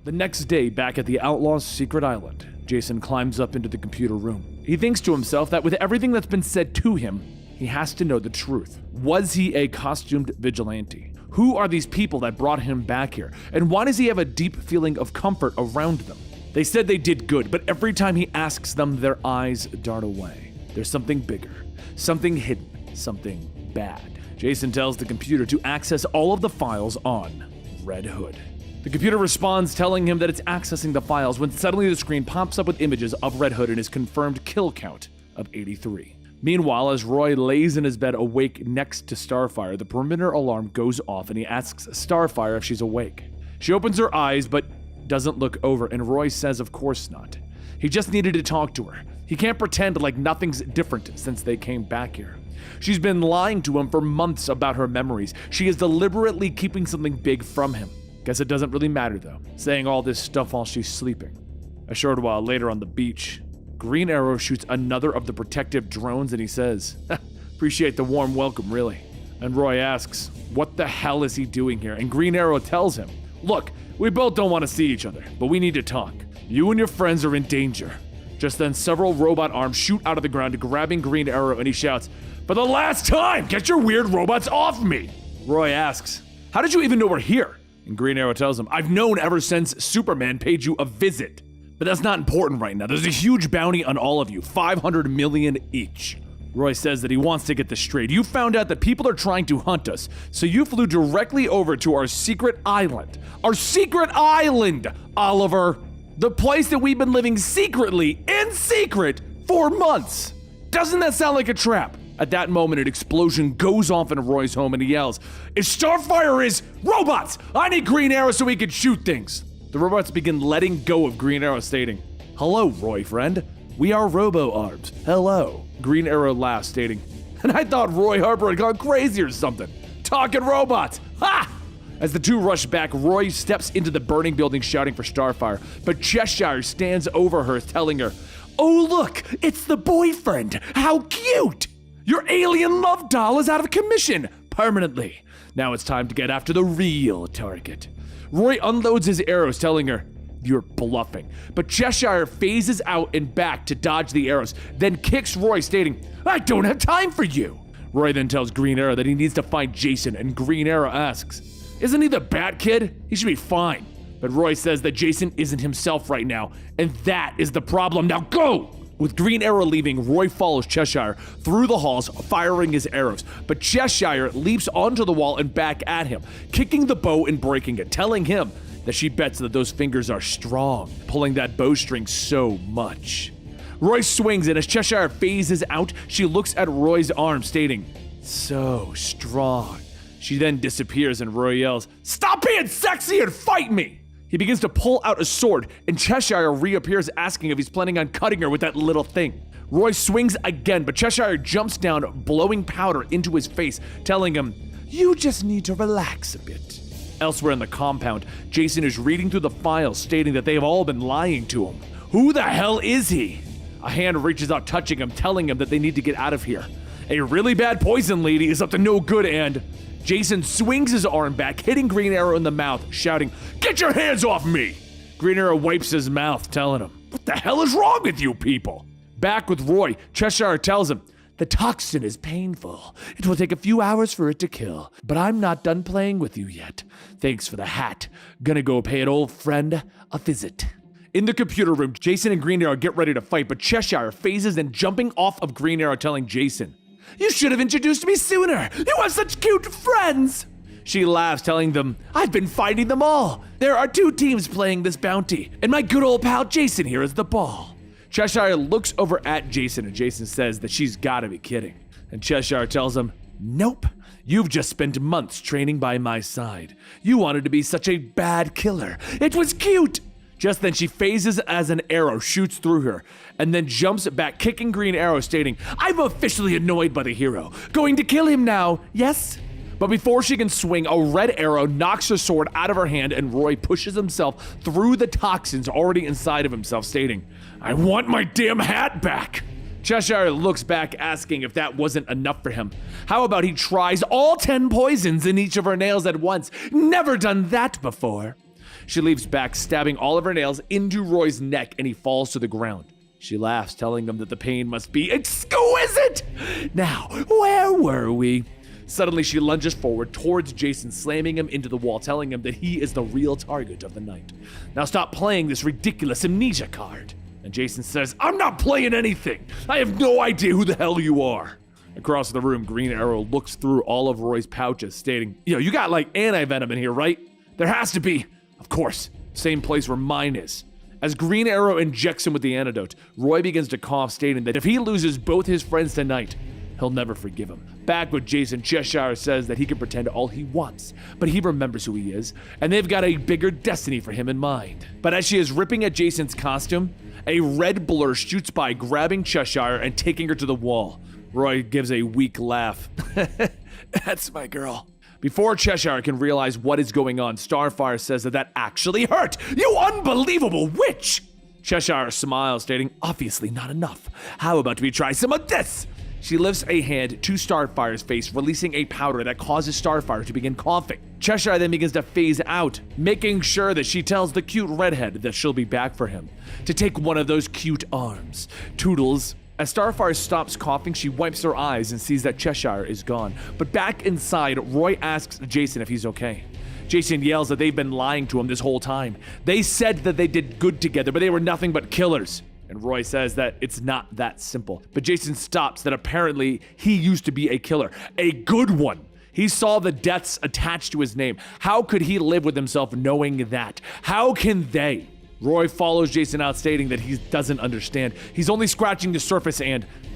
The next day, back at the Outlaws' secret island, Jason climbs up into the computer room. He thinks to himself that with everything that's been said to him, he has to know the truth. Was he a costumed vigilante? Who are these people that brought him back here? And why does he have a deep feeling of comfort around them? They said they did good, but every time he asks them, their eyes dart away. There's something bigger, something hidden, something bad. Jason tells the computer to access all of the files on Red Hood. The computer responds, telling him that it's accessing the files, when suddenly the screen pops up with images of Red Hood and his confirmed kill count of 83. Meanwhile, as Roy lays in his bed awake next to Starfire, the perimeter alarm goes off and he asks Starfire if she's awake. She opens her eyes but doesn't look over, and Roy says of course not. He just needed to talk to her. He can't pretend like nothing's different since they came back here. She's been lying to him for months about her memories. She is deliberately keeping something big from him. Guess it doesn't really matter though, saying all this stuff while she's sleeping. A short while later on the beach, Green Arrow shoots another of the protective drones and he says, "Appreciate the warm welcome, really." And Roy asks, what the hell is he doing here? And Green Arrow tells him, "Look, we both don't want to see each other, but we need to talk. You and your friends are in danger." Just then, several robot arms shoot out of the ground, grabbing Green Arrow, and he shouts, "For the last time, get your weird robots off me!" Roy asks, "How did you even know we're here?" And Green Arrow tells him, "I've known ever since Superman paid you a visit. But that's not important right now. There's a huge bounty on all of you, 500 million each." Roy says that he wants to get this straight. "You found out that people are trying to hunt us, so you flew directly over to our secret island. Our secret island, Oliver! The place that we've been living secretly, in secret, for months. Doesn't that sound like a trap?" At that moment, an explosion goes off in Roy's home and he yells, "If Starfire is robots, I need Green Arrow so we can shoot things." The robots begin letting go of Green Arrow, stating, "Hello, Roy friend. We are robo-arms. Hello." Green Arrow laughs, stating, "And I thought Roy Harper had gone crazy or something. Talking robots. Ha!" As the two rush back, Roy steps into the burning building shouting for Starfire, but Cheshire stands over her, telling her, "Oh look, it's the boyfriend. How cute! Your alien love doll is out of commission. permanently. Now it's time to get after the real target. Roy unloads his arrows, telling her, "You're bluffing." But Cheshire phases out and back to dodge the arrows, then kicks Roy, stating, "I don't have time for you." Roy then tells Green Arrow that he needs to find Jason, and Green Arrow asks, "Isn't he the Bat Kid? He should be fine." But Roy says that Jason isn't himself right now, and that is the problem. Now go! With Green Arrow leaving, Roy follows Cheshire through the halls, firing his arrows. But Cheshire leaps onto the wall and back at him, kicking the bow and breaking it, telling him that she bets that those fingers are strong, pulling that bowstring so much. Roy swings, and as Cheshire phases out, she looks at Roy's arm, stating, "So strong." She then disappears, and Roy yells, "Stop being sexy and fight me!" He begins to pull out a sword, and Cheshire reappears, asking if he's planning on cutting her with that little thing. Roy swings again, but Cheshire jumps down, blowing powder into his face, telling him, "You just need to relax a bit." Elsewhere in the compound, Jason is reading through the files, stating that they have all been lying to him. Who the hell is he? A hand reaches out, touching him, telling him that they need to get out of here. A really bad poison lady is up to no good, and Jason swings his arm back, hitting Green Arrow in the mouth, shouting, "Get your hands off me!" Green Arrow wipes his mouth, telling him, "What the hell is wrong with you people?" Back with Roy, Cheshire tells him, "The toxin is painful. It will take a few hours for it to kill, but I'm not done playing with you yet. Thanks for the hat. Gonna go pay an old friend a visit." In the computer room, Jason and Green Arrow get ready to fight, but Cheshire phases and jumping off of Green Arrow, telling Jason, "You should have introduced me sooner. You have such cute friends." She laughs, telling them, "I've been fighting them all. There are 2 teams playing this bounty, and my good old pal Jason here is the ball." Cheshire looks over at Jason, and Jason says that she's gotta be kidding. And Cheshire tells him, "Nope. You've just spent months training by my side. You wanted to be such a bad killer. It was cute." Just then, she phases as an arrow shoots through her, and then jumps back, kicking Green Arrow, stating, "I'm officially annoyed by the hero. Going to kill him now, yes?" But before she can swing, a red arrow knocks her sword out of her hand, and Roy pushes himself through the toxins already inside of himself, stating, "I want my damn hat back." Cheshire looks back, asking if that wasn't enough for him. How about he tries all 10 poisons in each of her nails at once? Never done that before. She leaps back, stabbing all of her nails into Roy's neck, and he falls to the ground. She laughs, telling him that the pain must be exquisite. Now, where were we? Suddenly, she lunges forward towards Jason, slamming him into the wall, telling him that he is the real target of the night. Now stop playing this ridiculous amnesia card. And Jason says, "I'm not playing anything. I have no idea who the hell you are." Across the room, Green Arrow looks through all of Roy's pouches, stating, "Yo, you got like anti-venom in here, right? There has to be. Of course, same place where mine is." As Green Arrow injects him with the antidote, Roy begins to cough, stating that if he loses both his friends tonight, he'll never forgive him. Back with Jason, Cheshire says that he can pretend all he wants, but he remembers who he is, and they've got a bigger destiny for him in mind. But as she is ripping at Jason's costume, a red blur shoots by, grabbing Cheshire and taking her to the wall. Roy gives a weak laugh. "That's my girl." Before Cheshire can realize what is going on, Starfire says that actually hurt. "You unbelievable witch!" Cheshire smiles, stating, "Obviously not enough. How about we try some of this?" She lifts a hand to Starfire's face, releasing a powder that causes Starfire to begin coughing. Cheshire then begins to phase out, making sure that she tells the cute redhead that she'll be back for him, to take one of those cute arms. Toodles. As Starfire stops coughing, she wipes her eyes and sees that Cheshire is gone. But back inside, Roy asks Jason if he's okay. Jason yells that they've been lying to him this whole time. They said that they did good together, but they were nothing but killers. And Roy says that it's not that simple. But Jason stops that apparently he used to be a killer, a good one. He saw the deaths attached to his name. How could he live with himself knowing that? How can they? Roy follows Jason out, stating that he doesn't understand. He's only scratching the surface,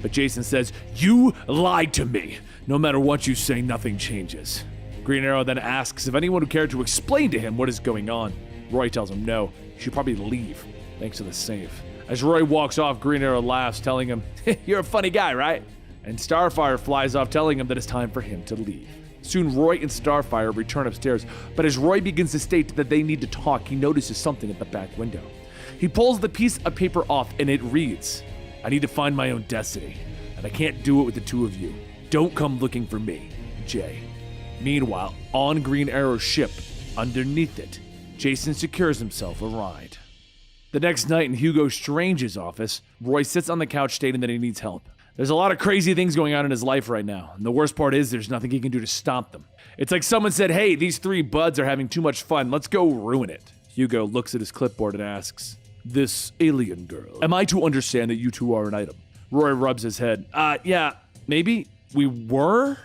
but Jason says, "You lied to me. No matter what you say, nothing changes." Green Arrow then asks if anyone would care to explain to him what is going on. Roy tells him no, he should probably leave, thanks to the save. As Roy walks off, Green Arrow laughs, telling him, "You're a funny guy, right?" And Starfire flies off, telling him that it's time for him to leave. Soon, Roy and Starfire return upstairs, but as Roy begins to state that they need to talk, he notices something at the back window. He pulls the piece of paper off, and it reads, "I need to find my own destiny, and I can't do it with the 2 of you. Don't come looking for me, Jay." Meanwhile, on Green Arrow's ship, underneath it, Jason secures himself a ride. The next night in Hugo Strange's office, Roy sits on the couch stating that he needs help. There's a lot of crazy things going on in his life right now, and the worst part is there's nothing he can do to stop them. It's like someone said, hey, these three buds are having too much fun, let's go ruin it. Hugo looks at his clipboard and asks, this alien girl, am I to understand that you two are an item? Roy rubs his head. Yeah, maybe we were?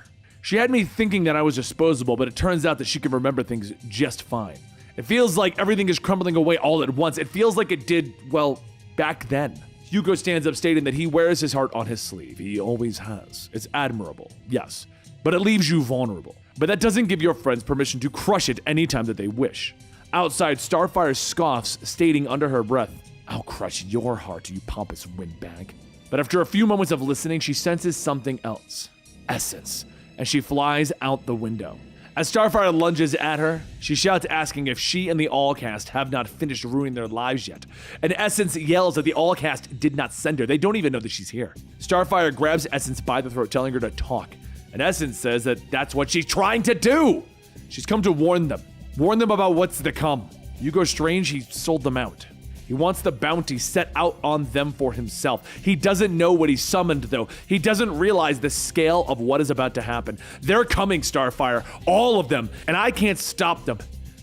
She had me thinking that I was disposable, but it turns out that she can remember things just fine. It feels like everything is crumbling away all at once. It feels like it did, well, back then. Hugo stands up stating that he wears his heart on his sleeve. He always has. It's admirable, yes, but it leaves you vulnerable. But that doesn't give your friends permission to crush it anytime that they wish. Outside, Starfire scoffs, stating under her breath, I'll crush your heart, you pompous windbag. But after a few moments of listening, she senses something else. Essence. And she flies out the window. As Starfire lunges at her, she shouts asking if she and the Allcast have not finished ruining their lives yet. And Essence yells that the Allcast did not send her. They don't even know that she's here. Starfire grabs Essence by the throat, telling her to talk. And Essence says that that's what she's trying to do. She's come to warn them. Warn them about what's to come. Hugo Strange, he sold them out. He wants the bounty set out on them for himself. He doesn't know what he summoned, though. He doesn't realize the scale of what is about to happen. They're coming, Starfire. All of them. And I can't stop them.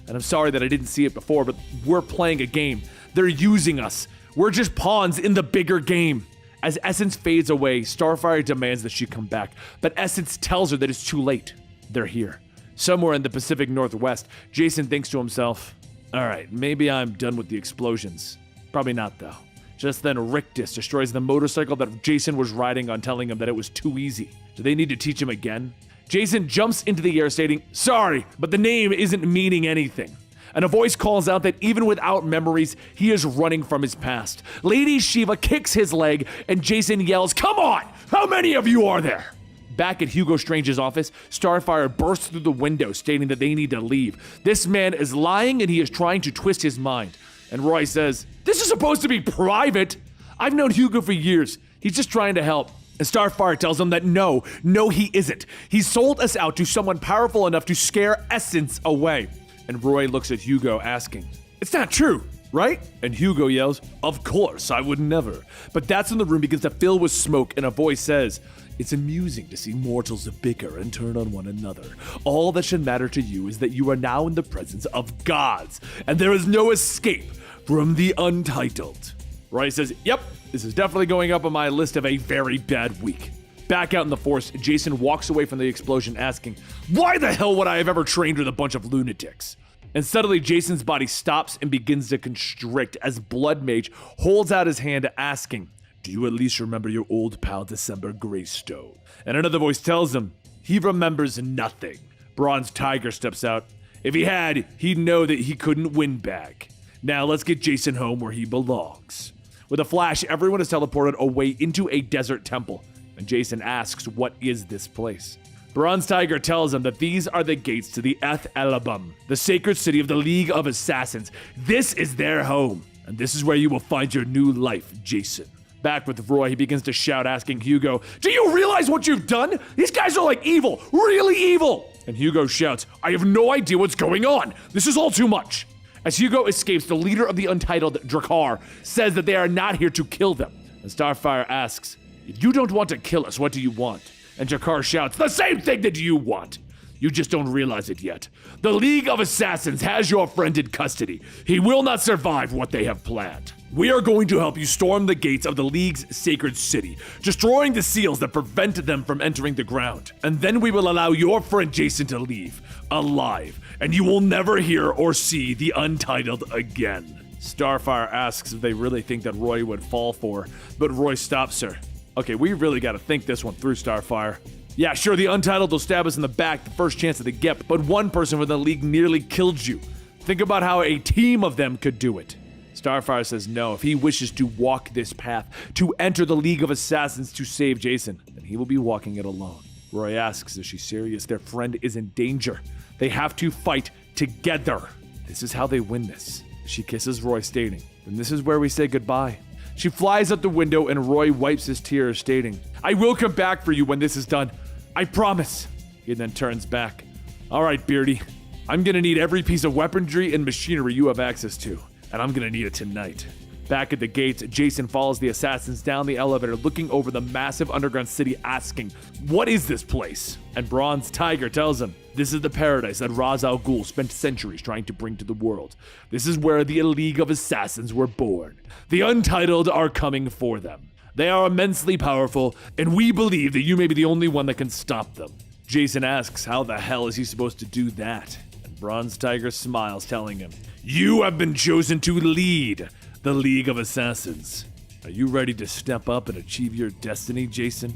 And I'm sorry that I didn't see it before, but we're playing a game. They're using us. We're just pawns in the bigger game. As Essence fades away, Starfire demands that she come back. But Essence tells her that it's too late. They're here. Somewhere in the Pacific Northwest, Jason thinks to himself, all right, maybe I'm done with the explosions. Probably not, though. Just then, Rictus destroys the motorcycle that Jason was riding on, telling him that it was too easy. Do they need to teach him again? Jason jumps into the air stating, sorry, but the name isn't meaning anything. And a voice calls out that even without memories, he is running from his past. Lady Shiva kicks his leg, and Jason yells, come on! How many of you are there? Back at Hugo Strange's office, Starfire bursts through the window, stating that they need to leave. This man is lying and he is trying to twist his mind. And Roy says, this is supposed to be private. I've known Hugo for years. He's just trying to help. And Starfire tells him that no, he isn't. He sold us out to someone powerful enough to scare Essence away. And Roy looks at Hugo asking, it's not true, right? And Hugo yells, of course, I would never. But that's when the room begins to fill with smoke and a voice says, it's amusing to see mortals bicker and turn on one another. All that should matter to you is that you are now in the presence of gods, and there is no escape from the untitled. Roy says, yep, this is definitely going up on my list of a very bad week. Back out in the forest, Jason walks away from the explosion asking, why the hell would I have ever trained with a bunch of lunatics? And suddenly Jason's body stops and begins to constrict as Blood Mage holds out his hand asking, do you at least remember your old pal December Greystone? And another voice tells him, he remembers nothing. Bronze Tiger steps out. If he had, he'd know that he couldn't win back. Now let's get Jason home where he belongs. With a flash, everyone is teleported away into a desert temple. And Jason asks, what is this place? Bronze Tiger tells him that these are the gates to the Epilogue, the sacred city of the League of Assassins. This is their home. And this is where you will find your new life, Jason. Back with Roy, he begins to shout, asking Hugo, do you realize what you've done? These guys are like evil, really evil. And Hugo shouts, I have no idea what's going on. This is all too much. As Hugo escapes, the leader of the untitled, Drakkar, says that they are not here to kill them. And Starfire asks, if you don't want to kill us, what do you want? And Drakkar shouts, the same thing that you want. You just don't realize it yet. The League of Assassins has your friend in custody. He will not survive what they have planned. We are going to help you storm the gates of the League's sacred city, destroying the seals that prevent them from entering the ground. And then we will allow your friend Jason to leave, alive, and you will never hear or see the Untitled again. Starfire asks if they really think that Roy would fall for her, but Roy stops her. Okay, we really gotta think this one through, Starfire. Yeah, sure, the Untitled will stab us in the back the first chance that they get, but one person from the League nearly killed you. Think about how a team of them could do it. Starfire says no, if he wishes to walk this path, to enter the League of Assassins to save Jason, then he will be walking it alone. Roy asks, is she serious? Their friend is in danger. They have to fight together. This is how they win this. She kisses Roy, stating, then this is where we say goodbye. She flies out the window and Roy wipes his tears, stating, I will come back for you when this is done. I promise. He then turns back. All right, Beardy. I'm gonna need every piece of weaponry and machinery you have access to, and I'm gonna need it tonight. Back at the gates, Jason follows the assassins down the elevator, looking over the massive underground city, asking, "What is this place?" And Bronze Tiger tells him, "This is the paradise that Ra's al Ghul spent centuries trying to bring to the world. This is where the League of Assassins were born. The Untitled are coming for them. They are immensely powerful, and we believe that you may be the only one that can stop them." Jason asks, how the hell is he supposed to do that? And Bronze Tiger smiles, telling him, "You have been chosen to lead the League of Assassins. Are you ready to step up and achieve your destiny, Jason?"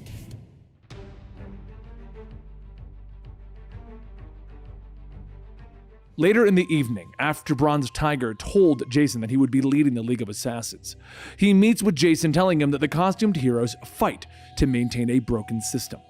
Later in the evening, after Bronze Tiger told Jason that he would be leading the League of Assassins, he meets with Jason, telling him that the costumed heroes fight to maintain a broken system.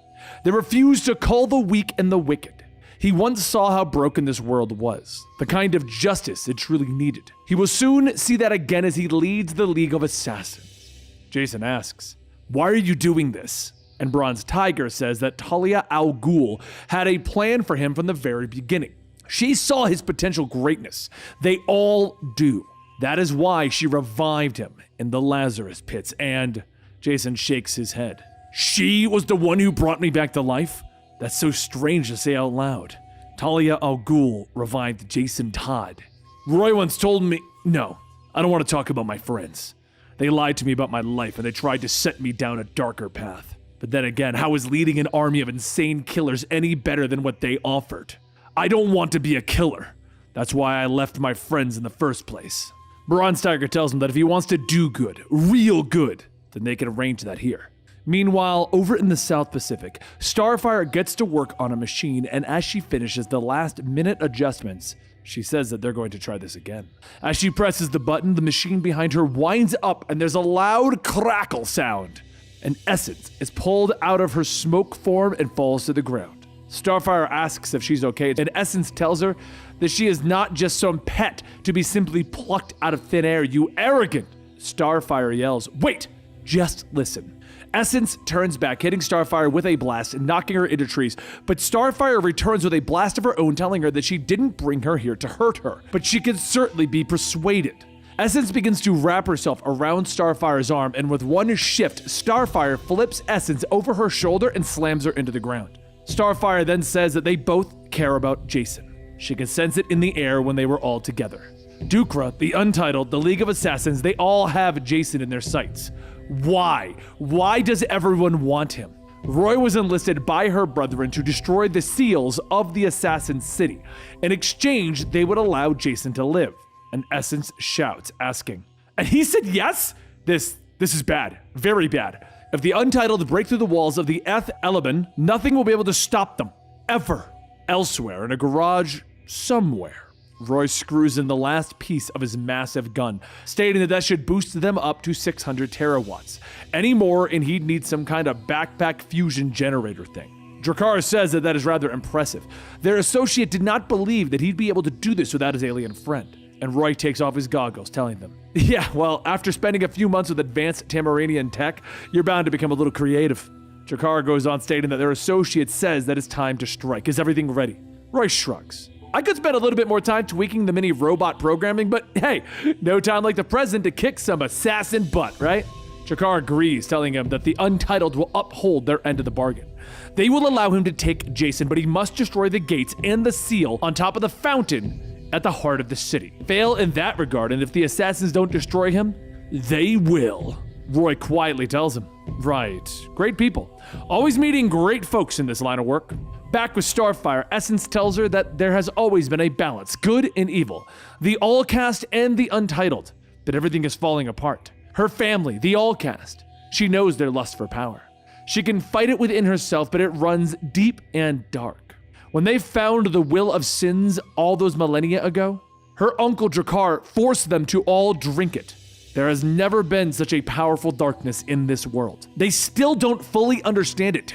They refuse to call the weak and the wicked. He once saw how broken this world was, the kind of justice it truly needed. He will soon see that again as he leads the League of Assassins. Jason asks, "Why are you doing this?" And Bronze Tiger says that Talia al Ghul had a plan for him from the very beginning. She saw his potential greatness. They all do. That is why she revived him in the Lazarus pits, and Jason shakes his head. "She was the one who brought me back to life? That's so strange to say out loud." Talia al Ghul revived Jason Todd. "Roy once told me..." "No, I don't want to talk about my friends. They lied to me about my life and they tried to set me down a darker path. But then again, how is leading an army of insane killers any better than what they offered? I don't want to be a killer. That's why I left my friends in the first place." Bronze Tiger tells him that if he wants to do good, real good, then they can arrange that here. Meanwhile, over in the South Pacific, Starfire gets to work on a machine, and as she finishes the last-minute adjustments, she says that they're going to try this again. As she presses the button, the machine behind her winds up, and there's a loud crackle sound. An essence is pulled out of her smoke form and falls to the ground. Starfire asks if she's okay, and Essence tells her that she is not just some pet to be simply plucked out of thin air, "You arrogant!" Starfire yells, "Wait! Just listen." Essence turns back, hitting Starfire with a blast and knocking her into trees, but Starfire returns with a blast of her own, telling her that she didn't bring her here to hurt her, but she can certainly be persuaded. Essence begins to wrap herself around Starfire's arm, and with one shift, Starfire flips Essence over her shoulder and slams her into the ground. Starfire then says that they both care about Jason. She can sense it in the air when they were all together. Dukra, the Untitled, the League of Assassins, they all have Jason in their sights. Why? Why does everyone want him? Roy was enlisted by her brethren to destroy the seals of the Assassin City. In exchange, they would allow Jason to live. And Essence shouts, asking, "And he said yes? This is bad. Very bad. If the Untitled break through the walls of the Epilogue, nothing will be able to stop them. Ever." Elsewhere, in a garage somewhere, Roy screws in the last piece of his massive gun, stating that should boost them up to 600 terawatts. Any more, and he'd need some kind of backpack fusion generator thing. Drakkar says that is rather impressive. Their associate did not believe that he'd be able to do this without his alien friend. And Roy takes off his goggles, telling them, "Yeah, well, after spending a few months with advanced Tamarinian tech, you're bound to become a little creative." Drakkar goes on, stating that their associate says that it's time to strike. Is everything ready? Roy shrugs. "I could spend a little bit more time tweaking the mini robot programming, but hey, no time like the present to kick some assassin butt, right?" Drakkar agrees, telling him that the Untitled will uphold their end of the bargain. They will allow him to take Jason, but he must destroy the gates and the seal on top of the fountain at the heart of the city. Fail in that regard, and if the assassins don't destroy him, they will. Roy quietly tells him, "Right, great people. Always meeting great folks in this line of work." Back with Starfire, Essence tells her that there has always been a balance, good and evil, the Allcast and the Untitled, but everything is falling apart. Her family, the Allcast, she knows their lust for power. She can fight it within herself, but it runs deep and dark. When they found the will of sins all those millennia ago, her uncle Drakkar forced them to all drink it. There has never been such a powerful darkness in this world. They still don't fully understand it.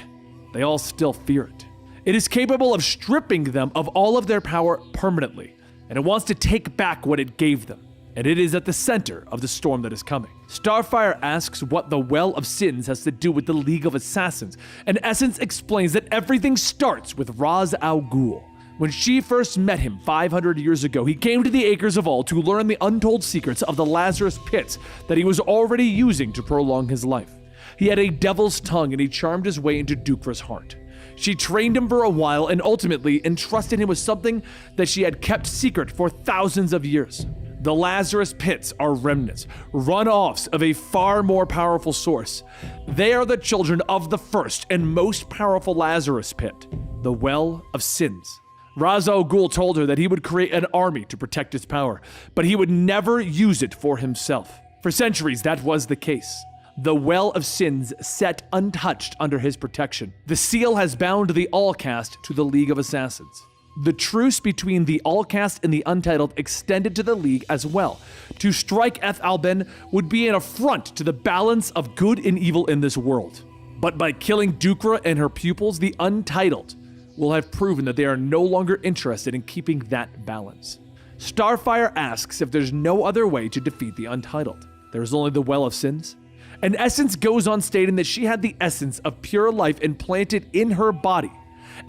They all still fear it. It is capable of stripping them of all of their power permanently, and it wants to take back what it gave them. And it is at the center of the storm that is coming. Starfire asks what the Well of Sins has to do with the League of Assassins, and Essence explains that everything starts with Ra's al Ghul. When she first met him 500 years ago, he came to the Acres of All to learn the untold secrets of the Lazarus pits that he was already using to prolong his life. He had a devil's tongue and he charmed his way into Dukra's heart. She trained him for a while and ultimately entrusted him with something that she had kept secret for thousands of years. The Lazarus pits are remnants, runoffs of a far more powerful source. They are the children of the first and most powerful Lazarus pit, the Well of Sins. Ra's al Ghul told her that he would create an army to protect its power, but he would never use it for himself. For centuries, that was the case. The Well of Sins sat untouched under his protection. The seal has bound the All-Caste to the League of Assassins. The truce between the All-Caste and the Untitled extended to the League as well. To strike Eth Alben would be an affront to the balance of good and evil in this world. But by killing Dukra and her pupils, the Untitled will have proven that they are no longer interested in keeping that balance. Starfire asks if there's no other way to defeat the Untitled. There's only the Well of Sins. And Essence goes on stating that she had the essence of pure life implanted in her body,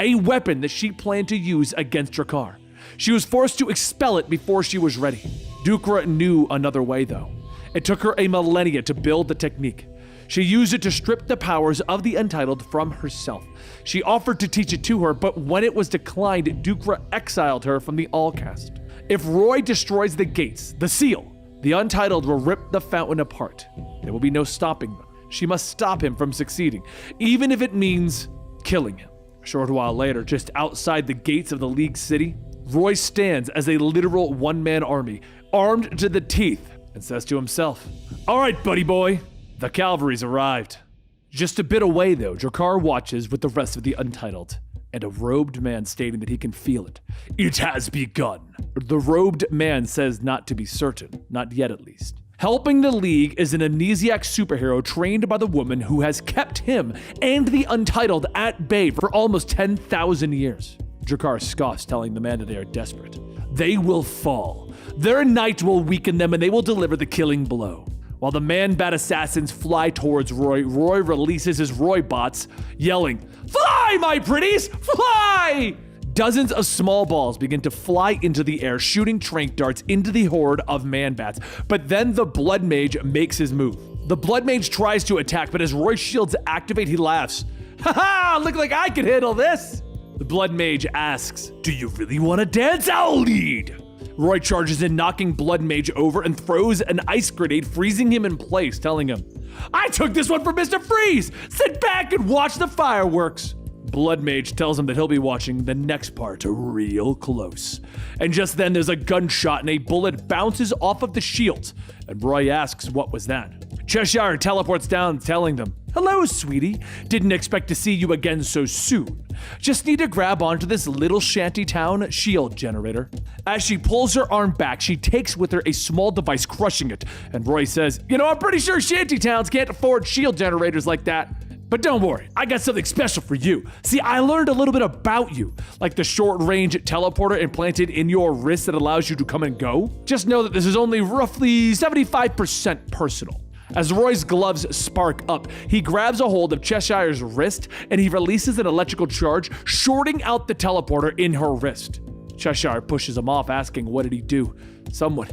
a weapon that she planned to use against Drakkar. She was forced to expel it before she was ready. Dukra knew another way though. It took her a millennia to build the technique. She used it to strip the powers of the Untitled from herself. She offered to teach it to her, but when it was declined, Dukra exiled her from the All-Caste. If Roy destroys the gates, the seal, the Untitled will rip the fountain apart. There will be no stopping them. She must stop him from succeeding, even if it means killing him. A short while later, just outside the gates of the League City, Roy stands as a literal one-man army, armed to the teeth, and says to himself, "All right, buddy boy, the cavalry's arrived." Just a bit away though, Drakkar watches with the rest of the Untitled, and a robed man stating that he can feel it. "It has begun." The robed man says not to be certain, not yet at least. Helping the League is an amnesiac superhero trained by the woman who has kept him and the Untitled at bay for almost 10,000 years. Drakkar scoffs, telling the man that they are desperate. They will fall. Their night will weaken them and they will deliver the killing blow. While the man-bat assassins fly towards Roy, Roy releases his Roy bots, yelling, "Fly, my pretties, fly!" Dozens of small balls begin to fly into the air, shooting tranq darts into the horde of man-bats. But then the Blood Mage makes his move. The Blood Mage tries to attack, but as Roy's shields activate, he laughs. "Ha ha, look like I can handle this!" The Blood Mage asks, "Do you really want to dance? I'll lead!" Roy charges in, knocking Blood Mage over and throws an ice grenade, freezing him in place, telling him, "I took this one from Mr. Freeze! Sit back and watch the fireworks!" Blood Mage tells him that he'll be watching the next part real close. And just then there's a gunshot and a bullet bounces off of the shield, and Roy asks what was that. Cheshire teleports down, telling them, "Hello, sweetie. Didn't expect to see you again so soon. Just need to grab onto this little shantytown shield generator." As she pulls her arm back, she takes with her a small device, crushing it, and Roy says, I'm pretty sure shantytowns can't afford shield generators like that. But don't worry, I got something special for you. See, I learned a little bit about you, like the short-range teleporter implanted in your wrist that allows you to come and go. Just know that this is only roughly 75% personal. As Roy's gloves spark up, he grabs a hold of Cheshire's wrist and he releases an electrical charge, shorting out the teleporter in her wrist. Cheshire pushes him off, asking what did he do? Someone,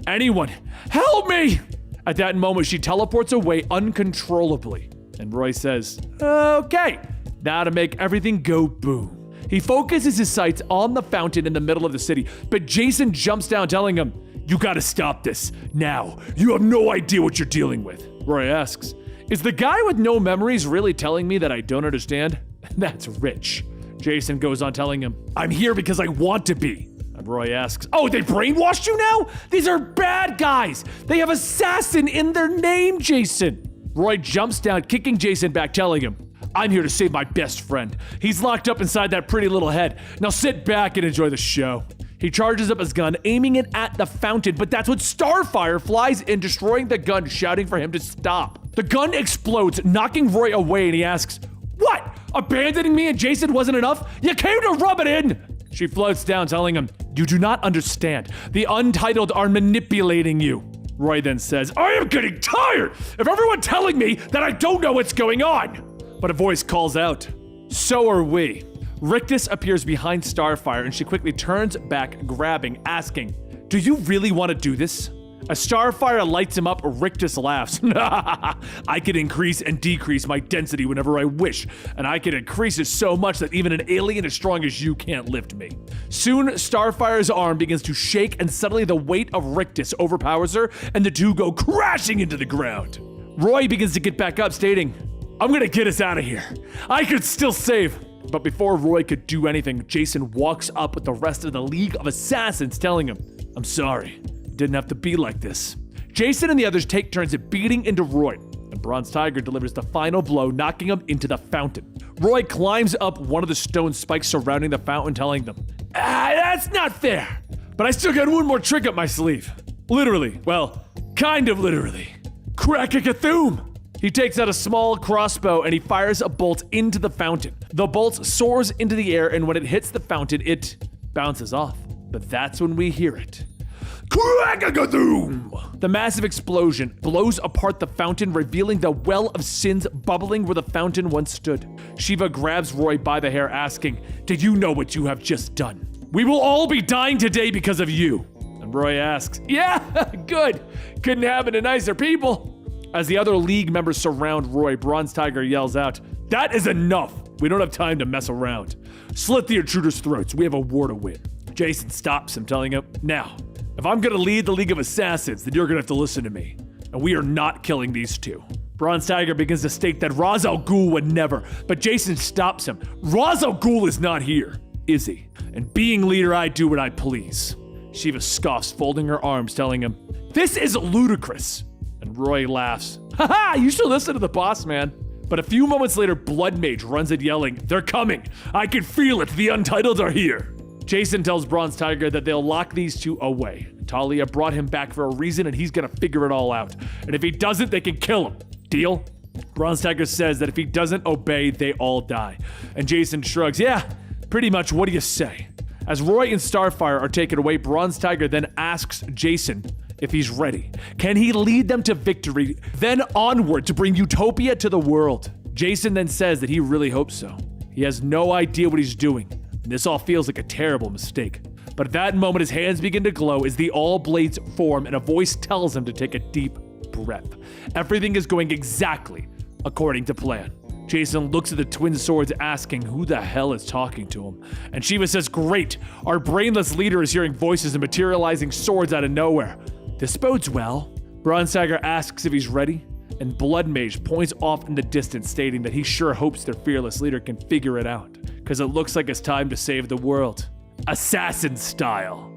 anyone, help me! At that moment, she teleports away uncontrollably. And Roy says, "Okay, now to make everything go boom." He focuses his sights on the fountain in the middle of the city, but Jason jumps down, telling him, "You gotta stop this, now. You have no idea what you're dealing with." Roy asks, "Is the guy with no memories really telling me that I don't understand?" That's rich. Jason goes on telling him, "I'm here because I want to be." And Roy asks, "Oh, they brainwashed you now? These are bad guys. They have assassin in their name, Jason." Roy jumps down, kicking Jason back, telling him, "I'm here to save my best friend. He's locked up inside that pretty little head. Now sit back and enjoy the show." He charges up his gun, aiming it at the fountain, but that's when Starfire flies in, destroying the gun, shouting for him to stop. The gun explodes, knocking Roy away, and he asks, "What? Abandoning me and Jason wasn't enough? You came to rub it in!" She floats down, telling him, "You do not understand. The Untitled are manipulating you." Roy then says, "I am getting tired of everyone telling me that I don't know what's going on." But a voice calls out, "So are we." Rictus appears behind Starfire and she quickly turns back, grabbing, asking, "Do you really want to do this?" As Starfire lights him up, Rictus laughs. "I can increase and decrease my density whenever I wish, and I can increase it so much that even an alien as strong as you can't lift me." Soon, Starfire's arm begins to shake and suddenly the weight of Rictus overpowers her and the two go crashing into the ground. Roy begins to get back up, stating, "I'm gonna get us out of here. I could still save." But before Roy could do anything, Jason walks up with the rest of the League of Assassins telling him, "I'm sorry. Didn't have to be like this." Jason and the others take turns at beating into Roy, and Bronze Tiger delivers the final blow, knocking him into the fountain. Roy climbs up one of the stone spikes surrounding the fountain, telling them, "That's not fair, but I still got one more trick up my sleeve." Literally, well, kind of literally. Crack-a-cathoom! He takes out a small crossbow and he fires a bolt into the fountain. The bolt soars into the air, and when it hits the fountain, it bounces off. But that's when we hear it. Crack-a-cathoom! The massive explosion blows apart the fountain, revealing the well of sins bubbling where the fountain once stood. Shiva grabs Roy by the hair, asking, "Did you know what you have just done? We will all be dying today because of you." And Roy asks, "Yeah, good. Couldn't happen to nicer people." As the other League members surround Roy, Bronze Tiger yells out, "That is enough. We don't have time to mess around. Slit the intruders' throats. We have a war to win." Jason stops him, telling him, "Now, if I'm gonna lead the League of Assassins, then you're gonna have to listen to me. And we are not killing these two." Bronze Tiger begins to state that Ra's al Ghul would never, but Jason stops him. Ra's al Ghul is not here, is he? And being leader, I do what I please. Shiva scoffs, folding her arms, telling him, "This is ludicrous." And Roy laughs. "Haha, you should listen to the boss, man." But a few moments later, Blood Mage runs in yelling, "They're coming! I can feel it! The Untitled are here!" Jason tells Bronze Tiger that they'll lock these two away. Talia brought him back for a reason and he's gonna figure it all out. And if he doesn't, they can kill him. Deal? Bronze Tiger says that if he doesn't obey, they all die. And Jason shrugs, "Yeah, pretty much, what do you say?" As Roy and Starfire are taken away, Bronze Tiger then asks Jason if he's ready. Can he lead them to victory, then onward to bring utopia to the world? Jason then says that he really hopes so. He has no idea what he's doing, and this all feels like a terrible mistake. But at that moment, his hands begin to glow as the all blades form and a voice tells him to take a deep breath. Everything is going exactly according to plan. Jason looks at the twin swords, asking who the hell is talking to him. And Shiva says, "Great, our brainless leader is hearing voices and materializing swords out of nowhere. This bodes well." Bronze Tiger asks if he's ready, and Blood Mage points off in the distance, stating that he sure hopes their fearless leader can figure it out, because it looks like it's time to save the world. Assassin style.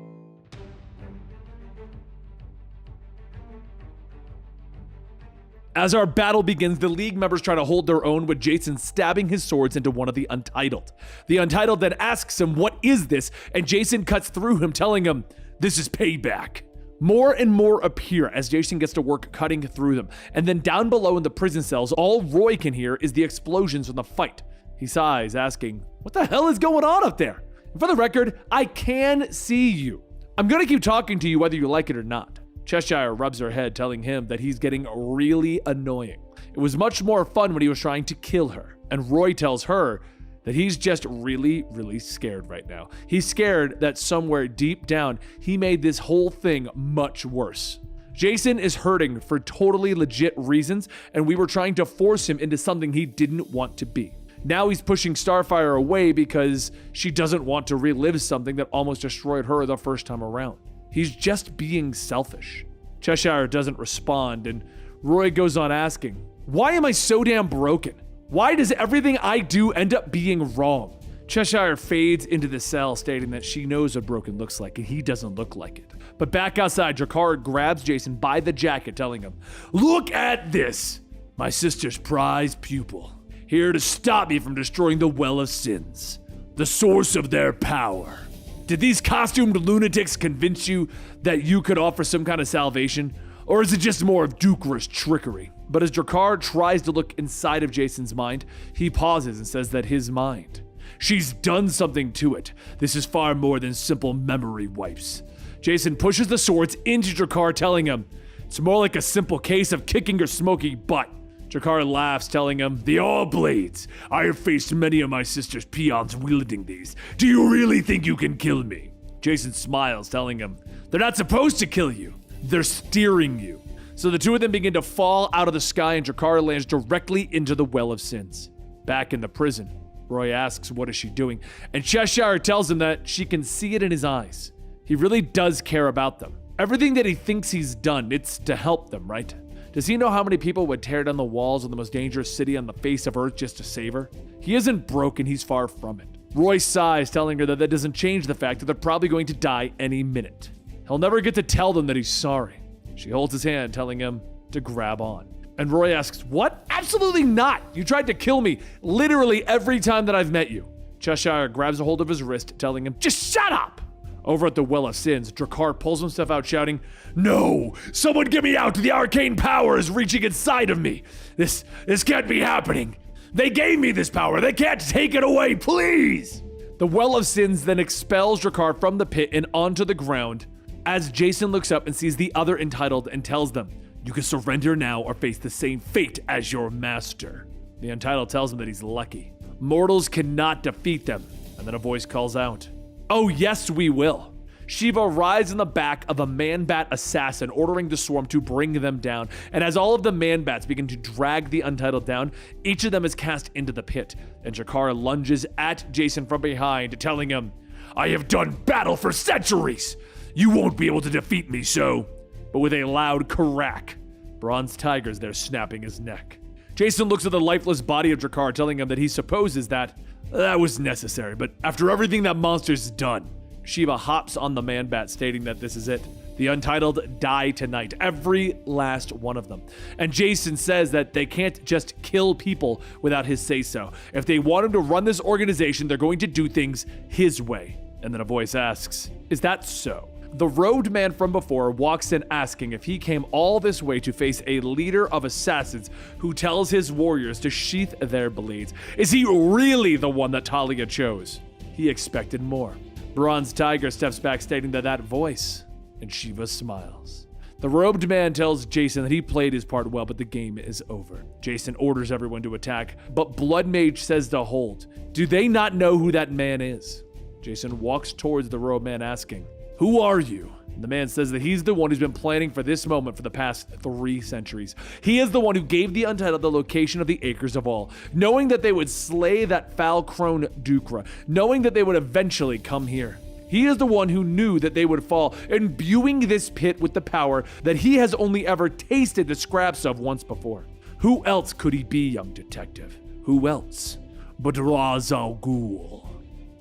As our battle begins, the League members try to hold their own with Jason stabbing his swords into one of the Untitled. The Untitled then asks him, "What is this?" And Jason cuts through him, telling him, "This is payback." More and more appear as Jason gets to work cutting through them. And then down below in the prison cells, all Roy can hear is the explosions from the fight. He sighs, asking, "What the hell is going on up there?" And for the record, I can see you. I'm gonna keep talking to you whether you like it or not. Cheshire rubs her head, telling him that he's getting really annoying. It was much more fun when he was trying to kill her. And Roy tells her that he's just really, really scared right now. He's scared that somewhere deep down, he made this whole thing much worse. Jason is hurting for totally legit reasons, and we were trying to force him into something he didn't want to be. Now he's pushing Starfire away because she doesn't want to relive something that almost destroyed her the first time around. He's just being selfish. Cheshire doesn't respond, and Roy goes on asking, "Why am I so damn broken? Why does everything I do end up being wrong?" Cheshire fades into the cell, stating that she knows what broken looks like, and he doesn't look like it. But back outside, Drakar grabs Jason by the jacket, telling him, "Look at this! My sister's prized pupil, here to stop me from destroying the Well of Sins, the source of their power. Did these costumed lunatics convince you that you could offer some kind of salvation? Or is it just more of Dukra's trickery?" But as Drakar tries to look inside of Jason's mind, he pauses and says that his mind, she's done something to it. This is far more than simple memory wipes. Jason pushes the swords into Drakar, telling him, "It's more like a simple case of kicking your smoky butt. Drakkar laughs, telling him, "The All-Blades! I have faced many of my sister's peons wielding these. Do you really think you can kill me?" Jason smiles, telling him, "They're not supposed to kill you. They're steering you." So the two of them begin to fall out of the sky, and Drakkar lands directly into the Well of Sins. Back in the prison, Roy asks, "What is she doing?" And Cheshire tells him that she can see it in his eyes. He really does care about them. Everything that he thinks he's done, it's to help them, right? Does he know how many people would tear down the walls of the most dangerous city on the face of Earth just to save her? He isn't broken, he's far from it. Roy sighs, telling her that doesn't change the fact that they're probably going to die any minute. He'll never get to tell them that he's sorry. She holds his hand, telling him to grab on. And Roy asks, "What? Absolutely not! You tried to kill me literally every time that I've met you." Cheshire grabs a hold of his wrist, telling him, "Just shut up!" Over at the Well of Sins, Drakkar pulls himself out, shouting, "No! Someone get me out! The arcane power is reaching inside of me! This can't be happening! They gave me this power! They can't take it away! Please!" The Well of Sins then expels Drakkar from the pit and onto the ground, as Jason looks up and sees the other Untitled and tells them, "You can surrender now or face the same fate as your master." The Untitled tells him that he's lucky. Mortals cannot defeat them, and then a voice calls out, "Oh yes, we will." Shiva rides on the back of a man-bat assassin, ordering the swarm to bring them down. And as all of the man-bats begin to drag the Untitled down, each of them is cast into the pit. And Drakkar lunges at Jason from behind, telling him, "I have done battle for centuries! You won't be able to defeat me, so..." But with a loud crack, Bronze Tiger's there snapping his neck. Jason looks at the lifeless body of Drakkar, telling him that he supposes that was necessary, but after everything that monster's done. Shiva hops on the man-bat, stating that this is it. The Untitled die tonight, every last one of them. And Jason says that they can't just kill people without his say-so. If they want him to run this organization, they're going to do things his way. And then a voice asks, "Is that so?" The robed man from before walks in, asking if he came all this way to face a leader of assassins who tells his warriors to sheath their blades. Is he really the one that Talia chose? He expected more. Bronze Tiger steps back, stating that voice, and Shiva smiles. The robed man tells Jason that he played his part well, but the game is over. Jason orders everyone to attack, but Blood Mage says to hold. Do they not know who that man is? Jason walks towards the robed man, asking, "Who are you?" And the man says that he's the one who's been planning for this moment for the past 3 centuries. He is the one who gave the Untitled the location of the Acres of All, knowing that they would slay that foul crone Dukra, knowing that they would eventually come here. He is the one who knew that they would fall, imbuing this pit with the power that he has only ever tasted the scraps of once before. Who else could he be, young detective? Who else but Ra's al Ghul?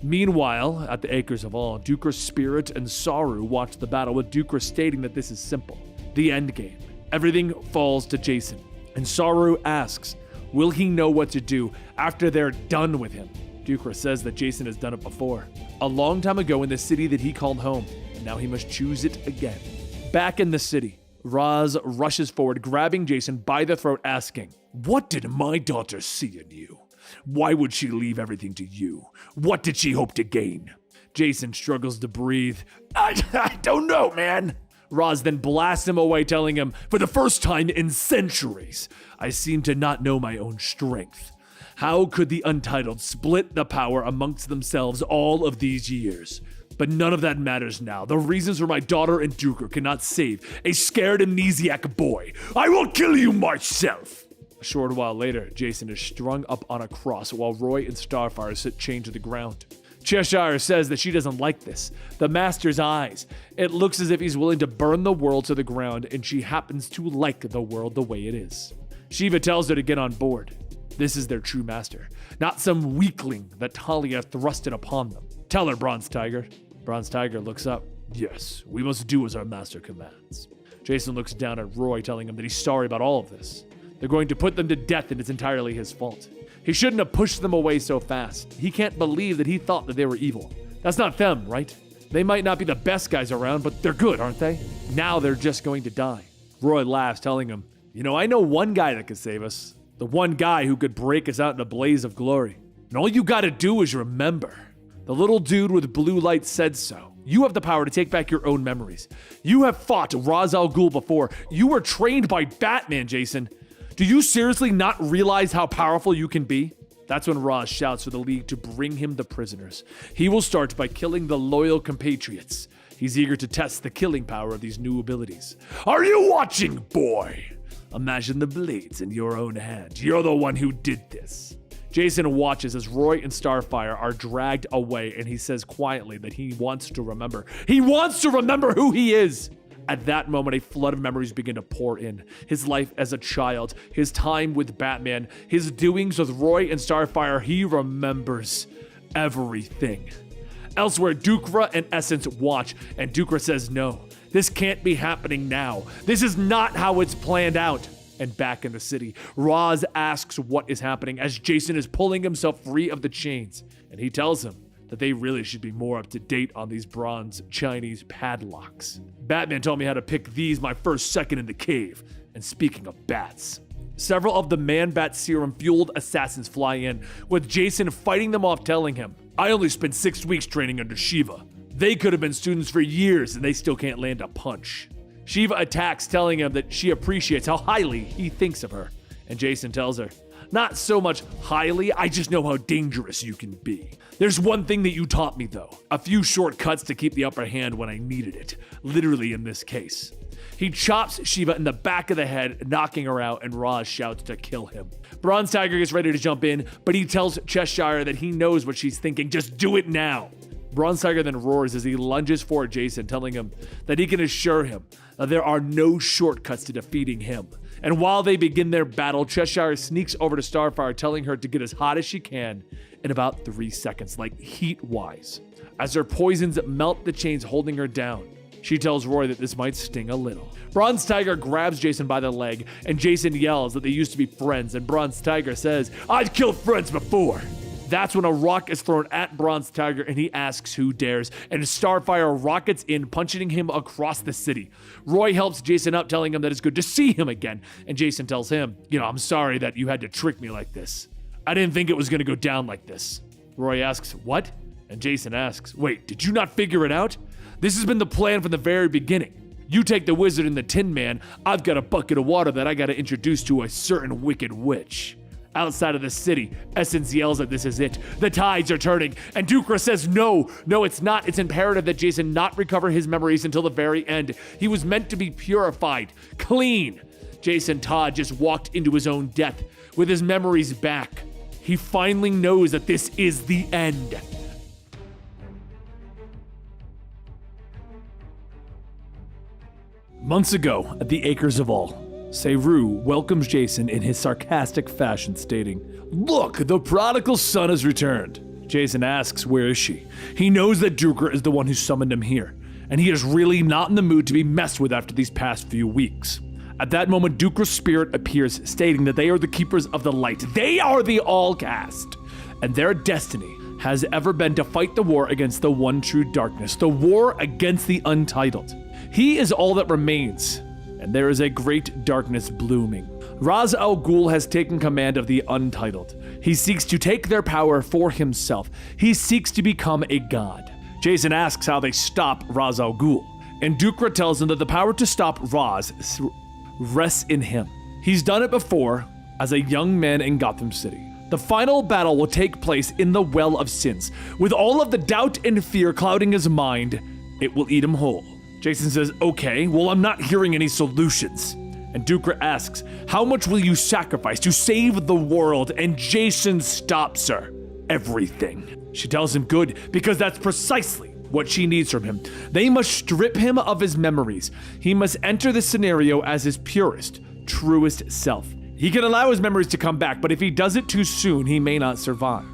Meanwhile, at the Acres of All, Dukra's spirit and Saru watch the battle, with Dukra stating that this is simple. The end game. Everything falls to Jason. And Saru asks, will he know what to do after they're done with him? Dukra says that Jason has done it before. A long time ago in the city that he called home, and now he must choose it again. Back in the city, Raz rushes forward, grabbing Jason by the throat, asking, "What did my daughter see in you? Why would she leave everything to you? What did she hope to gain?" Jason struggles to breathe. I don't know, man. Raz then blasts him away, telling him, "For the first time in centuries, I seem to not know my own strength. How could the Untitled split the power amongst themselves all of these years? But none of that matters now. The reasons for my daughter and Dukra cannot save a scared amnesiac boy. I will kill you myself." A short while later, Jason is strung up on a cross while Roy and Starfire sit chained to the ground. Cheshire says that she doesn't like this. The Master's eyes. It looks as if he's willing to burn the world to the ground, and she happens to like the world the way it is. Shiva tells her to get on board. This is their true master, not some weakling that Talia thrusted upon them. Tell her, Bronze Tiger. Bronze Tiger looks up. Yes, we must do as our master commands. Jason looks down at Roy, telling him that he's sorry about all of this. They're going to put them to death, and it's entirely his fault. He shouldn't have pushed them away so fast. He can't believe that he thought that they were evil. That's not them, right? They might not be the best guys around, but they're good, aren't they? Now they're just going to die. Roy laughs, telling him, I know one guy that could save us. The one guy who could break us out in a blaze of glory. And all you gotta do is remember. The little dude with blue light said so. You have the power to take back your own memories. You have fought Ra's al Ghul before. You were trained by Batman, Jason. Do you seriously not realize how powerful you can be? That's when Roz shouts for the League to bring him the prisoners. He will start by killing the loyal compatriots. He's eager to test the killing power of these new abilities. Are you watching, boy? Imagine the blades in your own hand. You're the one who did this. Jason watches as Roy and Starfire are dragged away, and he says quietly that he wants to remember. He wants to remember who he is! At that moment, a flood of memories begin to pour in. His life as a child, his time with Batman, his doings with Roy and Starfire. He remembers everything. Elsewhere, Dukra and Essence watch, and Dukra says no. This can't be happening now. This is not how it's planned out. And back in the city, Roz asks what is happening as Jason is pulling himself free of the chains. And he tells him that they really should be more up to date on these bronze Chinese padlocks. Batman told me how to pick these my first second in the cave. And speaking of bats, several of the Man-Bat serum-fueled assassins fly in, with Jason fighting them off, telling him, I only spent 6 weeks training under Shiva. They could have been students for years and they still can't land a punch. Shiva attacks, telling him that she appreciates how highly he thinks of her. And Jason tells her, not so much highly, I just know how dangerous you can be. There's one thing that you taught me though, a few shortcuts to keep the upper hand when I needed it, literally in this case. He chops Shiva in the back of the head, knocking her out, and Roz shouts to kill him. Bronze Tiger gets ready to jump in, but he tells Cheshire that he knows what she's thinking, just do it now. Bronze Tiger then roars as he lunges for Jason, telling him that he can assure him that there are no shortcuts to defeating him. And while they begin their battle, Cheshire sneaks over to Starfire, telling her to get as hot as she can in about 3 seconds, like heat-wise. As her poisons melt the chains holding her down, she tells Roy that this might sting a little. Bronze Tiger grabs Jason by the leg, and Jason yells that they used to be friends, and Bronze Tiger says, I'd killed friends before. That's when a rock is thrown at Bronze Tiger and he asks who dares, and Starfire rockets in, punching him across the city. Roy helps Jason up, telling him that it's good to see him again, and Jason tells him, I'm sorry that you had to trick me like this. I didn't think it was going to go down like this. Roy asks, what? And Jason asks, wait, did you not figure it out? This has been the plan from the very beginning. You take the wizard and the Tin Man, I've got a bucket of water that I got to introduce to a certain wicked witch. Outside of the city, Essence yells that this is it. The tides are turning, and Dukra says no, it's not. It's imperative that Jason not recover his memories until the very end. He was meant to be purified, clean. Jason Todd just walked into his own death with his memories back. He finally knows that this is the end. Months ago, at the Acres of All, Seru welcomes Jason in his sarcastic fashion, stating, Look, the prodigal son has returned. Jason asks, where is she? He knows that Dukra is the one who summoned him here, and he is really not in the mood to be messed with after these past few weeks. At that moment, Dukra's spirit appears, stating that they are the keepers of the light. They are the All-Cast, and their destiny has ever been to fight the war against the one true darkness, the war against the untitled. He is all that remains, and there is a great darkness blooming. Ra's al Ghul has taken command of the untitled. He seeks to take their power for himself. He seeks to become a god. Jason asks how they stop Ra's al Ghul, and Dukra tells him that the power to stop Ra's rests in him. He's done it before as a young man in Gotham City. The final battle will take place in the Well of Sins. With all of the doubt and fear clouding his mind, it will eat him whole. Jason says, okay, well, I'm not hearing any solutions. And Dukra asks, how much will you sacrifice to save the world? And Jason stops her. Everything. She tells him good, because that's precisely what she needs from him. They must strip him of his memories. He must enter the scenario as his purest, truest self. He can allow his memories to come back, but if he does it too soon, he may not survive.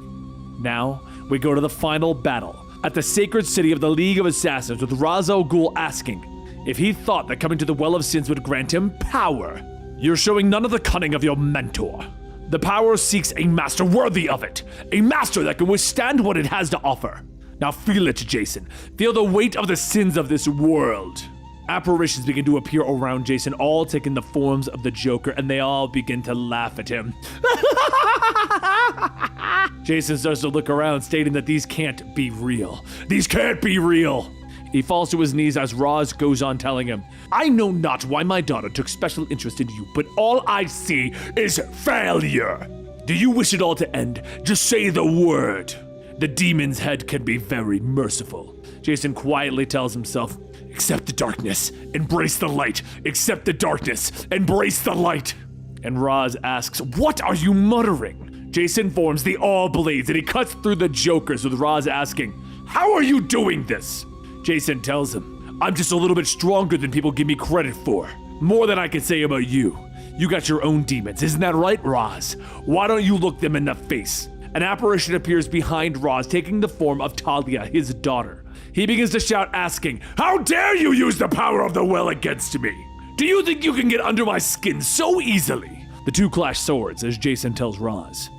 Now, we go to the final battle at the sacred city of the League of Assassins, with Ra's al Ghul asking if he thought that coming to the Well of Sins would grant him power. You're showing none of the cunning of your mentor. The power seeks a master worthy of it, a master that can withstand what it has to offer. Now feel it, Jason. Feel the weight of the sins of this world. Apparitions begin to appear around Jason, all taking the forms of the Joker, and they all begin to laugh at him. Jason starts to look around, stating that these can't be real. These can't be real. He falls to his knees as Roz goes on telling him, "I know not why my daughter took special interest in you, but all I see is failure. Do you wish it all to end? Just say the word. The demon's head can be very merciful." Jason quietly tells himself, "Accept the darkness, embrace the light. Accept the darkness, embrace the light." And Roz asks, "What are you muttering?" Jason forms the All Blades and he cuts through the Jokers with Roz asking, "How are you doing this?" Jason tells him, "I'm just a little bit stronger than people give me credit for. More than I can say about you. You got your own demons, isn't that right, Roz? Why don't you look them in the face?" An apparition appears behind Roz, taking the form of Talia, his daughter. He begins to shout, asking, "How dare you use the power of the will against me? Do you think you can get under my skin so easily?" The two clash swords as Jason tells Roz,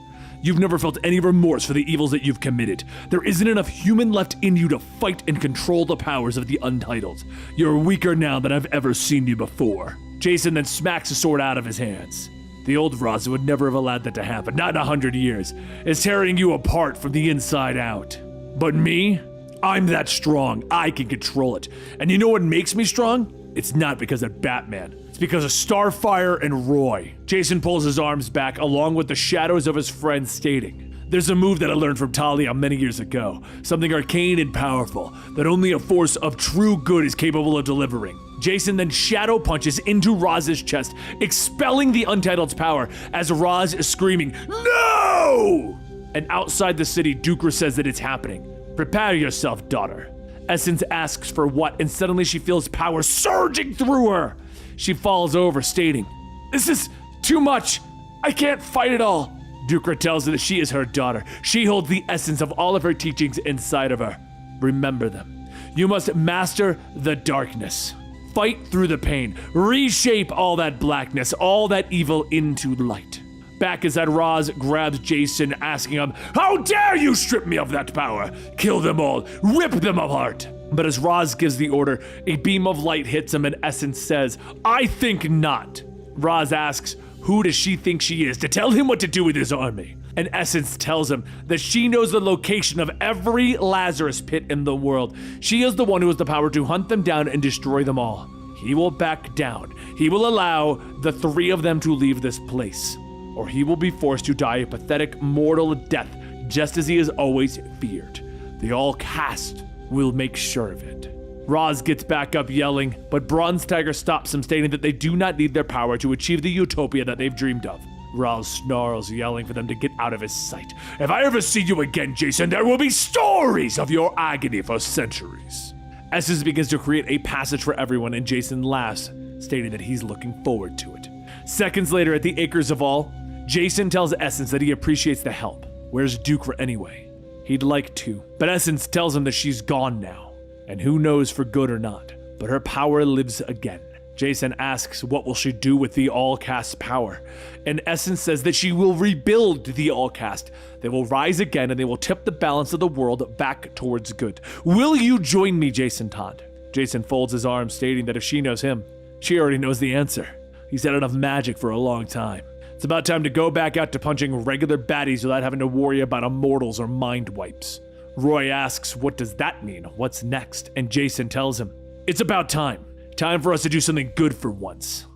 "You've never felt any remorse for the evils that you've committed. There isn't enough human left in you to fight and control the powers of the untitled. You're weaker now than I've ever seen you before." Jason then smacks the sword out of his hands. The old Roz would never have allowed that to happen, not in 100 years. It's tearing you apart from the inside out. But me? I'm that strong. I can control it. And you know what makes me strong? It's not because of Batman. It's because of Starfire and Roy. Jason pulls his arms back along with the shadows of his friends, stating, "There's a move that I learned from Talia many years ago. Something arcane and powerful that only a force of true good is capable of delivering." Jason then shadow punches into Roz's chest, expelling the Untitled's power as Roz is screaming, "No!" And outside the city, Dukra says that it's happening. "Prepare yourself, daughter." Essence asks for what, and suddenly she feels power surging through her. She falls over, stating, "This is too much. I can't fight it all." Dukra tells her that she is her daughter. She holds the essence of all of her teachings inside of her. Remember them. You must master the darkness. Fight through the pain. Reshape all that blackness, all that evil into light. Back inside, Roz grabs Jason, asking him, "How dare you strip me of that power? Kill them all. Rip them apart." But as Roz gives the order, a beam of light hits him and Essence says, "I think not." Roz asks, who does she think she is to tell him what to do with his army? And Essence tells him that she knows the location of every Lazarus pit in the world. She is the one who has the power to hunt them down and destroy them all. He will back down. He will allow the three of them to leave this place, or he will be forced to die a pathetic mortal death, just as he has always feared. The All-Cast will make sure of it. Roz gets back up yelling, but Bronze Tiger stops him, stating that they do not need their power to achieve the utopia that they've dreamed of. Roz snarls, yelling for them to get out of his sight. "If I ever see you again, Jason, there will be stories of your agony for centuries." Essence begins to create a passage for everyone, and Jason laughs, stating that he's looking forward to it. Seconds later, at the Acres of All, Jason tells Essence that he appreciates the help. Where's Dukra anyway? He'd like to, but Essence tells him that she's gone now, and who knows for good or not, but her power lives again. Jason asks what will she do with the All-Cast power, and Essence says that she will rebuild the All-Cast. They will rise again and they will tip the balance of the world back towards good. Will you join me, Jason Todd? Jason folds his arms, stating that if she knows him, she already knows the answer. He's had enough magic for a long time. It's about time to go back out to punching regular baddies without having to worry about immortals or mind wipes. Roy asks, what does that mean? What's next? And Jason tells him, it's about time. Time for us to do something good for once.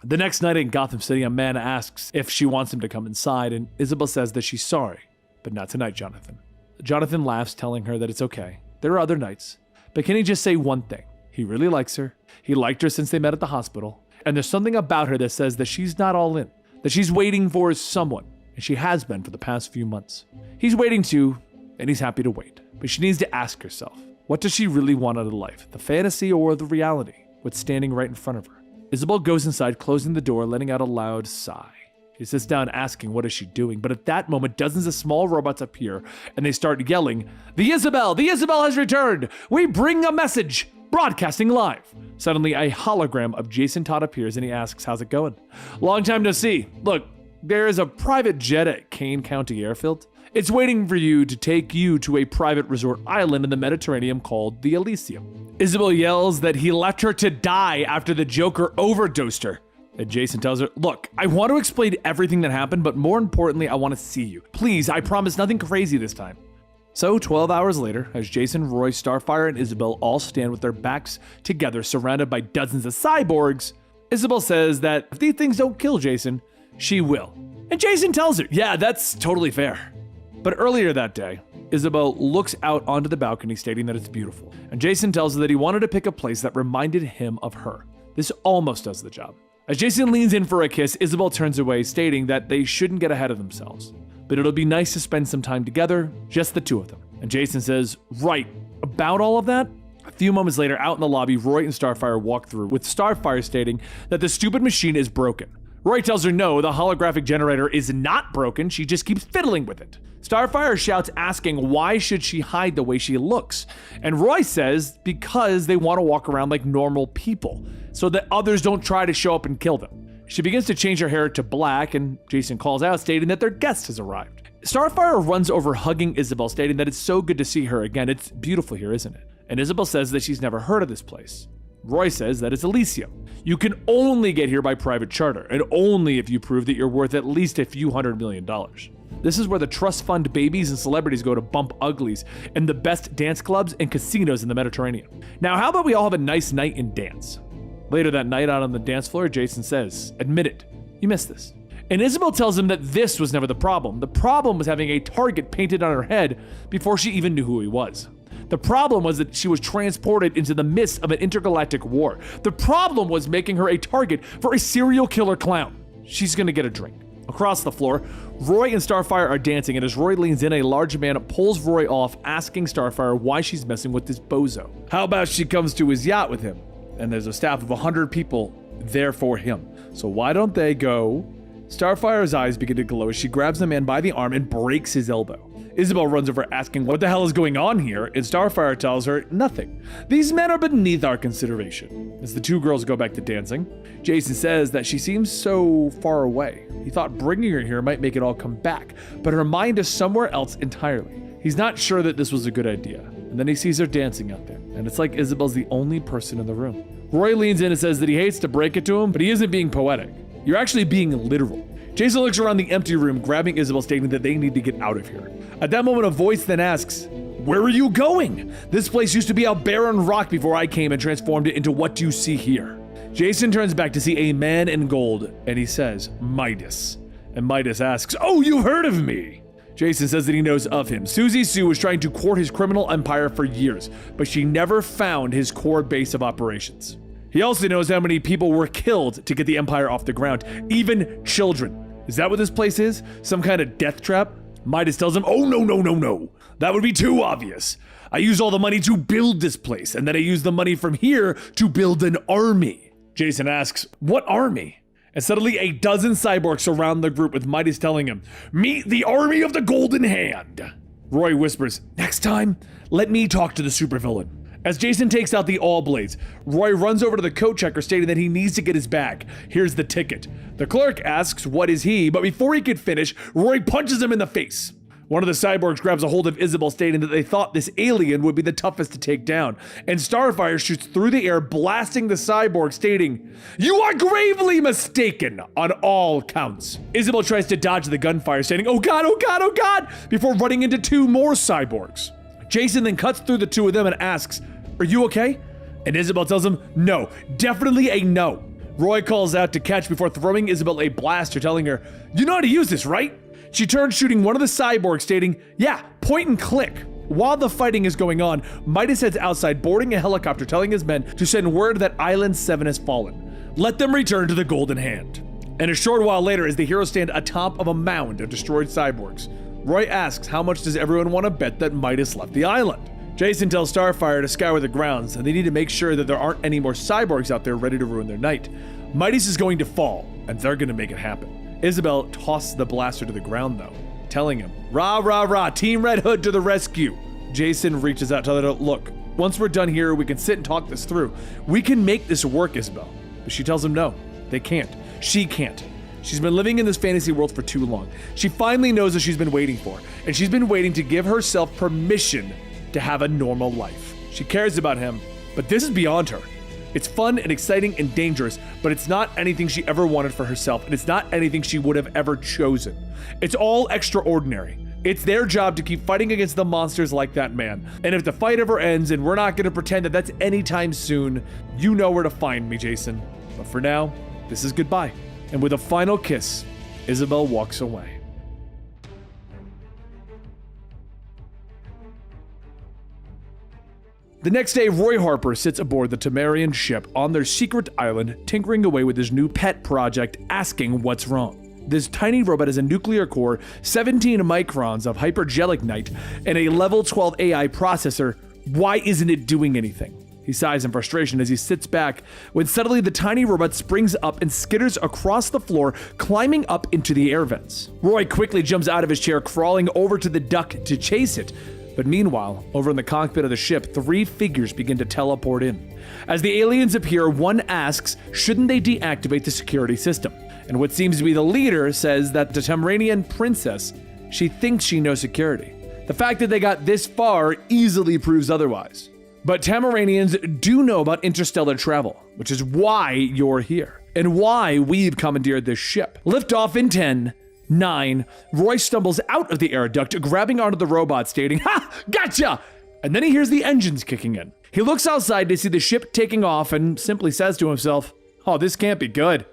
The next night in Gotham City, Amanda asks if she wants him to come inside, and Isabel says that she's sorry, but not tonight, Jonathan. Jonathan laughs, telling her that it's okay. There are other nights. But can he just say one thing? He really likes her. He liked her since they met at the hospital. And there's something about her that says that she's not all in, that she's waiting for someone, and she has been for the past few months. He's waiting too, and he's happy to wait. But she needs to ask herself, what does she really want out of life? The fantasy or the reality? What's standing right in front of her? Isabel goes inside, closing the door, letting out a loud sigh. She sits down asking what is she doing, but at that moment dozens of small robots appear and they start yelling, The Isabel has returned! We bring a message! Broadcasting live! Suddenly a hologram of Jason Todd appears and he asks, how's it going? Long time no see. Look, there is a private jet at Kane County Airfield. It's waiting for you to take you to a private resort island in the Mediterranean called the Elysium. Isabel yells that he left her to die after the Joker overdosed her. And Jason tells her, look, I want to explain everything that happened, but more importantly, I want to see you. Please, I promise nothing crazy this time. So 12 hours later, as Jason, Roy, Starfire, and Isabel all stand with their backs together surrounded by dozens of cyborgs, Isabel says that if these things don't kill Jason, she will. And Jason tells her, yeah, that's totally fair. But earlier that day, Isabel looks out onto the balcony stating that it's beautiful. And Jason tells her that he wanted to pick a place that reminded him of her. This almost does the job. As Jason leans in for a kiss, Isabel turns away, stating that they shouldn't get ahead of themselves. But it'll be nice to spend some time together, just the two of them. And Jason says, right, about all of that? A few moments later, out in the lobby, Roy and Starfire walk through, with Starfire stating that the stupid machine is broken. Roy tells her no, the holographic generator is not broken, she just keeps fiddling with it. Starfire shouts asking why should she hide the way she looks, and Roy says because they want to walk around like normal people, so that others don't try to show up and kill them. She begins to change her hair to black, and Jason calls out stating that their guest has arrived. Starfire runs over hugging Isabel, stating that it's so good to see her again, it's beautiful here, isn't it? And Isabel says that she's never heard of this place. Roy says that it's Elysium. You can only get here by private charter, and only if you prove that you're worth at least a few $100 million. This is where the trust fund babies and celebrities go to bump uglies in the best dance clubs and casinos in the Mediterranean. Now, how about we all have a nice night and dance? Later that night out on the dance floor, Jason says, admit it, you missed this. And Isabel tells him that this was never the problem. The problem was having a target painted on her head before she even knew who he was. The problem was that she was transported into the midst of an intergalactic war. The problem was making her a target for a serial killer clown. She's gonna get a drink. Across the floor, Roy and Starfire are dancing, and as Roy leans in, a large man pulls Roy off, asking Starfire why she's messing with this bozo. How about she comes to his yacht with him? And there's a staff of 100 people there for him. So why don't they go? Starfire's eyes begin to glow as she grabs the man by the arm and breaks his elbow. Isabel runs over asking what the hell is going on here, and Starfire tells her nothing. These men are beneath our consideration. As the two girls go back to dancing, Jason says that she seems so far away. He thought bringing her here might make it all come back, but her mind is somewhere else entirely. He's not sure that this was a good idea. And then he sees her dancing out there, and it's like Isabel's the only person in the room. Roy leans in and says that he hates to break it to him, but he isn't being poetic. You're actually being literal. Jason looks around the empty room, grabbing Isabel, stating that they need to get out of here. At that moment, a voice then asks, where are you going? This place used to be a barren rock before I came and transformed it into what you see here. Jason turns back to see a man in gold, and he says, Midas. And Midas asks, oh, you've heard of me. Jason says that he knows of him. Susie Sue was trying to court his criminal empire for years, but she never found his core base of operations. He also knows how many people were killed to get the empire off the ground, even children. Is that what this place is? Some kind of death trap? Midas tells him, oh, no. That would be too obvious. I use all the money to build this place, and then I use the money from here to build an army. Jason asks, what army? And suddenly a dozen cyborgs surround the group, with Midas telling him, meet the army of the Golden Hand. Roy whispers, next time, let me talk to the supervillain. As Jason takes out the All Blades, Roy runs over to the coat checker, stating that he needs to get his bag. Here's the ticket. The clerk asks what is he, but before he could finish, Roy punches him in the face. One of the cyborgs grabs a hold of Isabel, stating that they thought this alien would be the toughest to take down, and Starfire shoots through the air, blasting the cyborg, stating, you are gravely mistaken on all counts. Isabel tries to dodge the gunfire, stating, oh god, before running into two more cyborgs. Jason then cuts through the two of them and asks, are you okay? And Isabel tells him, no, definitely a no. Roy calls out to catch before throwing Isabel a blaster, telling her, you know how to use this, right? She turns, shooting one of the cyborgs, stating, yeah, point and click. While the fighting is going on, Midas heads outside, boarding a helicopter, telling his men to send word that Island 7 has fallen. Let them return to the Golden Hand. And a short while later, as the heroes stand atop of a mound of destroyed cyborgs, Roy asks how much does everyone want to bet that Midas left the island? Jason tells Starfire to scour the grounds, and they need to make sure that there aren't any more cyborgs out there ready to ruin their night. Midas is going to fall, and they're going to make it happen. Isabel tosses the blaster to the ground, though, telling him, rah, rah, rah, Team Red Hood to the rescue. Jason reaches out to let her, look, once we're done here, we can sit and talk this through. We can make this work, Isabel. But she tells him no, they can't. She can't. She's been living in this fantasy world for too long. She finally knows what she's been waiting for, and she's been waiting to give herself permission to have a normal life. She cares about him, but this is beyond her. It's fun and exciting and dangerous, but it's not anything she ever wanted for herself, and it's not anything she would have ever chosen. It's all extraordinary. It's their job to keep fighting against the monsters like that man. And if the fight ever ends and we're not going to pretend that that's anytime soon, you know where to find me, Jason. But for now, this is goodbye. And with a final kiss, Isabel walks away. The next day, Roy Harper sits aboard the tamarind ship on their secret island, tinkering away with his new pet project, asking what's wrong. This tiny robot has a nuclear core, 17 microns of hypergelignite, and a level 12 AI processor. Why isn't it doing anything? He sighs in frustration as he sits back, when suddenly the tiny robot springs up and skitters across the floor, climbing up into the air vents. Roy quickly jumps out of his chair, crawling over to the duck to chase it. But meanwhile, over in the cockpit of the ship, 3 figures begin to teleport in. As the aliens appear, one asks, shouldn't they deactivate the security system? And what seems to be the leader says that the Tamaranian princess, she thinks she knows security. The fact that they got this far easily proves otherwise. But Tamaranians do know about interstellar travel, which is why you're here, and why we've commandeered this ship. Lift off in 10, 9, Roy stumbles out of the air duct, grabbing onto the robot, stating, "Ha! Gotcha!" And then he hears the engines kicking in. He looks outside to see the ship taking off and simply says to himself, "Oh, this can't be good."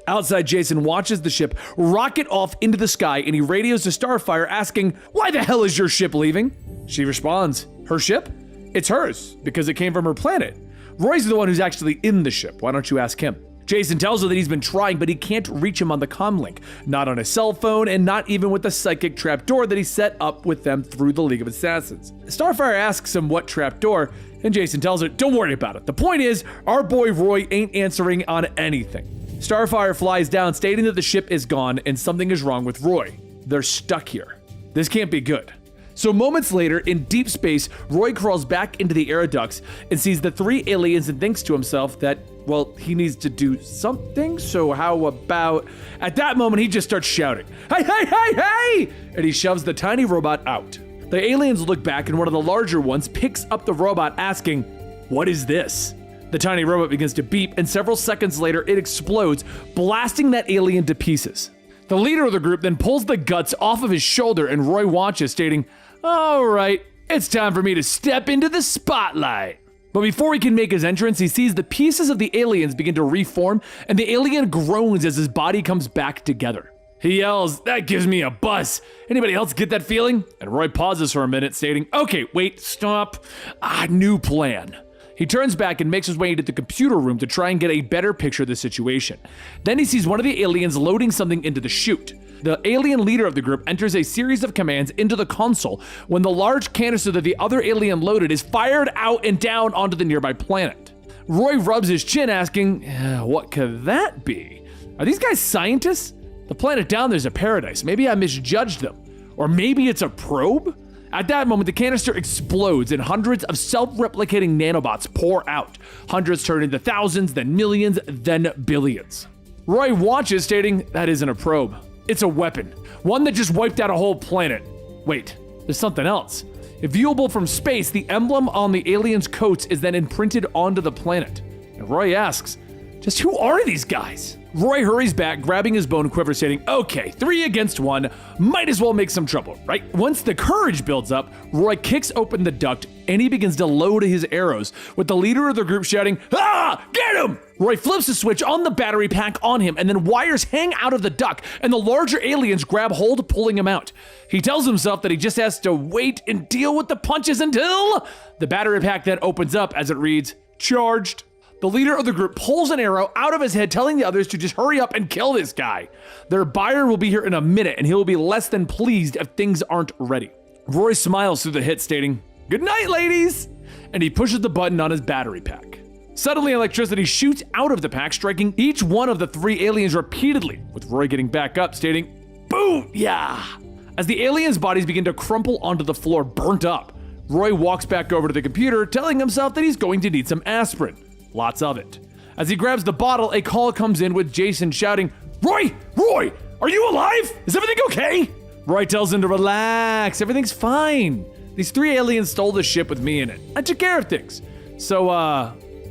Outside, Jason watches the ship rocket off into the sky, and he radios to Starfire asking, "Why the hell is your ship leaving?" She responds, "Her ship? It's hers, because it came from her planet. Roy's the one who's actually in the ship. Why don't you ask him?" Jason tells her that he's been trying, but he can't reach him on the comlink, not on his cell phone, and not even with the psychic trapdoor that he set up with them through the League of Assassins. Starfire asks him what trapdoor, and Jason tells her, "Don't worry about it. The point is, our boy Roy ain't answering on anything." Starfire flies down, stating that the ship is gone and something is wrong with Roy. They're stuck here. This can't be good. So moments later, in deep space, Roy crawls back into the air ducts and sees the 3 aliens and thinks to himself that, well, he needs to do something, so how about... At that moment, he just starts shouting, "Hey, hey, hey, hey!" And he shoves the tiny robot out. The aliens look back, and one of the larger ones picks up the robot, asking, "What is this?" The tiny robot begins to beep, and several seconds later, it explodes, blasting that alien to pieces. The leader of the group then pulls the guts off of his shoulder, and Roy watches, stating, "All right, it's time for me to step into the spotlight." But before he can make his entrance, he sees the pieces of the aliens begin to reform, and the alien groans as his body comes back together. He yells, "That gives me a buzz. Anybody else get that feeling?" And Roy pauses for a minute, stating, "Okay, wait, stop. New plan." He turns back and makes his way into the computer room to try and get a better picture of the situation. Then he sees one of the aliens loading something into the chute. The alien leader of the group enters a series of commands into the console when the large canister that the other alien loaded is fired out and down onto the nearby planet. Roy rubs his chin, asking, what could that be? Are these guys scientists? The planet down there's a paradise. Maybe I misjudged them. Or maybe it's a probe? At that moment, the canister explodes and hundreds of self-replicating nanobots pour out. Hundreds turn into thousands, then millions, then billions. Roy watches, stating, "That isn't a probe. It's a weapon. One that just wiped out a whole planet. Wait, there's something else. If viewable from space, the emblem on the aliens' coats is then imprinted onto the planet." And Roy asks, "Just who are these guys?" Roy hurries back, grabbing his bone quiver, stating, "Okay, 3 against 1, might as well make some trouble, right?" Once the courage builds up, Roy kicks open the duct and he begins to load his arrows, with the leader of the group shouting, "Ah, get him!" Roy flips a switch on the battery pack on him, and then wires hang out of the duct, and the larger aliens grab hold, pulling him out. He tells himself that he just has to wait and deal with the punches until... The battery pack then opens up as it reads, "Charged." The leader of the group pulls an arrow out of his head, telling the others to just hurry up and kill this guy. Their buyer will be here in a minute, and he will be less than pleased if things aren't ready. Roy smiles through the hit, stating, "Good night, ladies!" And he pushes the button on his battery pack. Suddenly, electricity shoots out of the pack, striking each one of the 3 aliens repeatedly, with Roy getting back up, stating, "Booyah!" As the aliens' bodies begin to crumple onto the floor, burnt up, Roy walks back over to the computer, telling himself that he's going to need some aspirin. Lots of it. As he grabs the bottle, a call comes in with Jason shouting, Roy, are you alive? Is everything okay?" Roy tells him to relax, everything's fine. These 3 aliens stole the ship with me in it. I took care of things. So,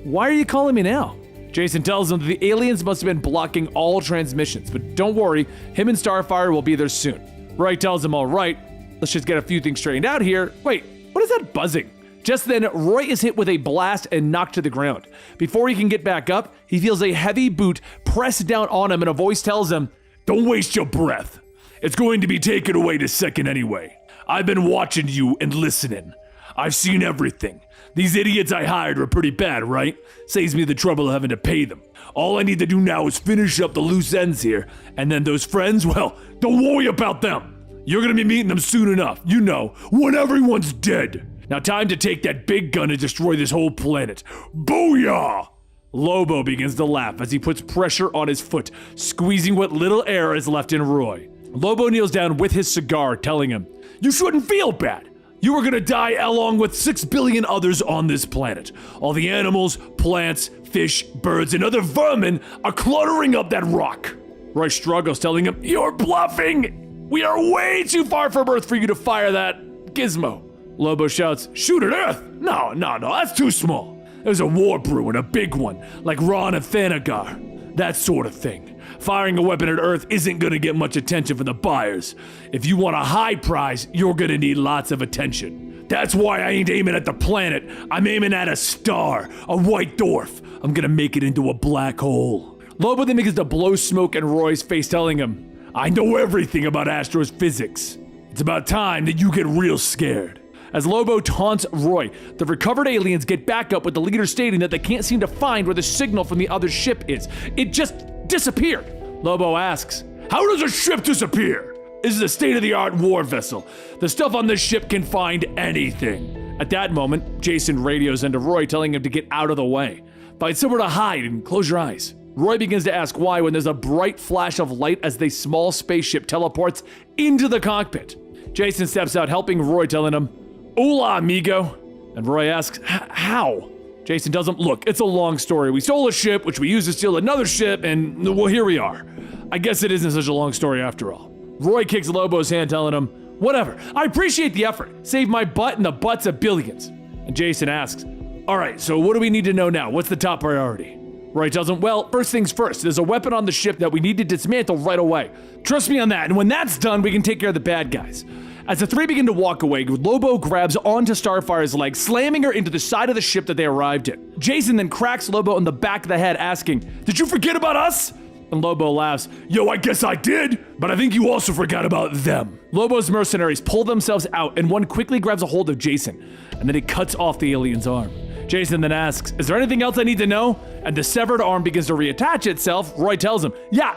why are you calling me now? Jason tells him that the aliens must have been blocking all transmissions, but don't worry, him and Starfire will be there soon. Roy tells him, all right, let's just get a few things straightened out here. Wait, what is that buzzing? Just then, Roy is hit with a blast and knocked to the ground. Before he can get back up, he feels a heavy boot pressed down on him and a voice tells him, "Don't waste your breath. It's going to be taken away in a second anyway. I've been watching you and listening. I've seen everything. These idiots I hired were pretty bad, right? Saves me the trouble of having to pay them. All I need to do now is finish up the loose ends here, and then those friends, well, don't worry about them. You're gonna be meeting them soon enough, you know, when everyone's dead. Now time to take that big gun and destroy this whole planet. Booyah!" Lobo begins to laugh as he puts pressure on his foot, squeezing what little air is left in Roy. Lobo kneels down with his cigar, telling him, "You shouldn't feel bad. You are gonna die along with 6 billion others on this planet. All the animals, plants, fish, birds, and other vermin are cluttering up that rock." Roy struggles, telling him, "You're bluffing. We are way too far from Earth for you to fire that gizmo." Lobo shouts, "Shoot at Earth? No, that's too small. There's a war brewing, a big one, like Ron and Thanagar. That sort of thing. Firing a weapon at Earth isn't gonna get much attention from the buyers. If you want a high prize, you're gonna need lots of attention. That's why I ain't aiming at the planet. I'm aiming at a star, a white dwarf. I'm gonna make it into a black hole." Lobo then begins to blow smoke in Roy's face, telling him, "I know everything about astrophysics. It's about time that you get real scared." As Lobo taunts Roy, the recovered aliens get back up with the leader stating that they can't seem to find where the signal from the other ship is. It just disappeared. Lobo asks, "How does a ship disappear? This is a state-of-the-art war vessel. The stuff on this ship can find anything." At that moment, Jason radios into Roy, telling him to get out of the way. "Find somewhere to hide and close your eyes." Roy begins to ask why when there's a bright flash of light as the small spaceship teleports into the cockpit. Jason steps out, helping Roy, telling him, "Hola, amigo." And Roy asks, "How?" Jason tells him, "Look, it's a long story. We stole a ship, which we used to steal another ship, and well, here we are. I guess it isn't such a long story after all." Roy kicks Lobo's hand, telling him, "Whatever, I appreciate the effort. Save my butt and the butts of billions." And Jason asks, "All right, so what do we need to know now? What's the top priority?" Roy tells him, "Well, first things first, there's a weapon on the ship that we need to dismantle right away. Trust me on that, and when that's done, we can take care of the bad guys." As the three begin to walk away, Lobo grabs onto Starfire's leg, slamming her into the side of the ship that they arrived in. Jason then cracks Lobo in the back of the head, asking, "Did you forget about us?" And Lobo laughs, "Yo, I guess I did, but I think you also forgot about them." Lobo's mercenaries pull themselves out, and one quickly grabs a hold of Jason, and then he cuts off the alien's arm. Jason then asks, "Is there anything else I need to know?" And the severed arm begins to reattach itself. Roy tells him, "Yeah,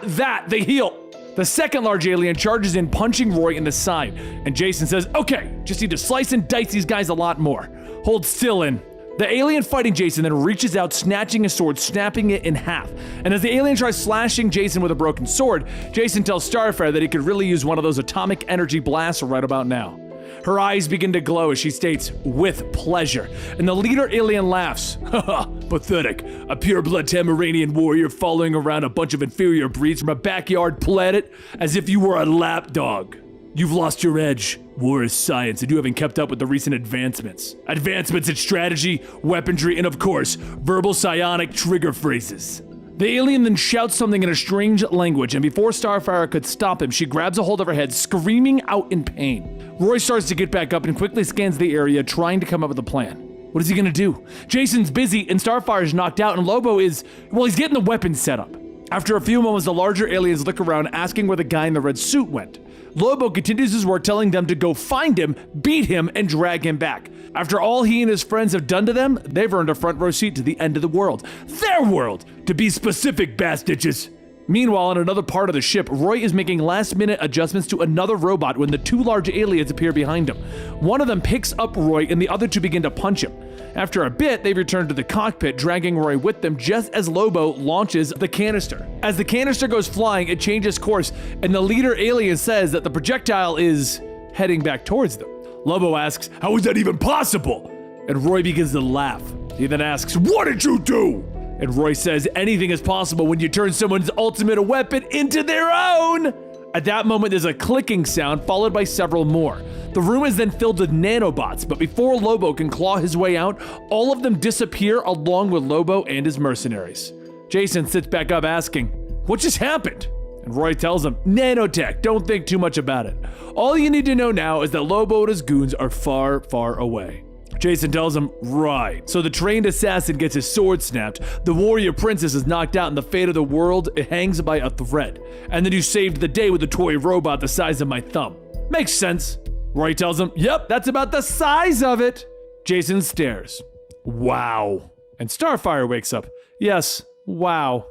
they heal." The second large alien charges in, punching Roy in the side, and Jason says, "Okay, just need to slice and dice these guys a lot more. Hold still in." The alien fighting Jason then reaches out, snatching his sword, snapping it in half. And as the alien tries slashing Jason with a broken sword, Jason tells Starfire that he could really use one of those atomic energy blasts right about now. Her eyes begin to glow as she states, "With pleasure." And the leader alien laughs. "Haha, pathetic. A pure-blood Tamaranian warrior following around a bunch of inferior breeds from a backyard planet as if you were a lapdog. You've lost your edge. War is science, and you haven't kept up with the recent advancements. Advancements in strategy, weaponry, and of course, verbal psionic trigger phrases." The alien then shouts something in a strange language, and before Starfire could stop him, she grabs a hold of her head, screaming out in pain. Roy starts to get back up and quickly scans the area, trying to come up with a plan. What is he gonna do? Jason's busy, and Starfire's knocked out, and Lobo he's getting the weapons set up. After a few moments, the larger aliens look around, asking where the guy in the red suit went. Lobo continues his work, telling them to go find him, beat him, and drag him back. After all he and his friends have done to them, they've earned a front row seat to the end of the world. Their world, to be specific, bastards. Meanwhile, on another part of the ship, Roy is making last-minute adjustments to another robot when the two large aliens appear behind him. One of them picks up Roy, and the other two begin to punch him. After a bit, they return to the cockpit, dragging Roy with them just as Lobo launches the canister. As the canister goes flying, it changes course, and the leader alien says that the projectile is heading back towards them. Lobo asks, "How is that even possible?" And Roy begins to laugh. He then asks, "What did you do?" And Roy says, "Anything is possible when you turn someone's ultimate weapon into their own." At that moment, there's a clicking sound followed by several more. The room is then filled with nanobots, but before Lobo can claw his way out, all of them disappear along with Lobo and his mercenaries. Jason sits back up asking, "What just happened?" And Roy tells him, nanotech, don't think too much about it. All you need to know now is that Lobo and his goons are far, far away. Jason tells him, right. So the trained assassin gets his sword snapped, the warrior princess is knocked out, and the fate of the world hangs by a thread. And then you saved the day with a toy robot the size of my thumb. Makes sense. Roy tells him, yep, that's about the size of it. Jason stares. Wow. And Starfire wakes up. Yes, wow.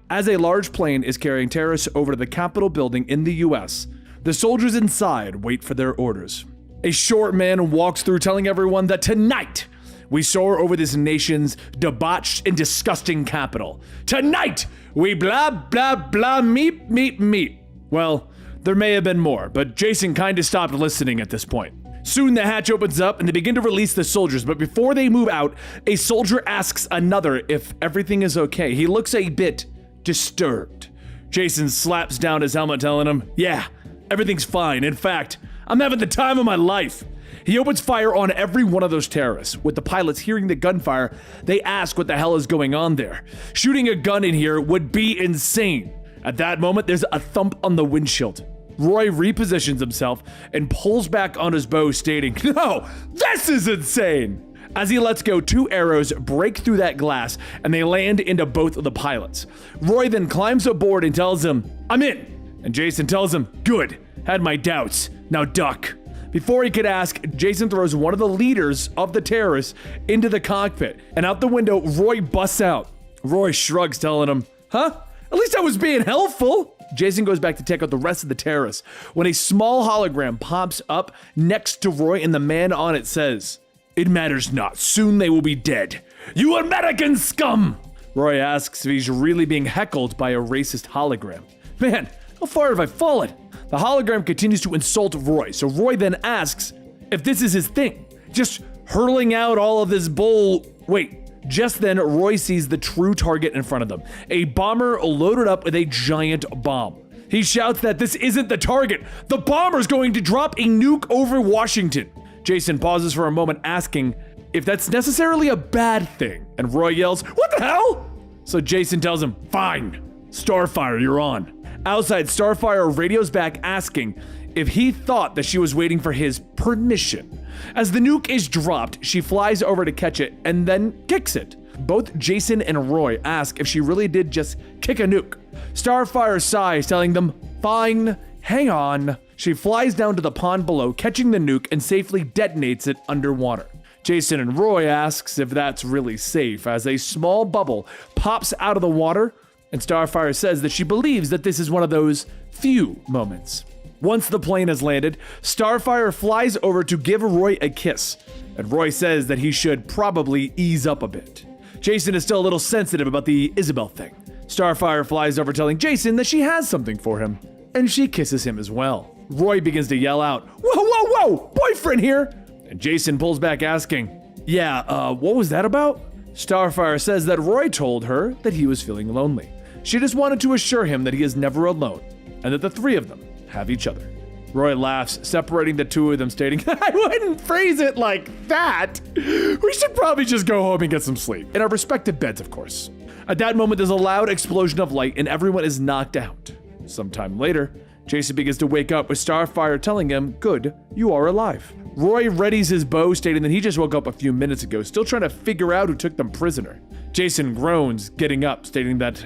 As a large plane is carrying terrorists over to the Capitol building in the US, the soldiers inside wait for their orders. A short man walks through telling everyone that tonight we soar over this nation's debauched and disgusting capital. Tonight we blah blah blah meep meep meep. Well, there may have been more, but Jason kinda stopped listening at this point. Soon the hatch opens up and they begin to release the soldiers, but before they move out, a soldier asks another if everything is okay. He looks a bit disturbed. Jason slaps down his helmet telling him, yeah, everything's fine. In fact, I'm having the time of my life. He opens fire on every one of those terrorists. With the pilots hearing the gunfire, they ask what the hell is going on there. Shooting a gun in here would be insane. At that moment, there's a thump on the windshield. Roy repositions himself and pulls back on his bow, stating, no, this is insane. As he lets go, 2 arrows break through that glass and they land into both of the pilots. Roy then climbs aboard and tells him, I'm in. And Jason tells him, good, had my doubts, now duck. Before he could ask, Jason throws one of the leaders of the terrorists into the cockpit, and out the window, Roy busts out. Roy shrugs, telling him, huh? At least I was being helpful. Jason goes back to take out the rest of the terrorists when a small hologram pops up next to Roy and the man on it says, it matters not, soon they will be dead. You American scum! Roy asks if he's really being heckled by a racist hologram. Man, how far have I fallen? The hologram continues to insult Roy, so Roy then asks if this is his thing. Just hurling out all of this bull. Wait, just then Roy sees the true target in front of them, a bomber loaded up with a giant bomb. He shouts that this isn't the target. The bomber's going to drop a nuke over Washington. Jason pauses for a moment asking if that's necessarily a bad thing, and Roy yells, what the hell? So Jason tells him, fine, Starfire, you're on. Outside, Starfire radios back asking if he thought that she was waiting for his permission. As the nuke is dropped, she flies over to catch it and then kicks it. Both Jason and Roy ask if she really did just kick a nuke. Starfire sighs, telling them, fine, hang on. She flies down to the pond below, catching the nuke and safely detonates it underwater. Jason and Roy asks if that's really safe as a small bubble pops out of the water, and Starfire says that she believes that this is one of those few moments. Once the plane has landed, Starfire flies over to give Roy a kiss, and Roy says that he should probably ease up a bit. Jason is still a little sensitive about the Isabel thing. Starfire flies over telling Jason that she has something for him, and she kisses him as well. Roy begins to yell out, whoa, whoa, whoa, boyfriend here! And Jason pulls back asking, yeah, what was that about? Starfire says that Roy told her that he was feeling lonely. She just wanted to assure him that he is never alone, and that the 3 of them have each other. Roy laughs, separating the 2 of them, stating, I wouldn't phrase it like that. We should probably just go home and get some sleep. In our respective beds, of course. At that moment, there's a loud explosion of light and everyone is knocked out. Sometime later, Jason begins to wake up with Starfire telling him, good, you are alive. Roy readies his bow, stating that he just woke up a few minutes ago, still trying to figure out who took them prisoner. Jason groans, getting up, stating that,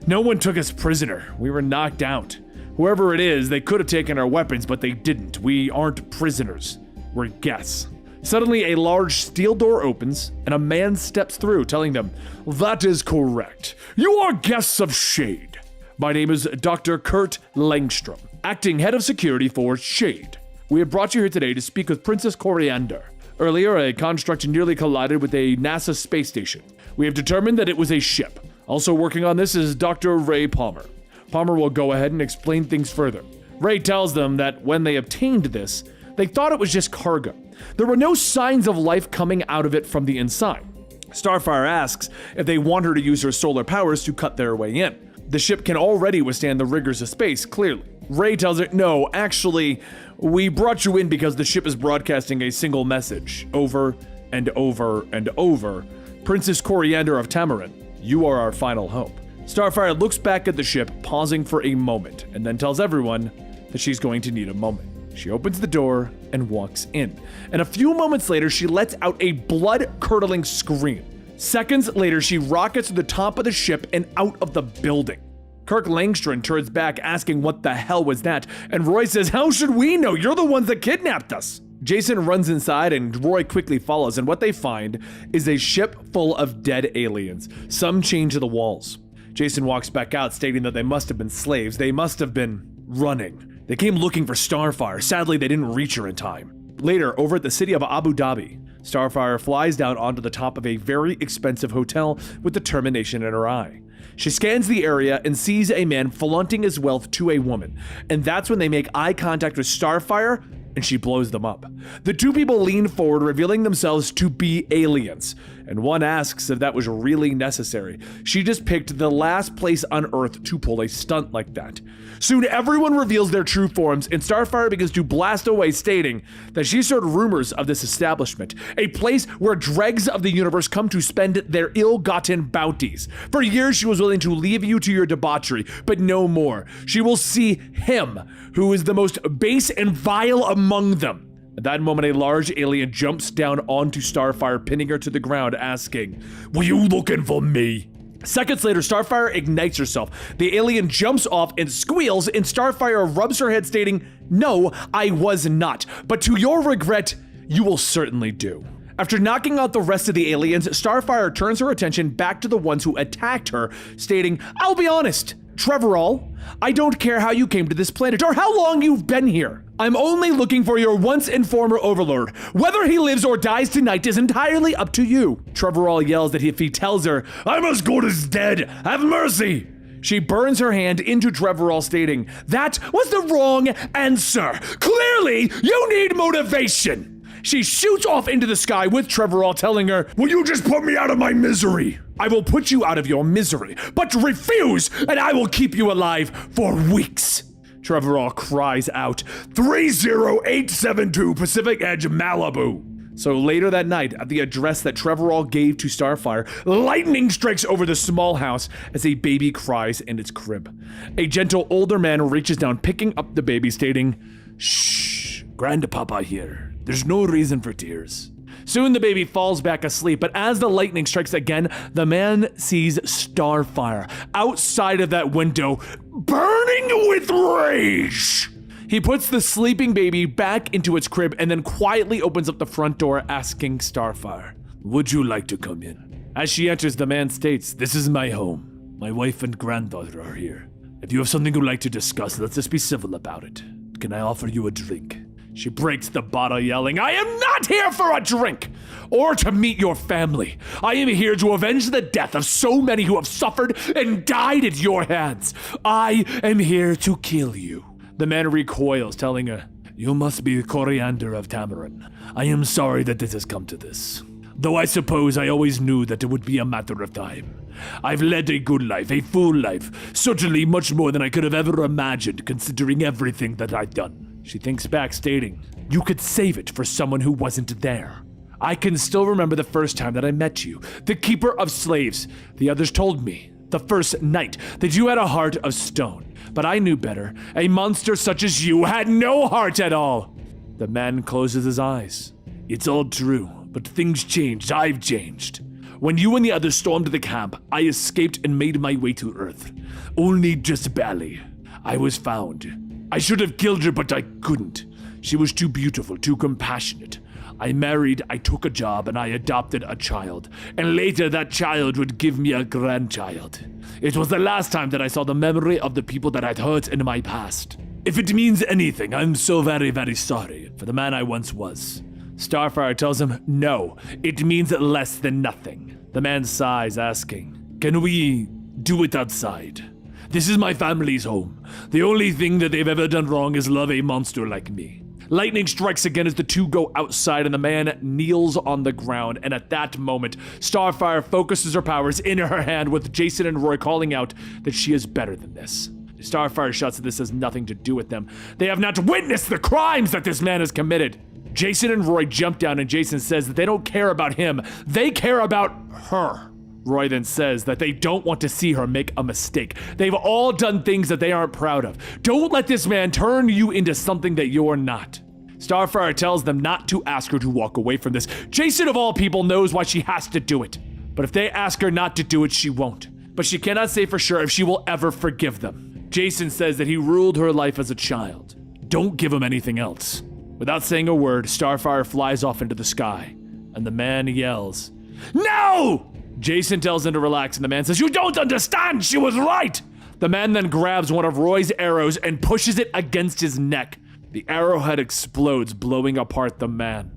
no one took us prisoner. We were knocked out. Whoever it is, they could have taken our weapons, but they didn't. We aren't prisoners. We're guests. Suddenly, a large steel door opens, and a man steps through, telling them, that is correct. You are guests of Shade. My name is Dr. Kurt Langstrom, acting head of security for Shade. We have brought you here today to speak with Princess Coriander. Earlier, a construct nearly collided with a NASA space station. We have determined that it was a ship. Also working on this is Dr. Ray Palmer. Palmer will go ahead and explain things further. Ray tells them that when they obtained this, they thought it was just cargo. There were no signs of life coming out of it from the inside. Starfire asks if they want her to use her solar powers to cut their way in. The ship can already withstand the rigors of space, clearly. Ray tells her, no, actually, we brought you in because the ship is broadcasting a single message over and over and over, Princess Coriander of Tamarind, you are our final hope. Starfire looks back at the ship, pausing for a moment, and then tells everyone that she's going to need a moment. She opens the door and walks in. And a few moments later, she lets out a blood-curdling scream. Seconds later, she rockets to the top of the ship and out of the building. Kirk Langstrom turns back asking what the hell was that, and Roy says, "How should we know? You're the ones that kidnapped us." Jason runs inside and Roy quickly follows, and what they find is a ship full of dead aliens, some chained to the walls. Jason walks back out stating that they must have been slaves. They must have been running. They came looking for Starfire. Sadly, they didn't reach her in time. Later, over at the city of Abu Dhabi, Starfire flies down onto the top of a very expensive hotel with determination in her eye. She scans the area and sees a man flaunting his wealth to a woman, and that's when they make eye contact with Starfire, and she blows them up. The two people lean forward, revealing themselves to be aliens, and one asks if that was really necessary. She just picked the last place on Earth to pull a stunt like that. Soon everyone reveals their true forms, and Starfire begins to blast away, stating that she's heard rumors of this establishment, a place where dregs of the universe come to spend their ill-gotten bounties. For years she was willing to leave you to your debauchery, but no more. She will see him, who is the most base and vile among them. At that moment, a large alien jumps down onto Starfire, pinning her to the ground, asking, "Were you looking for me?" Seconds later, Starfire ignites herself. The alien jumps off and squeals, and Starfire rubs her head, stating, "No, I was not, but to your regret, you will certainly do." After knocking out the rest of the aliens, Starfire turns her attention back to the ones who attacked her, stating, "I'll be honest, Trevorall, I don't care how you came to this planet or how long you've been here. I'm only looking for your once and former overlord. Whether he lives or dies tonight is entirely up to you." Trevorall yells that if he tells her, "I'm as good as dead, have mercy," she burns her hand into Trevorall, stating, "That was the wrong answer. Clearly, you need motivation." She shoots off into the sky with Trevorall telling her, "Will you just put me out of my misery?" "I will put you out of your misery, but refuse, and I will keep you alive for weeks." Trevorall cries out, 30872 Pacific Edge, Malibu. So later that night, at the address that Trevorall gave to Starfire, lightning strikes over the small house as a baby cries in its crib. A gentle older man reaches down, picking up the baby, stating, "Shh, Grandpapa here. There's no reason for tears." Soon the baby falls back asleep, but as the lightning strikes again, the man sees Starfire outside of that window, burning with rage. He puts the sleeping baby back into its crib and then quietly opens up the front door, asking Starfire, "Would you like to come in?" As she enters, the man states, "This is my home. My wife and granddaughter are here. If you have something you'd like to discuss, let's just be civil about it. Can I offer you a drink?" She breaks the bottle, yelling, "I am not here for a drink or to meet your family. I am here to avenge the death of so many who have suffered and died at your hands. I am here to kill you." The man recoils, telling her, "You must be Coriander of Tamarind. I am sorry that this has come to this. Though I suppose I always knew that it would be a matter of time. I've led a good life, a full life, certainly much more than I could have ever imagined considering everything that I've done." She thinks back, stating, "You could save it for someone who wasn't there. I can still remember the first time that I met you, the keeper of slaves. The others told me, the first night, that you had a heart of stone. But I knew better. A monster such as you had no heart at all." The man closes his eyes. "It's all true, but things changed. I've changed. When you and the others stormed the camp, I escaped and made my way to Earth. Only just barely. I was found. I should have killed her, but I couldn't. She was too beautiful, too compassionate. I married, I took a job, and I adopted a child. And later that child would give me a grandchild. It was the last time that I saw the memory of the people that I'd hurt in my past. If it means anything, I'm so very, very sorry for the man I once was." Starfire tells him, "No, it means less than nothing." The man sighs, asking, "Can we do it outside? This is my family's home. The only thing that they've ever done wrong is love a monster like me." Lightning strikes again as the two go outside and the man kneels on the ground, and at that moment, Starfire focuses her powers in her hand with Jason and Roy calling out that she is better than this. Starfire shouts that this has nothing to do with them. They have not witnessed the crimes that this man has committed. Jason and Roy jump down and Jason says that they don't care about him, they care about her. Roy then says that they don't want to see her make a mistake. They've all done things that they aren't proud of. Don't let this man turn you into something that you're not. Starfire tells them not to ask her to walk away from this. Jason of all people knows why she has to do it. But if they ask her not to do it, she won't. But she cannot say for sure if she will ever forgive them. Jason says that he ruled her life as a child. Don't give him anything else. Without saying a word, Starfire flies off into the sky, and the man yells, "No!" Jason tells him to relax, and the man says, "You don't understand, she was right!" The man then grabs one of Roy's arrows and pushes it against his neck. The arrowhead explodes, blowing apart the man.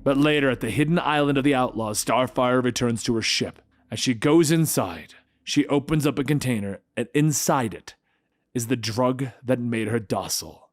But later, at the hidden island of the Outlaws, Starfire returns to her ship. As she goes inside, she opens up a container, and inside it is the drug that made her docile.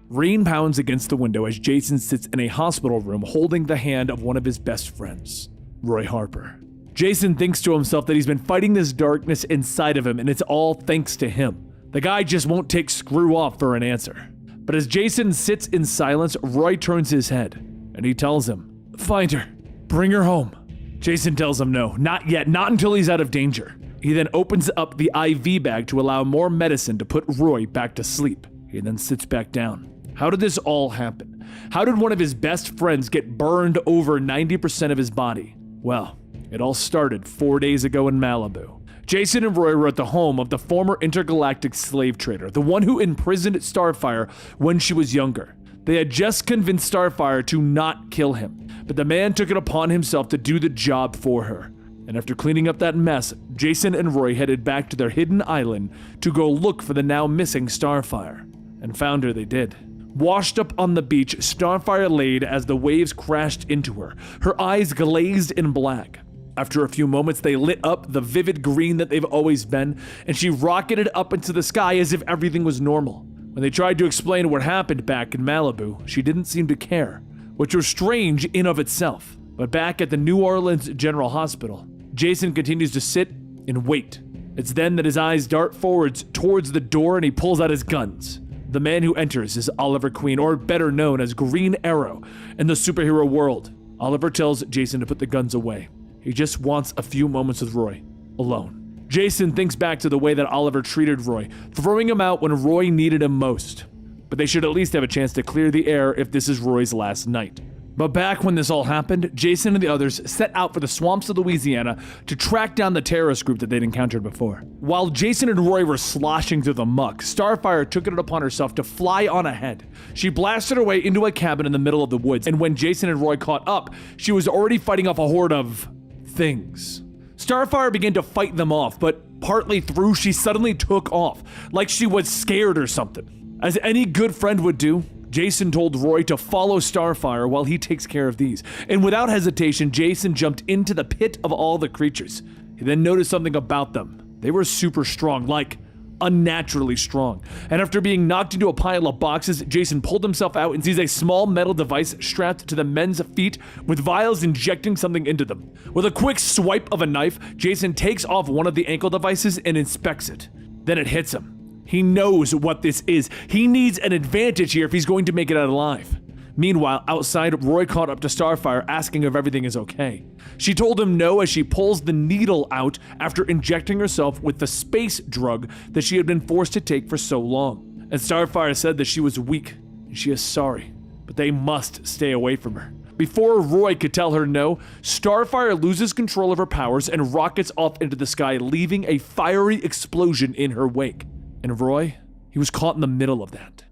Rain pounds against the window as Jason sits in a hospital room holding the hand of one of his best friends, Roy Harper. Jason thinks to himself that he's been fighting this darkness inside of him, and it's all thanks to him. The guy just won't take screw off for an answer. But as Jason sits in silence, Roy turns his head, and he tells him, "Find her. Bring her home." Jason tells him no, not yet, not until he's out of danger. He then opens up the IV bag to allow more medicine to put Roy back to sleep. He then sits back down. How did this all happen? How did one of his best friends get burned over 90% of his body? Well, it all started 4 days ago in Malibu. Jason and Roy were at the home of the former intergalactic slave trader, the one who imprisoned Starfire when she was younger. They had just convinced Starfire to not kill him, but the man took it upon himself to do the job for her. And after cleaning up that mess, Jason and Roy headed back to their hidden island to go look for the now missing Starfire. And found her they did. Washed up on the beach, Starfire laid as the waves crashed into her, her eyes glazed in black. After a few moments, they lit up the vivid green that they've always been, and she rocketed up into the sky as if everything was normal. When they tried to explain what happened back in Malibu, she didn't seem to care, which was strange in of itself. But back at the New Orleans General Hospital, Jason continues to sit and wait. It's then that his eyes dart forwards towards the door and he pulls out his guns. The man who enters is Oliver Queen, or better known as Green Arrow in the superhero world. Oliver tells Jason to put the guns away. He just wants a few moments with Roy, alone. Jason thinks back to the way that Oliver treated Roy, throwing him out when Roy needed him most. But they should at least have a chance to clear the air if this is Roy's last night. But back when this all happened, Jason and the others set out for the swamps of Louisiana to track down the terrorist group that they'd encountered before. While Jason and Roy were sloshing through the muck, Starfire took it upon herself to fly on ahead. She blasted her way into a cabin in the middle of the woods, and when Jason and Roy caught up, she was already fighting off a horde of things. Starfire began to fight them off, but partly through, she suddenly took off, like she was scared or something. As any good friend would do, Jason told Roy to follow Starfire while he takes care of these. And without hesitation, Jason jumped into the pit of all the creatures. He then noticed something about them. They were super strong, like unnaturally strong. And after being knocked into a pile of boxes, Jason pulled himself out and sees a small metal device strapped to the men's feet with vials injecting something into them. With a quick swipe of a knife, Jason takes off one of the ankle devices and inspects it. Then it hits him. He knows what this is. He needs an advantage here if he's going to make it out alive. Meanwhile, outside, Roy caught up to Starfire asking if everything is okay. She told him no as she pulls the needle out after injecting herself with the space drug that she had been forced to take for so long. And Starfire said that she was weak and she is sorry, but they must stay away from her. Before Roy could tell her no, Starfire loses control of her powers and rockets off into the sky, leaving a fiery explosion in her wake. And Roy, he was caught in the middle of that.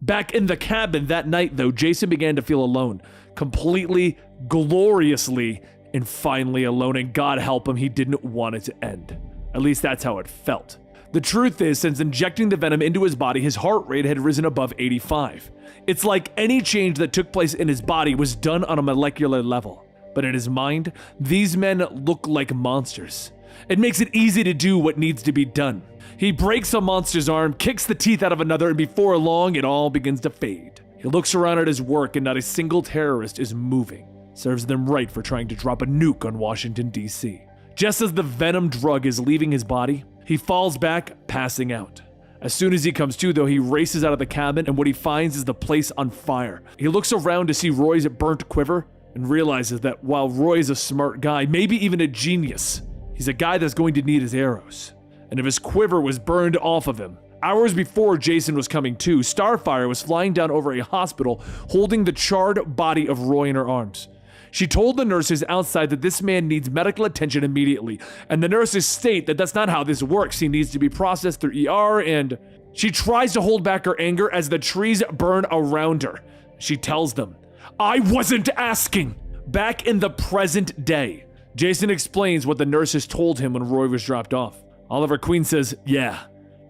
Back in the cabin that night, though, Jason began to feel alone. Completely, gloriously, and finally alone. And God help him, he didn't want it to end. At least that's how it felt. The truth is, since injecting the venom into his body, his heart rate had risen above 85. It's like any change that took place in his body was done on a molecular level. But in his mind, these men look like monsters. It makes it easy to do what needs to be done. He breaks a monster's arm, kicks the teeth out of another, and before long, it all begins to fade. He looks around at his work and not a single terrorist is moving. Serves them right for trying to drop a nuke on Washington, D.C. Just as the venom drug is leaving his body, he falls back, passing out. As soon as he comes to, though, he races out of the cabin, and what he finds is the place on fire. He looks around to see Roy's burnt quiver and realizes that while Roy is a smart guy, maybe even a genius, he's a guy that's going to need his arrows. And if his quiver was burned off of him, hours before Jason was coming to, Starfire was flying down over a hospital holding the charred body of Roy in her arms. She told the nurses outside that this man needs medical attention immediately, and the nurses state that that's not how this works. He needs to be processed through ER, and she tries to hold back her anger as the trees burn around her. She tells them, "I wasn't asking." Back in the present day, Jason explains what the nurses told him when Roy was dropped off. Oliver Queen says, "Yeah,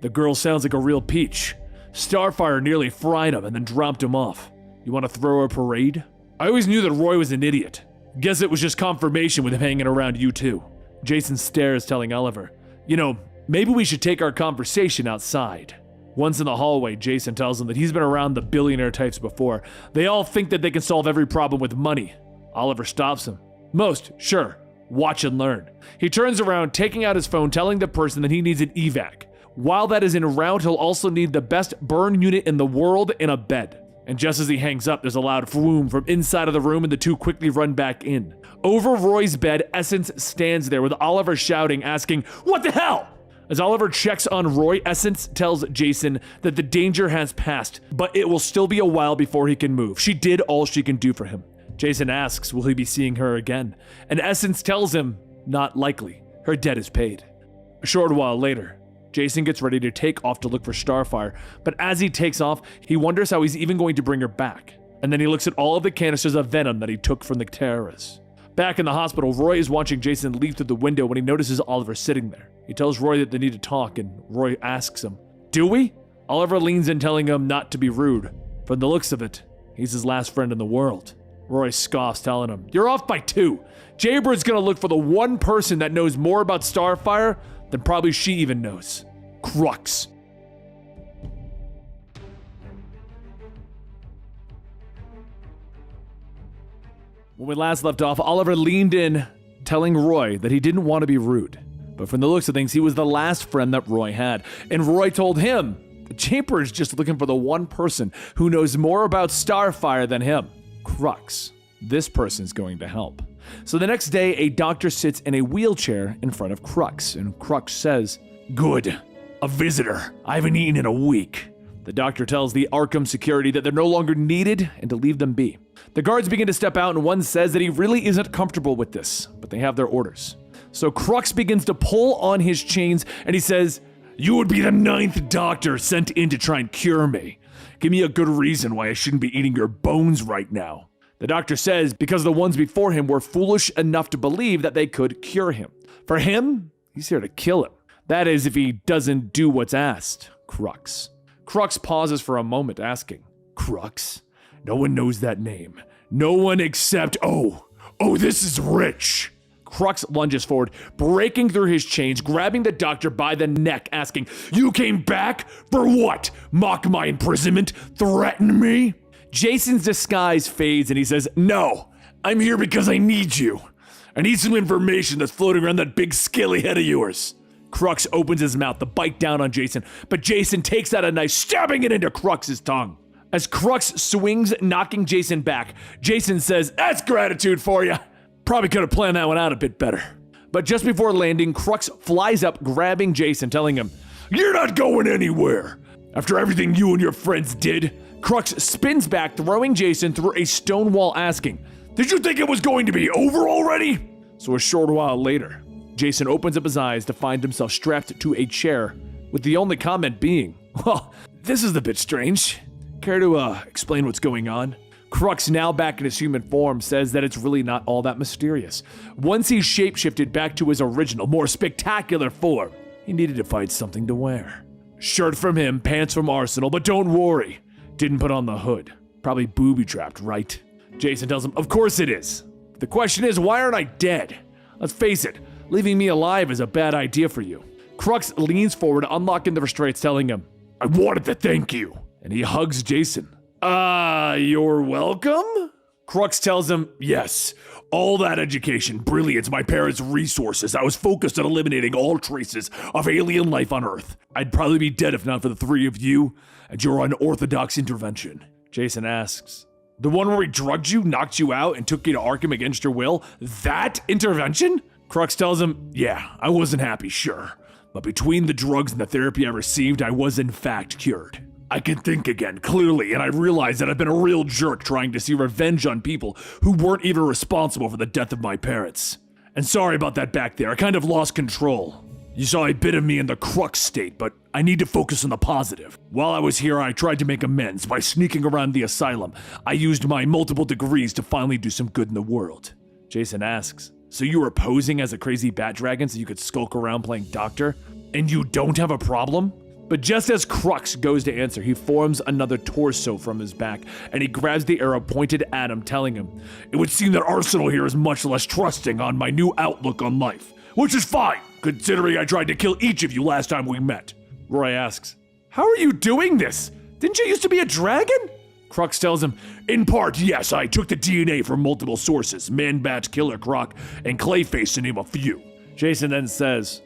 the girl sounds like a real peach. Starfire nearly fried him and then dropped him off. You want to throw a parade?" I always knew that Roy was an idiot. Guess it was just confirmation with him hanging around you too. Jason stares, telling Oliver, "You know, maybe we should take our conversation outside." Once in the hallway, Jason tells him that he's been around the billionaire types before. They all think that they can solve every problem with money. Oliver stops him. "Most, sure. Watch and learn." He turns around, taking out his phone, telling the person that he needs an evac. While that is en route, he'll also need the best burn unit in the world in a bed. And just as he hangs up, there's a loud vroom from inside of the room, and the two quickly run back in. Over Roy's bed, Essence stands there with Oliver shouting, asking, "What the hell?" As Oliver checks on Roy, Essence tells Jason that the danger has passed, but it will still be a while before he can move. She did all she can do for him. Jason asks, will he be seeing her again? And Essence tells him, not likely. Her debt is paid. A short while later, Jason gets ready to take off to look for Starfire, but as he takes off, he wonders how he's even going to bring her back. And then he looks at all of the canisters of venom that he took from the terrorists. Back in the hospital, Roy is watching Jason leave through the window when he notices Oliver sitting there. He tells Roy that they need to talk, and Roy asks him, "Do we?" Oliver leans in, telling him not to be rude. From the looks of it, he's his last friend in the world. Roy scoffs, telling him, "You're off by 2. Jaybird's gonna look for the one person that knows more about Starfire than probably she even knows. Crux." When we last left off, Oliver leaned in, telling Roy that he didn't want to be rude. But from the looks of things, he was the last friend that Roy had. And Roy told him that Jaybird is just looking for the one person who knows more about Starfire than him. Crux. This person's going to help. So the next day, a doctor sits in a wheelchair in front of Crux, and Crux says, "Good. A visitor. I haven't eaten in a week." The doctor tells the Arkham security that they're no longer needed and to leave them be. The guards begin to step out, and one says that he really isn't comfortable with this, but they have their orders. So Crux begins to pull on his chains, and he says, "You would be the 9th doctor sent in to try and cure me. Give me a good reason why I shouldn't be eating your bones right now." The doctor says because the ones before him were foolish enough to believe that they could cure him. For him, he's here to kill him. That is, if he doesn't do what's asked. Crux. Crux pauses for a moment, asking, "Crux? No one knows that name. No one except, oh, this is Rich." Crux lunges forward, breaking through his chains, grabbing the doctor by the neck, asking, "You came back? For what? Mock my imprisonment? Threaten me?" Jason's disguise fades and he says, "No, I'm here because I need you. I need some information that's floating around that big skilly head of yours." Crux opens his mouth to bite down on Jason, but Jason takes out a knife, stabbing it into Crux's tongue. As Crux swings, knocking Jason back, Jason says, "That's gratitude for you. Probably could have planned that one out a bit better." But just before landing, Crux flies up, grabbing Jason, telling him, "You're not going anywhere." After everything you and your friends did, Crux spins back, throwing Jason through a stone wall, asking, "Did you think it was going to be over already?" So a short while later, Jason opens up his eyes to find himself strapped to a chair, with the only comment being, "Well, this is a bit strange. Care to explain what's going on?" Crux, now back in his human form, says that it's really not all that mysterious. Once he's shapeshifted back to his original, more spectacular form, he needed to find something to wear. Shirt from him, pants from Arsenal, but don't worry, didn't put on the hood. Probably booby-trapped, right? Jason tells him, "Of course it is. The question is, why aren't I dead? Let's face it, leaving me alive is a bad idea for you." Crux leans forward, unlocking the restraints, telling him, "I wanted to thank you." And he hugs Jason. You're welcome?" Crux tells him, "Yes, All that education, brilliance, my parents' resources, I was focused on eliminating all traces of alien life on Earth. I'd probably be dead if not for the three of you and your unorthodox intervention. Jason asks, The one where he drugged you, knocked you out, and took you to Arkham against your will? That intervention? Crux tells him, Yeah, I wasn't happy, sure. But between the drugs and the therapy I received, I was in fact cured. I can think again, clearly, and I realize that I've been a real jerk trying to see revenge on people who weren't even responsible for the death of my parents. And sorry about that back there, I kind of lost control. You saw a bit of me in the crux state, but I need to focus on the positive. While I was here, I tried to make amends by sneaking around the asylum. I used my multiple degrees to finally do some good in the world. Jason asks, so you were posing as a crazy bat dragon so you could skulk around playing doctor? And you don't have a problem? But just as Crux goes to answer, he forms another torso from his back, and he grabs the arrow pointed at him, telling him, It would seem that Arsenal here is much less trusting on my new outlook on life. Which is fine, considering I tried to kill each of you last time we met. Roy asks, how are you doing this? Didn't you used to be a dragon? Crux tells him, in part, yes, I took the DNA from multiple sources, Man-Bat, Killer Croc, and Clayface to name a few. Jason then says,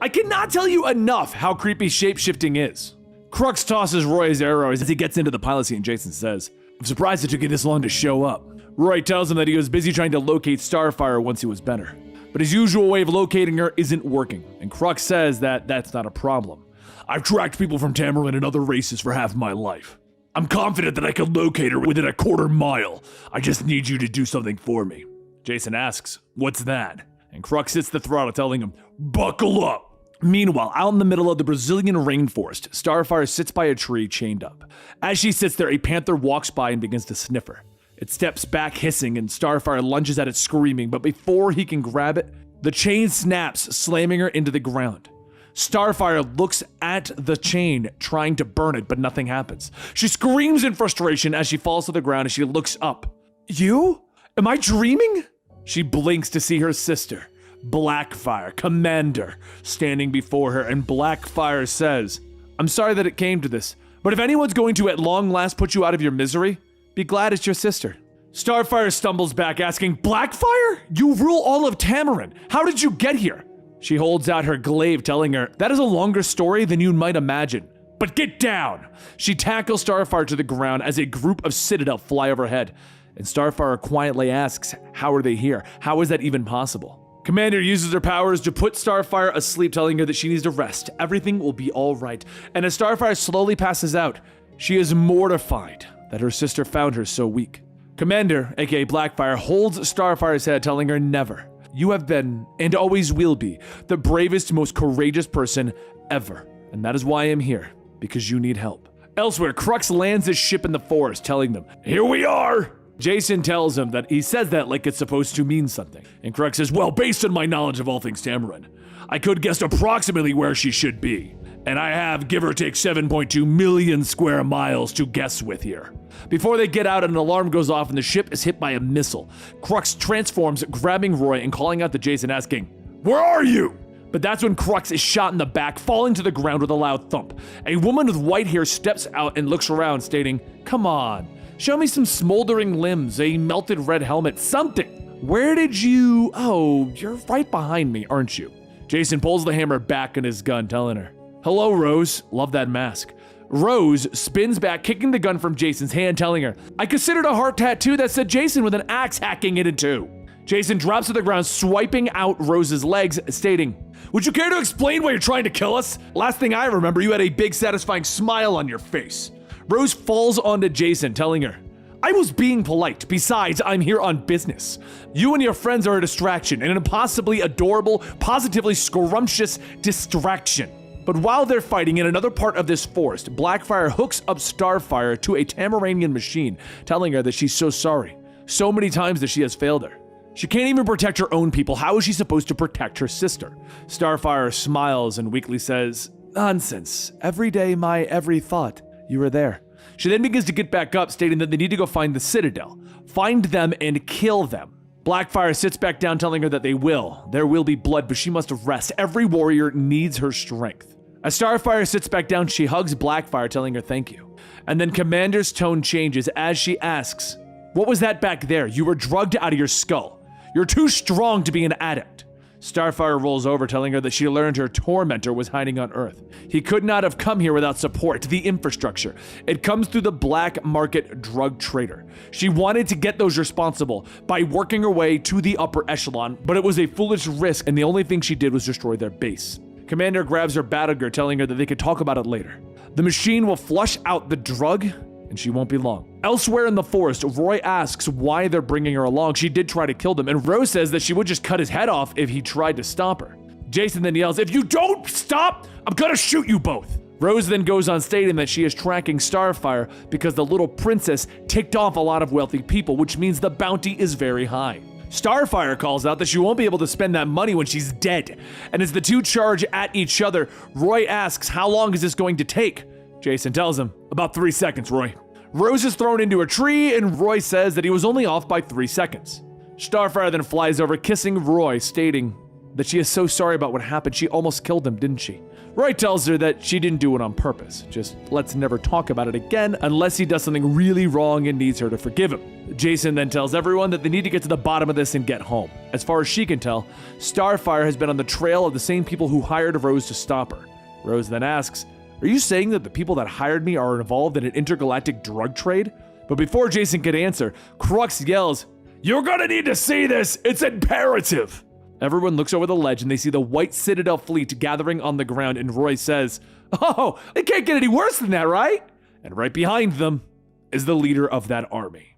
I cannot tell you enough how creepy shape-shifting is. Crux tosses Roy his arrow as he gets into the pilot seat, and Jason says, I'm surprised it took you this long to show up. Roy tells him that he was busy trying to locate Starfire once he was better. But his usual way of locating her isn't working, and Crux says that that's not a problem. I've tracked people from Tamarind and other races for half my life. I'm confident that I can locate her within a quarter mile. I just need you to do something for me. Jason asks, what's that? And Crux hits the throttle, telling him, buckle up. Meanwhile, out in the middle of the Brazilian rainforest, Starfire sits by a tree chained up. As she sits there, a panther walks by and begins to sniff her. It steps back hissing, and Starfire lunges at it screaming, but before he can grab it, the chain snaps, slamming her into the ground. Starfire looks at the chain, trying to burn it, but nothing happens. She screams in frustration as she falls to the ground as she looks up. You? Am I dreaming? She blinks to see her sister, Blackfire, Commander, standing before her, and Blackfire says, I'm sorry that it came to this, but if anyone's going to at long last put you out of your misery, be glad it's your sister. Starfire stumbles back, asking, Blackfire? You rule all of Tamarind. How did you get here? She holds out her glaive, telling her, that is a longer story than you might imagine. But get down! She tackles Starfire to the ground as a group of Citadel fly overhead, and Starfire quietly asks, how are they here? How is that even possible? Commander uses her powers to put Starfire asleep, telling her that she needs to rest. Everything will be all right. And as Starfire slowly passes out, she is mortified that her sister found her so weak. Commander, aka Blackfire, holds Starfire's head, telling her never. You have been, and always will be, the bravest, most courageous person ever. And that is why I am here, because you need help. Elsewhere, Crux lands his ship in the forest, telling them, here we are! Jason tells him that he says that like it's supposed to mean something. And Crux says, well, based on my knowledge of all things Tamarind, I could guess approximately where she should be. And I have, give or take, 7.2 million square miles to guess with here. Before they get out, an alarm goes off and the ship is hit by a missile. Crux transforms, grabbing Roy and calling out to Jason, asking, where are you? But that's when Crux is shot in the back, falling to the ground with a loud thump. A woman with white hair steps out and looks around, stating, come on, show me some smoldering limbs, a melted red helmet, something. Where did you... Oh, you're right behind me, aren't you? Jason pulls the hammer back on his gun, telling her, hello, Rose. Love that mask. Rose spins back, kicking the gun from Jason's hand, telling her, I considered a heart tattoo that said Jason with an axe hacking it in two. Jason drops to the ground, swiping out Rose's legs, stating, would you care to explain why you're trying to kill us? Last thing I remember, you had a big, satisfying smile on your face. Rose falls onto Jason, telling her, I was being polite. Besides, I'm here on business. You and your friends are a distraction, and an impossibly adorable, positively scrumptious distraction. But while they're fighting in another part of this forest, Blackfire hooks up Starfire to a Tamarandian machine, telling her that she's so sorry. So many times that she has failed her. She can't even protect her own people. How is she supposed to protect her sister? Starfire smiles and weakly says, nonsense. Every day, my every thought, you were there. She then begins to get back up, stating that they need to go find the Citadel, find them and kill them. Blackfire sits back down, telling her that they will. There will be blood, but she must rest. Every warrior needs her strength. As Starfire sits back down, she hugs Blackfire, telling her thank you. And then Commander's tone changes as she asks, what was that back there? You were drugged out of your skull. You're too strong to be an adept. Starfire rolls over, telling her that she learned her tormentor was hiding on Earth. He could not have come here without support, the infrastructure. It comes through the black market drug trader. She wanted to get those responsible by working her way to the upper echelon, but it was a foolish risk, and the only thing she did was destroy their base. Commander grabs her battle, telling her that they could talk about it later. The machine will flush out the drug, and she won't be long. Elsewhere in the forest, Roy asks why they're bringing her along. She did try to kill them, and Rose says that she would just cut his head off if he tried to stop her. Jason then yells, "If you don't stop, I'm gonna shoot you both." Rose then goes on stating that she is tracking Starfire because the little princess ticked off a lot of wealthy people, which means the bounty is very high. Starfire calls out that she won't be able to spend that money when she's dead. And as the two charge at each other, Roy asks, "How long is this going to take?" Jason tells him, "About 3 seconds, Roy." Rose is thrown into a tree, and Roy says that he was only off by 3 seconds. Starfire then flies over, kissing Roy, stating that she is so sorry about what happened. She almost killed him, didn't she? Roy tells her that she didn't do it on purpose. Just let's never talk about it again unless he does something really wrong and needs her to forgive him. Jason then tells everyone that they need to get to the bottom of this and get home. As far as she can tell, Starfire has been on the trail of the same people who hired Rose to stop her. Rose then asks, "Are you saying that the people that hired me are involved in an intergalactic drug trade?" But before Jason could answer, Crux yells, "You're gonna need to see this! It's imperative!" Everyone looks over the ledge and they see the White Citadel fleet gathering on the ground, and Roy says, "Oh, it can't get any worse than that, right?" And right behind them is the leader of that army.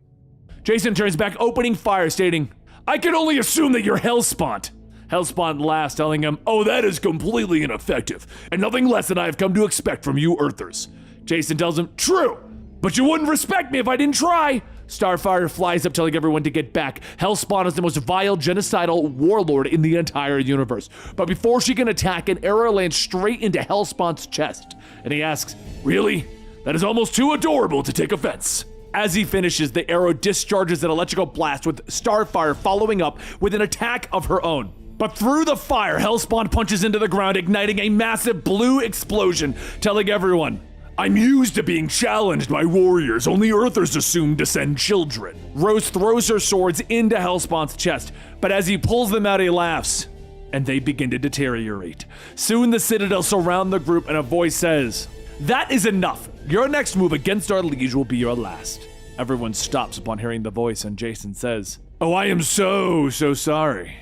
Jason turns back, opening fire, stating, "I can only assume that you're Hellspawn." Hellspawn laughs, telling him, "Oh, that is completely ineffective, and nothing less than I have come to expect from you Earthers." Jason tells him, "True, but you wouldn't respect me if I didn't try." Starfire flies up, telling everyone to get back. Hellspawn is the most vile, genocidal warlord in the entire universe. But before she can attack, an arrow lands straight into Hellspawn's chest. And he asks, "Really? That is almost too adorable to take offense." As he finishes, the arrow discharges an electrical blast, with Starfire following up with an attack of her own. But through the fire, Hellspawn punches into the ground, igniting a massive blue explosion, telling everyone, "I'm used to being challenged by warriors. Only Earthers assume to send children." Rose throws her swords into Hellspawn's chest, but as he pulls them out, he laughs, and they begin to deteriorate. Soon the Citadel surround the group, and a voice says, "That is enough. Your next move against our liege will be your last." Everyone stops upon hearing the voice, and Jason says, "Oh, I am so sorry."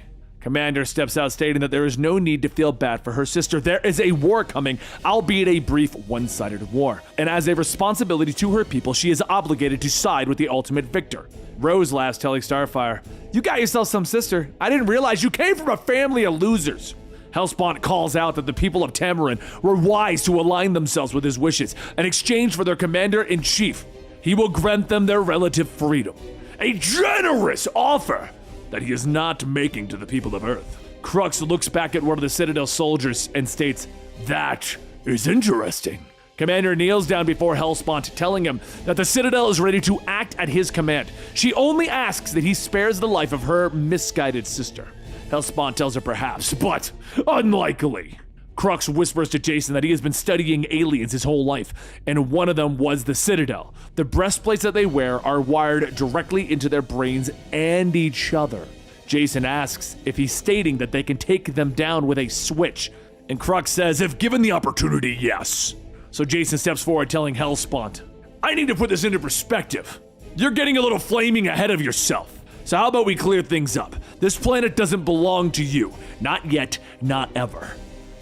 Commander steps out, stating that there is no need to feel bad for her sister. There is a war coming, albeit a brief, one-sided war. And as a responsibility to her people, she is obligated to side with the ultimate victor. Rose laughs, telling Starfire, "You got yourself some sister. I didn't realize you came from a family of losers." Hellspawn calls out that the people of Tamarind were wise to align themselves with his wishes. In exchange for their commander-in-chief, he will grant them their relative freedom. A generous offer that he is not making to the people of Earth. Crux looks back at one of the Citadel soldiers and states, "That is interesting." Commander kneels down before Hellspawn, telling him that the Citadel is ready to act at his command. She only asks that he spares the life of her misguided sister. Hellspawn tells her perhaps, but unlikely. Crux whispers to Jason that he has been studying aliens his whole life, and one of them was the Citadel. The breastplates that they wear are wired directly into their brains and each other. Jason asks if he's stating that they can take them down with a switch, and Crux says, "If given the opportunity, yes." So Jason steps forward, telling Hellspawn, "I need to put this into perspective. You're getting a little flaming ahead of yourself. So how about we clear things up? This planet doesn't belong to you. Not yet, not ever."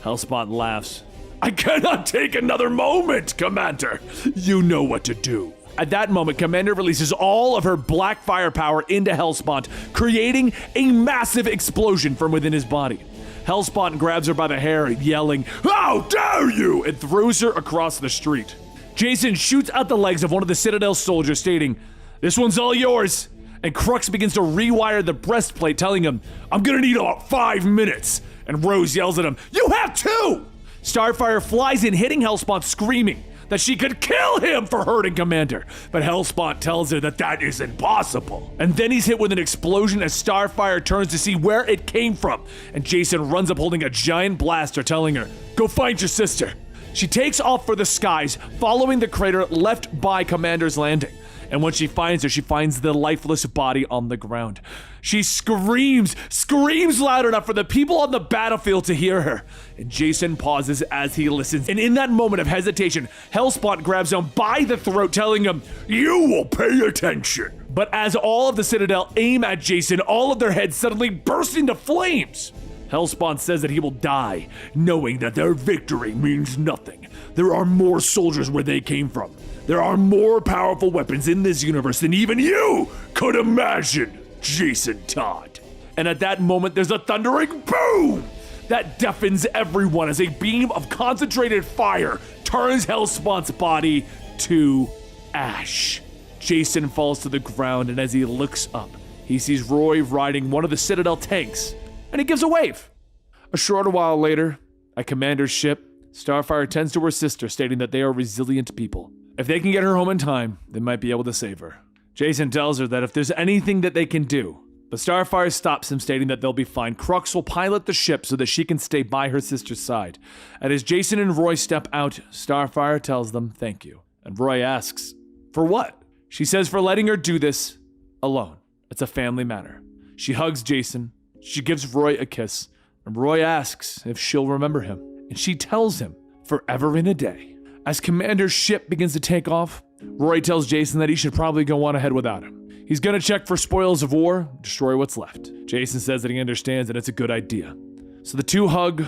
Hellspawn laughs. "I cannot take another moment, Commander. You know what to do." At that moment, Commander releases all of her black firepower into Hellspawn, creating a massive explosion from within his body. Hellspawn grabs her by the hair, yelling, "How dare you!" and throws her across the street. Jason shoots out the legs of one of the Citadel soldiers, stating, "This one's all yours." And Crux begins to rewire the breastplate, telling him, "I'm gonna need about 5 minutes." And Rose yells at him, "You have 2!" Starfire flies in, hitting Hellspawn, screaming that she could kill him for hurting Commander. But Hellspawn tells her that that is impossible. And then he's hit with an explosion as Starfire turns to see where it came from. And Jason runs up holding a giant blaster, telling her, "Go find your sister." She takes off for the skies, following the crater left by Commander's landing. And when she finds her, she finds the lifeless body on the ground. She screams loud enough for the people on the battlefield to hear her. And Jason pauses as he listens. And in that moment of hesitation, Hellspawn grabs him by the throat, telling him, "You will pay attention." But as all of the Citadel aim at Jason, all of their heads suddenly burst into flames. Hellspawn says that he will die, knowing that their victory means nothing. There are more soldiers where they came from. There are more powerful weapons in this universe than even you could imagine, Jason Todd. And at that moment, there's a thundering boom that deafens everyone as a beam of concentrated fire turns Hellspawn's body to ash. Jason falls to the ground, and as he looks up, he sees Roy riding one of the Citadel tanks, and he gives a wave. A short while later, at Commander's ship, Starfire tends to her sister, stating that they are resilient people. If they can get her home in time, they might be able to save her. Jason tells her that if there's anything that they can do, but Starfire stops him, stating that they'll be fine. Crux will pilot the ship so that she can stay by her sister's side. And as Jason and Roy step out, Starfire tells them thank you. And Roy asks, for what? She says for letting her do this alone. It's a family matter. She hugs Jason. She gives Roy a kiss. And Roy asks if she'll remember him. And she tells him, forever in a day. As Commander's ship begins to take off, Roy tells Jason that he should probably go on ahead without him. He's gonna check for spoils of war, destroy what's left. Jason says that he understands and it's a good idea. So the two hug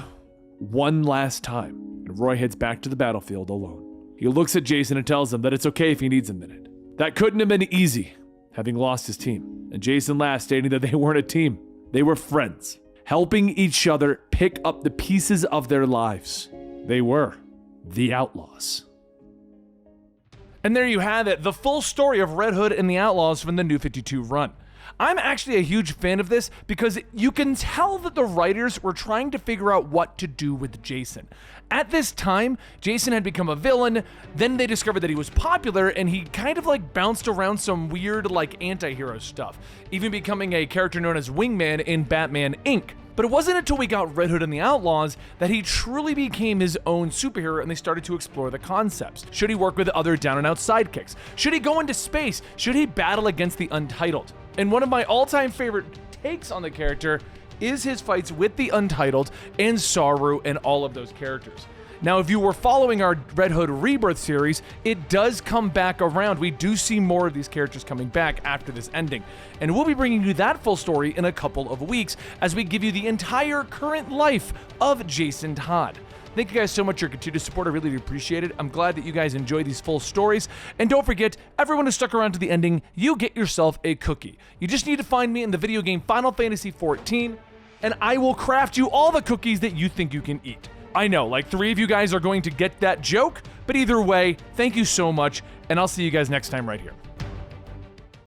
one last time, and Roy heads back to the battlefield alone. He looks at Jason and tells him that it's okay if he needs a minute. That couldn't have been easy, having lost his team. And Jason laughs, stating that they weren't a team. They were friends, helping each other pick up the pieces of their lives. They were the Outlaws. And there you have it, the full story of Red Hood and the Outlaws from the New 52 run. I'm actually a huge fan of this because you can tell that the writers were trying to figure out what to do with Jason. At this time, Jason had become a villain, then they discovered that he was popular and he kind of like bounced around some weird like anti-hero stuff, even becoming a character known as Wingman in Batman Inc. But it wasn't until we got Red Hood and the Outlaws that he truly became his own superhero and they started to explore the concepts. Should he work with other down-and-out sidekicks? Should he go into space? Should he battle against the Untitled? And one of my all-time favorite takes on the character is his fights with the Untitled and Saru and all of those characters. Now, if you were following our Red Hood Rebirth series, it does come back around. We do see more of these characters coming back after this ending. And we'll be bringing you that full story in a couple of weeks as we give you the entire current life of Jason Todd. Thank you guys so much for your continued support. I really do appreciate it. I'm glad that you guys enjoy these full stories. And don't forget, everyone who stuck around to the ending, you get yourself a cookie. You just need to find me in the video game Final Fantasy XIV, and I will craft you all the cookies that you think you can eat. I know, like 3 of you guys are going to get that joke, but either way, thank you so much, and I'll see you guys next time right here.